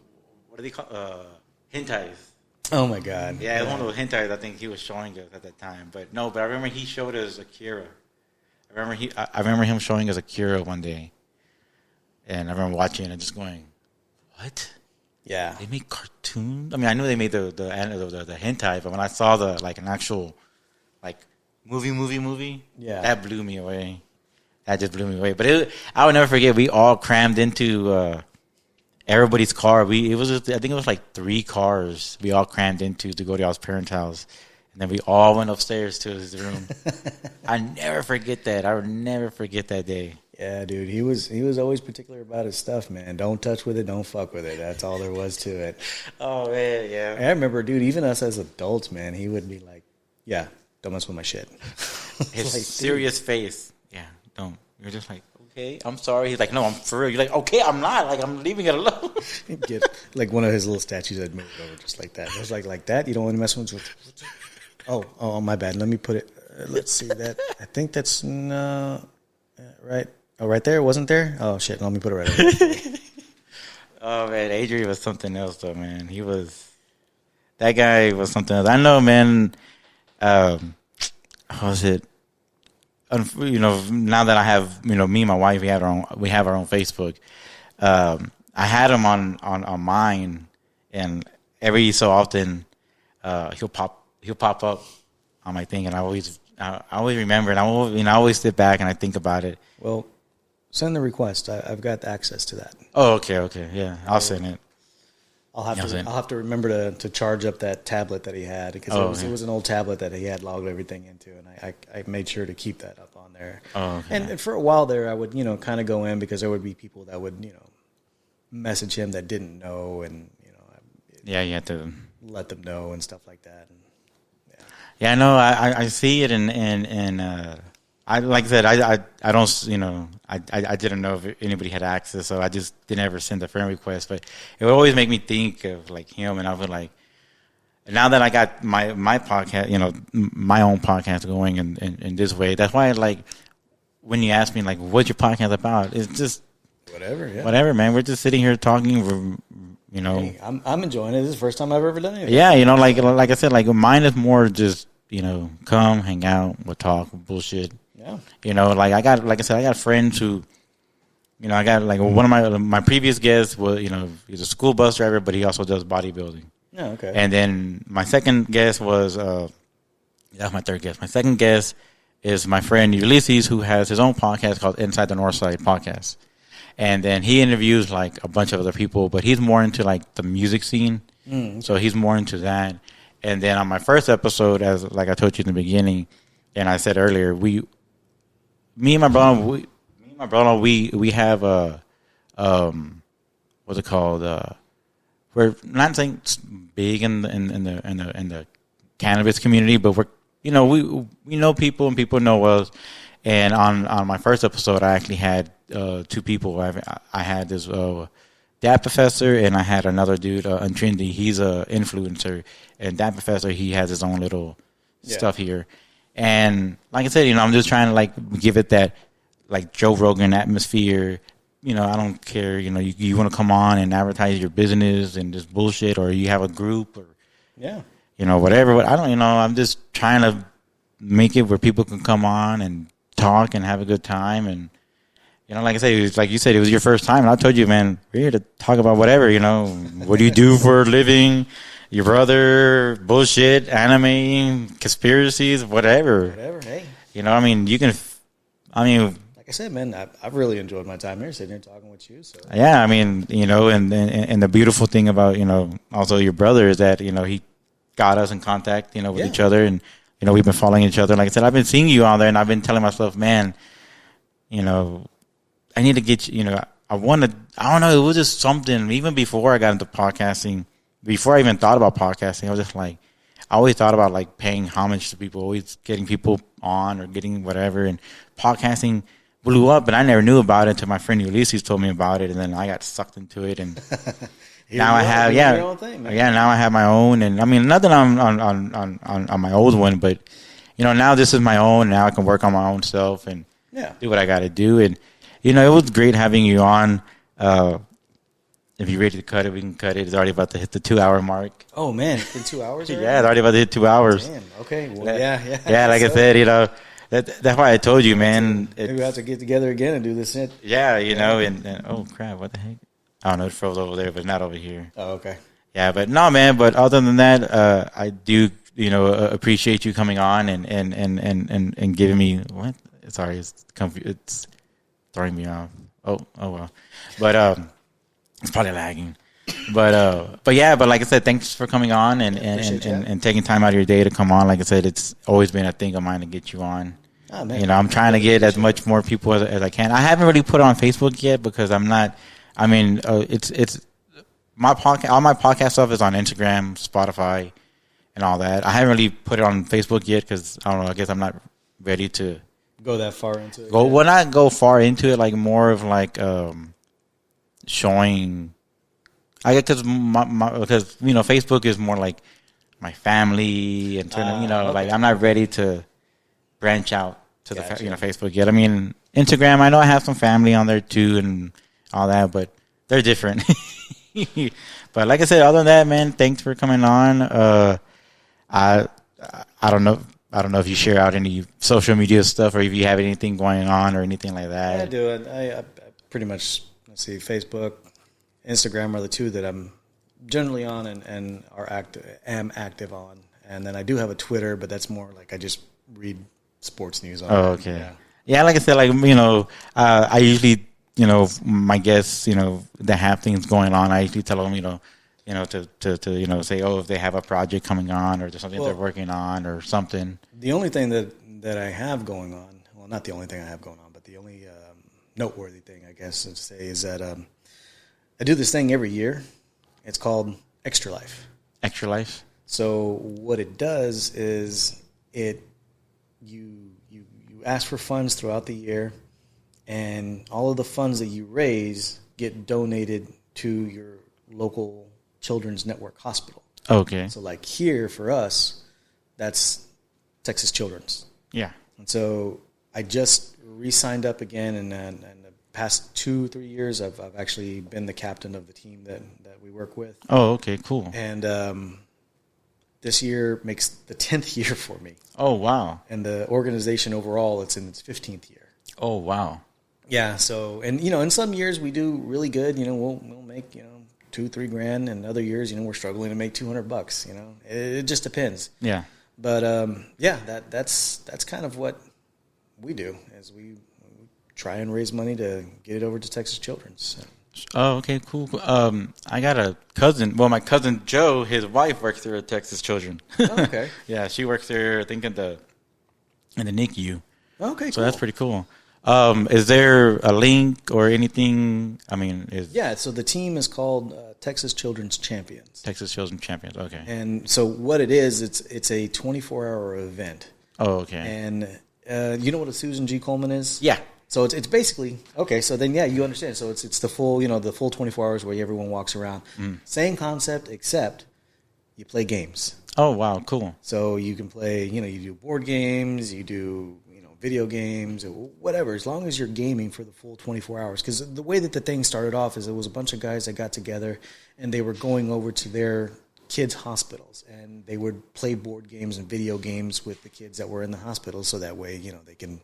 what are they called? Hentais. Oh my God. Yeah, it was one of those hentais I think he was showing us at that time. But I remember he showed us Akira. I remember him showing us Akira one day. And I remember watching it and just going, what? Yeah. They make cartoons? I mean, I knew they made the hentai, but when I saw an actual movie, yeah, that blew me away. That just blew me away. But I would never forget, we all crammed into everybody's car. I think it was like 3 cars we all crammed into to go to y'all's parents' house. And then we all went upstairs to his room. I never forget that. I would never forget that day. Yeah, dude, he was always particular about his stuff, man. Don't touch with it, don't fuck with it. That's all there was to it. Oh man, yeah. I remember, dude, even us as adults, man, he would be like, yeah, don't mess with my shit. His like, serious face. Yeah, don't. You're just like, okay, I'm sorry. He's like, no, I'm for real. You're like, okay, I'm not. Like, I'm leaving it alone. Get like one of his little statues that moved over just like that. It was like that. You don't want to mess with it. Oh, my bad. Let me put it. Let's see that. I think that's right. Oh, right there. It wasn't there. Oh shit. Let me put it right over. Oh man, Adrian was something else though, man. That guy was something else. I know, man. How was it? Now that I have, me and my wife, we have our own Facebook. I had him on mine, and every so often, he'll pop up on my thing, and I always remember, and I always sit back and I think about it. Well, send the request. I've got access to that. Oh, okay, yeah, I'll send it. I'll have to remember to charge up that tablet that he had, because it was an old tablet that he had logged everything into, and I made sure to keep that up on there. Oh, okay. And for a while there, I would kind of go in, because there would be people that would message him that didn't know, and you had to let them know and stuff like that. And, yeah, I know. I see it, and I like I said, I don't, I didn't know if anybody had access, so I just didn't ever send a friend request. But it would always make me think of like him, and I would like. Now that I got my podcast, my own podcast going in this way, that's why like when you ask me like, what's your podcast about? It's just Whatever, man. We're just sitting here talking. You know, hey, I'm enjoying it. This is the first time I've ever done anything. Yeah, you know, like I said, like mine is more just, you know, come, hang out, we'll talk, bullshit. Yeah. You know, like I got friends who, you know, I got like one of my previous guests was, you know, he's a school bus driver, but he also does bodybuilding. Yeah, okay. And then my second guest was, that's my third guest. My second guest is my friend Ulysses, who has his own podcast called Inside the Northside Podcast. And then he interviews like a bunch of other people, but he's more into like the music scene. So he's more into that. And then on my first episode, as like I told you in the beginning, and I said earlier, me and my brother, we have a what's it called? We're not saying big in the cannabis community, but we're, you know, we know people and people know us. And on my first episode, I actually had 2 people. I had this Dad Professor, and I had another dude, Trinity. He's a influencer, and Dad Professor, he has his own little stuff here. And like I said, you know, I'm just trying to like give it that like Joe Rogan atmosphere. You know, I don't care. You know, you want to come on and advertise your business and just bullshit, or you have a group, or you know, whatever. But I don't. You know, I'm just trying to make it where people can come on and talk and have a good time. And you know, like I said, it was, like you said, it was your first time, and I told you, man, we're here to talk about whatever. You know, what do you do for a living? Your brother, bullshit, anime, conspiracies, whatever. Hey. You know, I mean, you can. I mean, like I said, man, I've really enjoyed my time here, sitting here talking with you. So yeah, I mean, you know, and the beautiful thing about, you know, also your brother is that, you know, he got us in contact, you know, with each other, and you know, we've been following each other. Like I said, I've been seeing you out there, and I've been telling myself, man, you know, I need to get you. You know, I don't know. It was just something. Even before I got into podcasting, before I even thought about podcasting, I was just like, I always thought about like paying homage to people, always getting people on or getting whatever. And podcasting blew up, but I never knew about it until my friend Ulysses told me about it, and then I got sucked into it. And now I have, your own thing, man. Now I have my own. And I mean, not that I'm on my old one, but you know, now this is my own. Now I can work on my own self and do what I got to do. And you know, it was great having you on. If you're ready to cut it, we can cut it. It's already about to hit the 2-hour mark. Oh, man. It's been 2 hours already? Yeah, it's already about to hit 2 hours. Damn. Okay. Well, yeah. Yeah, like I said, you know, that's why I told you, man. Maybe we have to get together again and do this shit. Yeah, you know, and oh, crap, what the heck? I don't know, it froze over there, but not over here. Oh, okay. Yeah, but no, man, but other than that, I do, you know, appreciate you coming on and giving me, what? Sorry, it's throwing me off. Oh, well. But, it's probably lagging, but like I said, thanks for coming on and taking time out of your day to come on. Like I said, it's always been a thing of mine to get you on. Oh, man. You know, I'm trying to get as much more people as I can. I haven't really put it on Facebook yet because I'm not. I mean, it's my podcast. All my podcast stuff is on Instagram, Spotify, and all that. I haven't really put it on Facebook yet because I don't know. I guess I'm not ready to go that far into it. Well, not go far into it. Like more of like. Showing, I guess, because you know, Facebook is more like my family and you know, like I'm not ready to branch out to the Facebook yet. I mean, Instagram, I know I have some family on there too and all that, but they're different. But like I said, other than that, man, thanks for coming on. I don't know if you share out any social media stuff or if you have anything going on or anything like that. Yeah, I do. I pretty much. See, Facebook, Instagram are the two that I'm generally on and am active on. And then I do have a Twitter, but that's more like I just read sports news on. Oh, okay. Yeah, like I said, like, you know, I usually, you know, my guests, you know, that have things going on, I usually tell them, you know, to you know, say, oh, if they have a project coming on or there's something they're working on or something. The only thing that I have going on, well, not the only thing I have going on, but the only noteworthy thing, I guess, to say is that I do this thing every year. It's called Extra Life. Extra Life. So what it does is you ask for funds throughout the year, and all of the funds that you raise get donated to your local Children's Network hospital. Okay. So like here for us, that's Texas Children's. Yeah. And so I just re-signed up again in the past 2-3 years, I've actually been the captain of the team that we work with. Oh, okay, cool. And this year makes the 10th year for me. Oh, wow. And the organization overall, it's in its 15th year. Oh, wow. Yeah. So, and in some years we do really good. We'll make $2-3 grand, and other years we're struggling to make $200. It just depends. Yeah. But that's kind of what we do, is we try and raise money to get it over to Texas Children's. So. Oh, okay, cool. I got a cousin. Well, my cousin Joe, his wife works there at Texas Children. Oh, okay. Yeah, she works there, I think, in the NICU. Okay, cool. So that's pretty cool. Is there a link or anything? So the team is called Texas Children's Champions. Texas Children's Champions. Okay. And so what it is, it's a 24-hour event. Oh, okay. And you know what a Susan G. Coleman is? Yeah. So it's basically okay. So then, you understand. So it's the full, the full 24 hours where everyone walks around. Same concept, except you play games. Oh, wow, cool. So you can play, you do board games, you do, video games, or whatever, as long as you're gaming for the full 24 hours. Because the way that the thing started off is it was a bunch of guys that got together, and they were going over to their kids' hospitals, and they would play board games and video games with the kids that were in the hospital, so that way, they can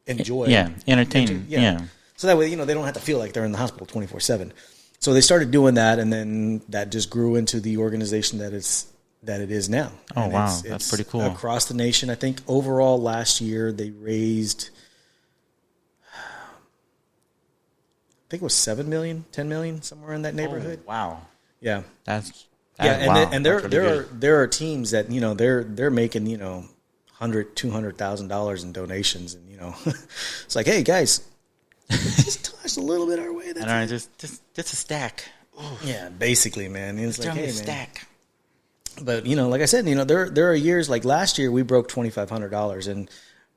enjoy. Yeah, entertaining. Yeah. So that way, they don't have to feel like they're in the hospital 24/7. So they started doing that, and then that just grew into the organization that it is now. Oh, and wow. That's pretty cool. Across the nation, I think overall last year they raised, I think it was 7 million, 10 million, somewhere in that neighborhood. Oh, wow. Yeah. Wow. And there are teams that, they're making, $100,000, $200,000 in donations, and it's like, hey guys, just toss a little bit our way. That's right, just a stack. Ooh. Yeah, basically, man. It's like, hey, man. Stack. But like I said, there are years, like last year we broke $2,500, and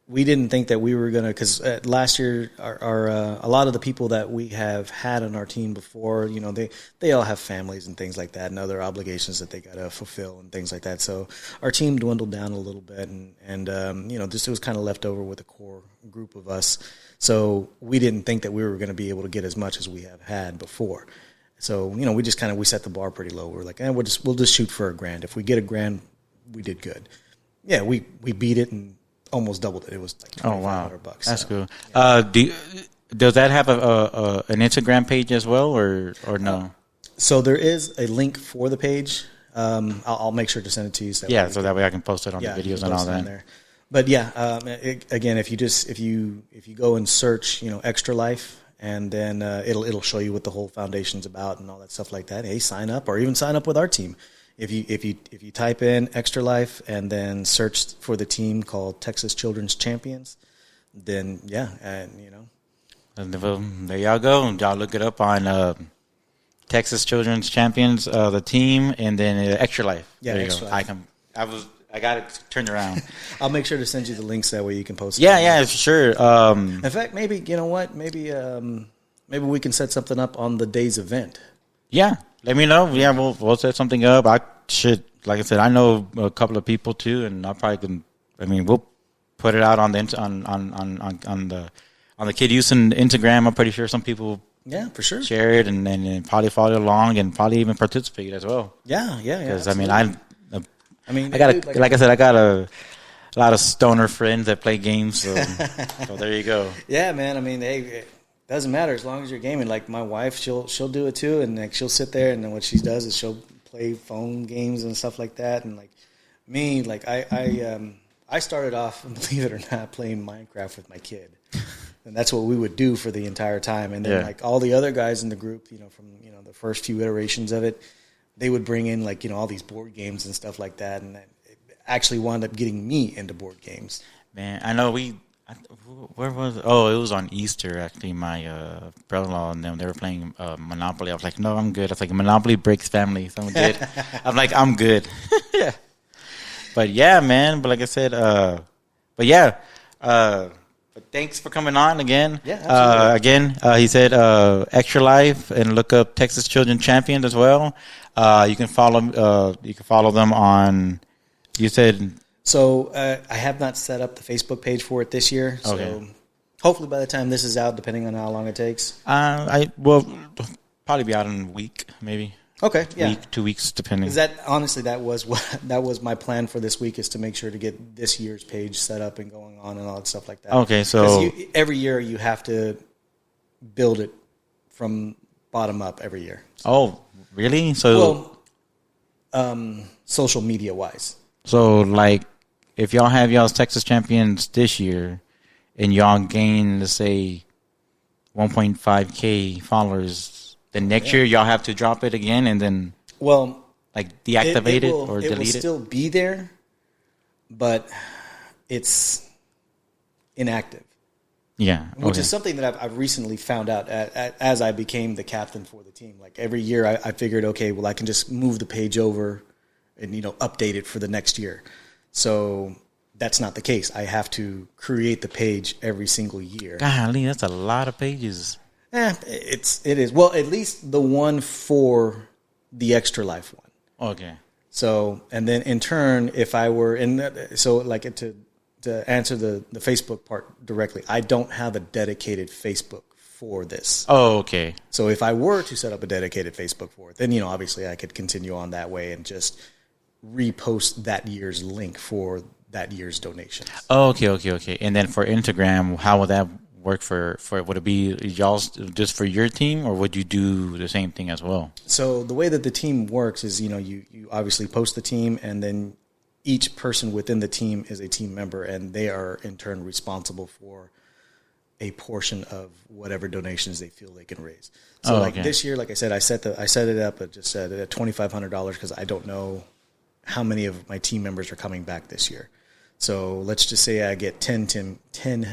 we didn't think that we were gonna, because last year our a lot of the people that we have had on our team before, they all have families and things like that, and other obligations that they gotta fulfill and things like that. So our team dwindled down a little bit, and just it was kind of left over with a core group of us. So we didn't think that we were going to be able to get as much as we have had before. So, we just we set the bar pretty low. We're like, we'll just shoot for $1,000. If we get $1,000, we did good. Yeah, we beat it and almost doubled it. It was like $2,500. That's cool. Yeah. Does that have an Instagram page as well, or no? So there is a link for the page. I'll make sure to send it to you. So that way I can post it on the videos and all that. There. But again, if you go and search, Extra Life, and then it'll show you what the whole foundation's about and all that stuff like that. Hey, sign up, or even sign up with our team. If you type in Extra Life and then search for the team called Texas Children's Champions, then there y'all go. Y'all look it up on Texas Children's Champions, the team, and then Extra Life. Yeah, there you Extra go. Life. I got it turned around. I'll make sure to send you the links, that way you can post it. Yeah, for sure. In fact, maybe, you know what? Maybe we can set something up on the day's event. Yeah. Let me know. Yeah, we'll set something up. Like I said, I know a couple of people too, and I probably can. We'll put it out on the Kid Houston Instagram. I'm pretty sure some people. Yeah, for sure. Share it and probably follow along and probably even participate as well. Yeah. Because I got like I said, I got a lot of stoner friends that play games. So there you go. Yeah, man. It doesn't matter as long as you're gaming. Like my wife, she'll do it too, and she'll sit there, and then what she does is she'll play phone games and stuff like that. And like me, I started off, believe it or not, playing Minecraft with my kid. And that's what we would do for the entire time. And then all the other guys in the group, from the first few iterations of it, they would bring in all these board games and stuff like that, and it actually wound up getting me into board games. Man, I know where was it? Oh, it was on Easter, actually. My brother-in-law and them, they were playing Monopoly. I was like, no, I'm good. I was like, Monopoly breaks family, so I'm good. I'm like, I'm good. Yeah. But yeah, man. But like I said, but thanks for coming on again. Yeah, absolutely. He said Extra Life, and look up Texas Children Champions as well. You can follow them on. You said so. I have not set up the Facebook page for it this year. So Hopefully by the time this is out, depending on how long it takes. I will probably be out in a week, maybe. Okay, yeah. Week, 2 weeks, depending. That honestly, that was my plan for this week, is to make sure to get this year's page set up and going on and all that stuff like that. Okay, so every year you have to build it from bottom up every year. Oh, really? So, social media wise. So, like, if y'all have y'all's Texas champions this year, and y'all gain, let's say, 1.5K followers, then next year y'all have to drop it again, and then like deactivate it or delete it. It will still be there, but it's inactive. Yeah, which is something that I've recently found out as I became the captain for the team. Like every year, I figured, okay, well, I can just move the page over and update it for the next year. So that's not the case. I have to create the page every single year. Golly, that's a lot of pages. It is. Well, at least the one for the Extra Life one. Okay. So, and then in turn, if I were to answer the Facebook part directly, I don't have a dedicated Facebook for this. Oh, okay. So if I were to set up a dedicated Facebook for it, then, obviously I could continue on that way and just repost that year's link for that year's donations. Oh, okay. And then for Instagram, how would that work for would it be y'all's just for your team, or would you do the same thing as well? So the way that the team works is, you obviously post the team, and then each person within the team is a team member, and they are in turn responsible for a portion of whatever donations they feel they can raise. So this year, like I said, I set it up. I just said it at $2,500 because I don't know how many of my team members are coming back this year. So let's just say I get 10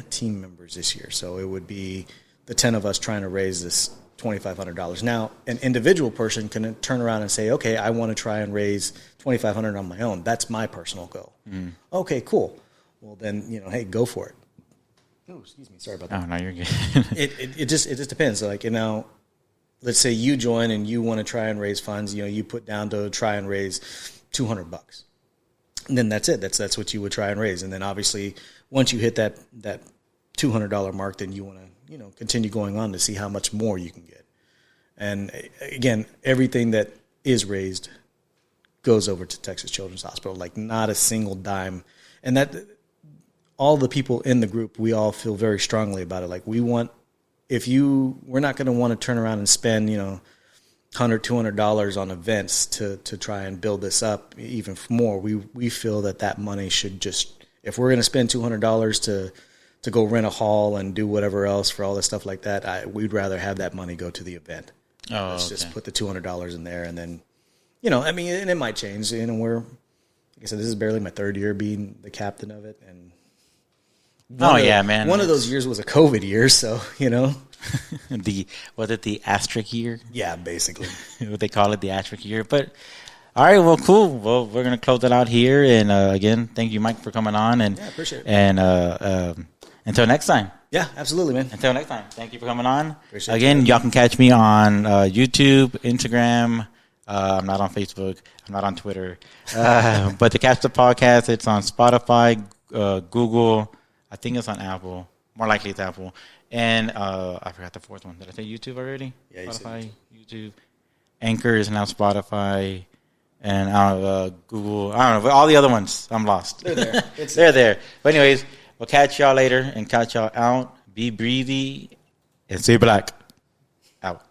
team members this year. So it would be the 10 of us trying to raise this $2,500. Now, an individual person can turn around and say, okay, I want to try and raise $2,500 on my own. That's my personal goal. Mm. Okay, cool. Well, then, hey, go for it. Oh, excuse me. Sorry about that. Oh, no, you're good. it just depends. Like, let's say you join and you want to try and raise funds. You put down to try and raise $200. And then that's it. That's what you would try and raise. And then obviously, once you hit that $200 mark, then you want to continue going on to see how much more you can get. And again, everything that is raised goes over to Texas Children's Hospital. Like not a single dime. And that all the people in the group, we all feel very strongly about it. Like we're not going to want to turn around and spend $100, $200 on events to try and build this up even more. We feel that money should just, if we're going to spend $200 to go rent a hall and do whatever else for all this stuff like that, we'd rather have that money go to the event. Let's just put the $200 in there, and then, and it might change. We're, like I said, this is barely my third year being the captain of it, and man, one of those years was a COVID year, so Was it the asterisk year? Yeah, basically. What they call it, the asterisk year. But all right, well, cool. Well, we're gonna close it out here, and again, thank you, Mike, for coming on, and appreciate it. And until next time. Yeah, absolutely, man. Until next time, thank you for coming on. Appreciate again, y'all can catch me on YouTube, Instagram. I'm not on Facebook. I'm not on Twitter. But the Capt podcast, it's on Spotify, Google. I think it's on Apple. More likely it's Apple. And I forgot the fourth one. Did I say YouTube already? Yeah, Spotify, YouTube. Anchor is now Spotify. And Google. I don't know. All the other ones, I'm lost. They're there. They're there. But anyways, we'll catch y'all later and catch y'all out. Be breezy and stay black. Out.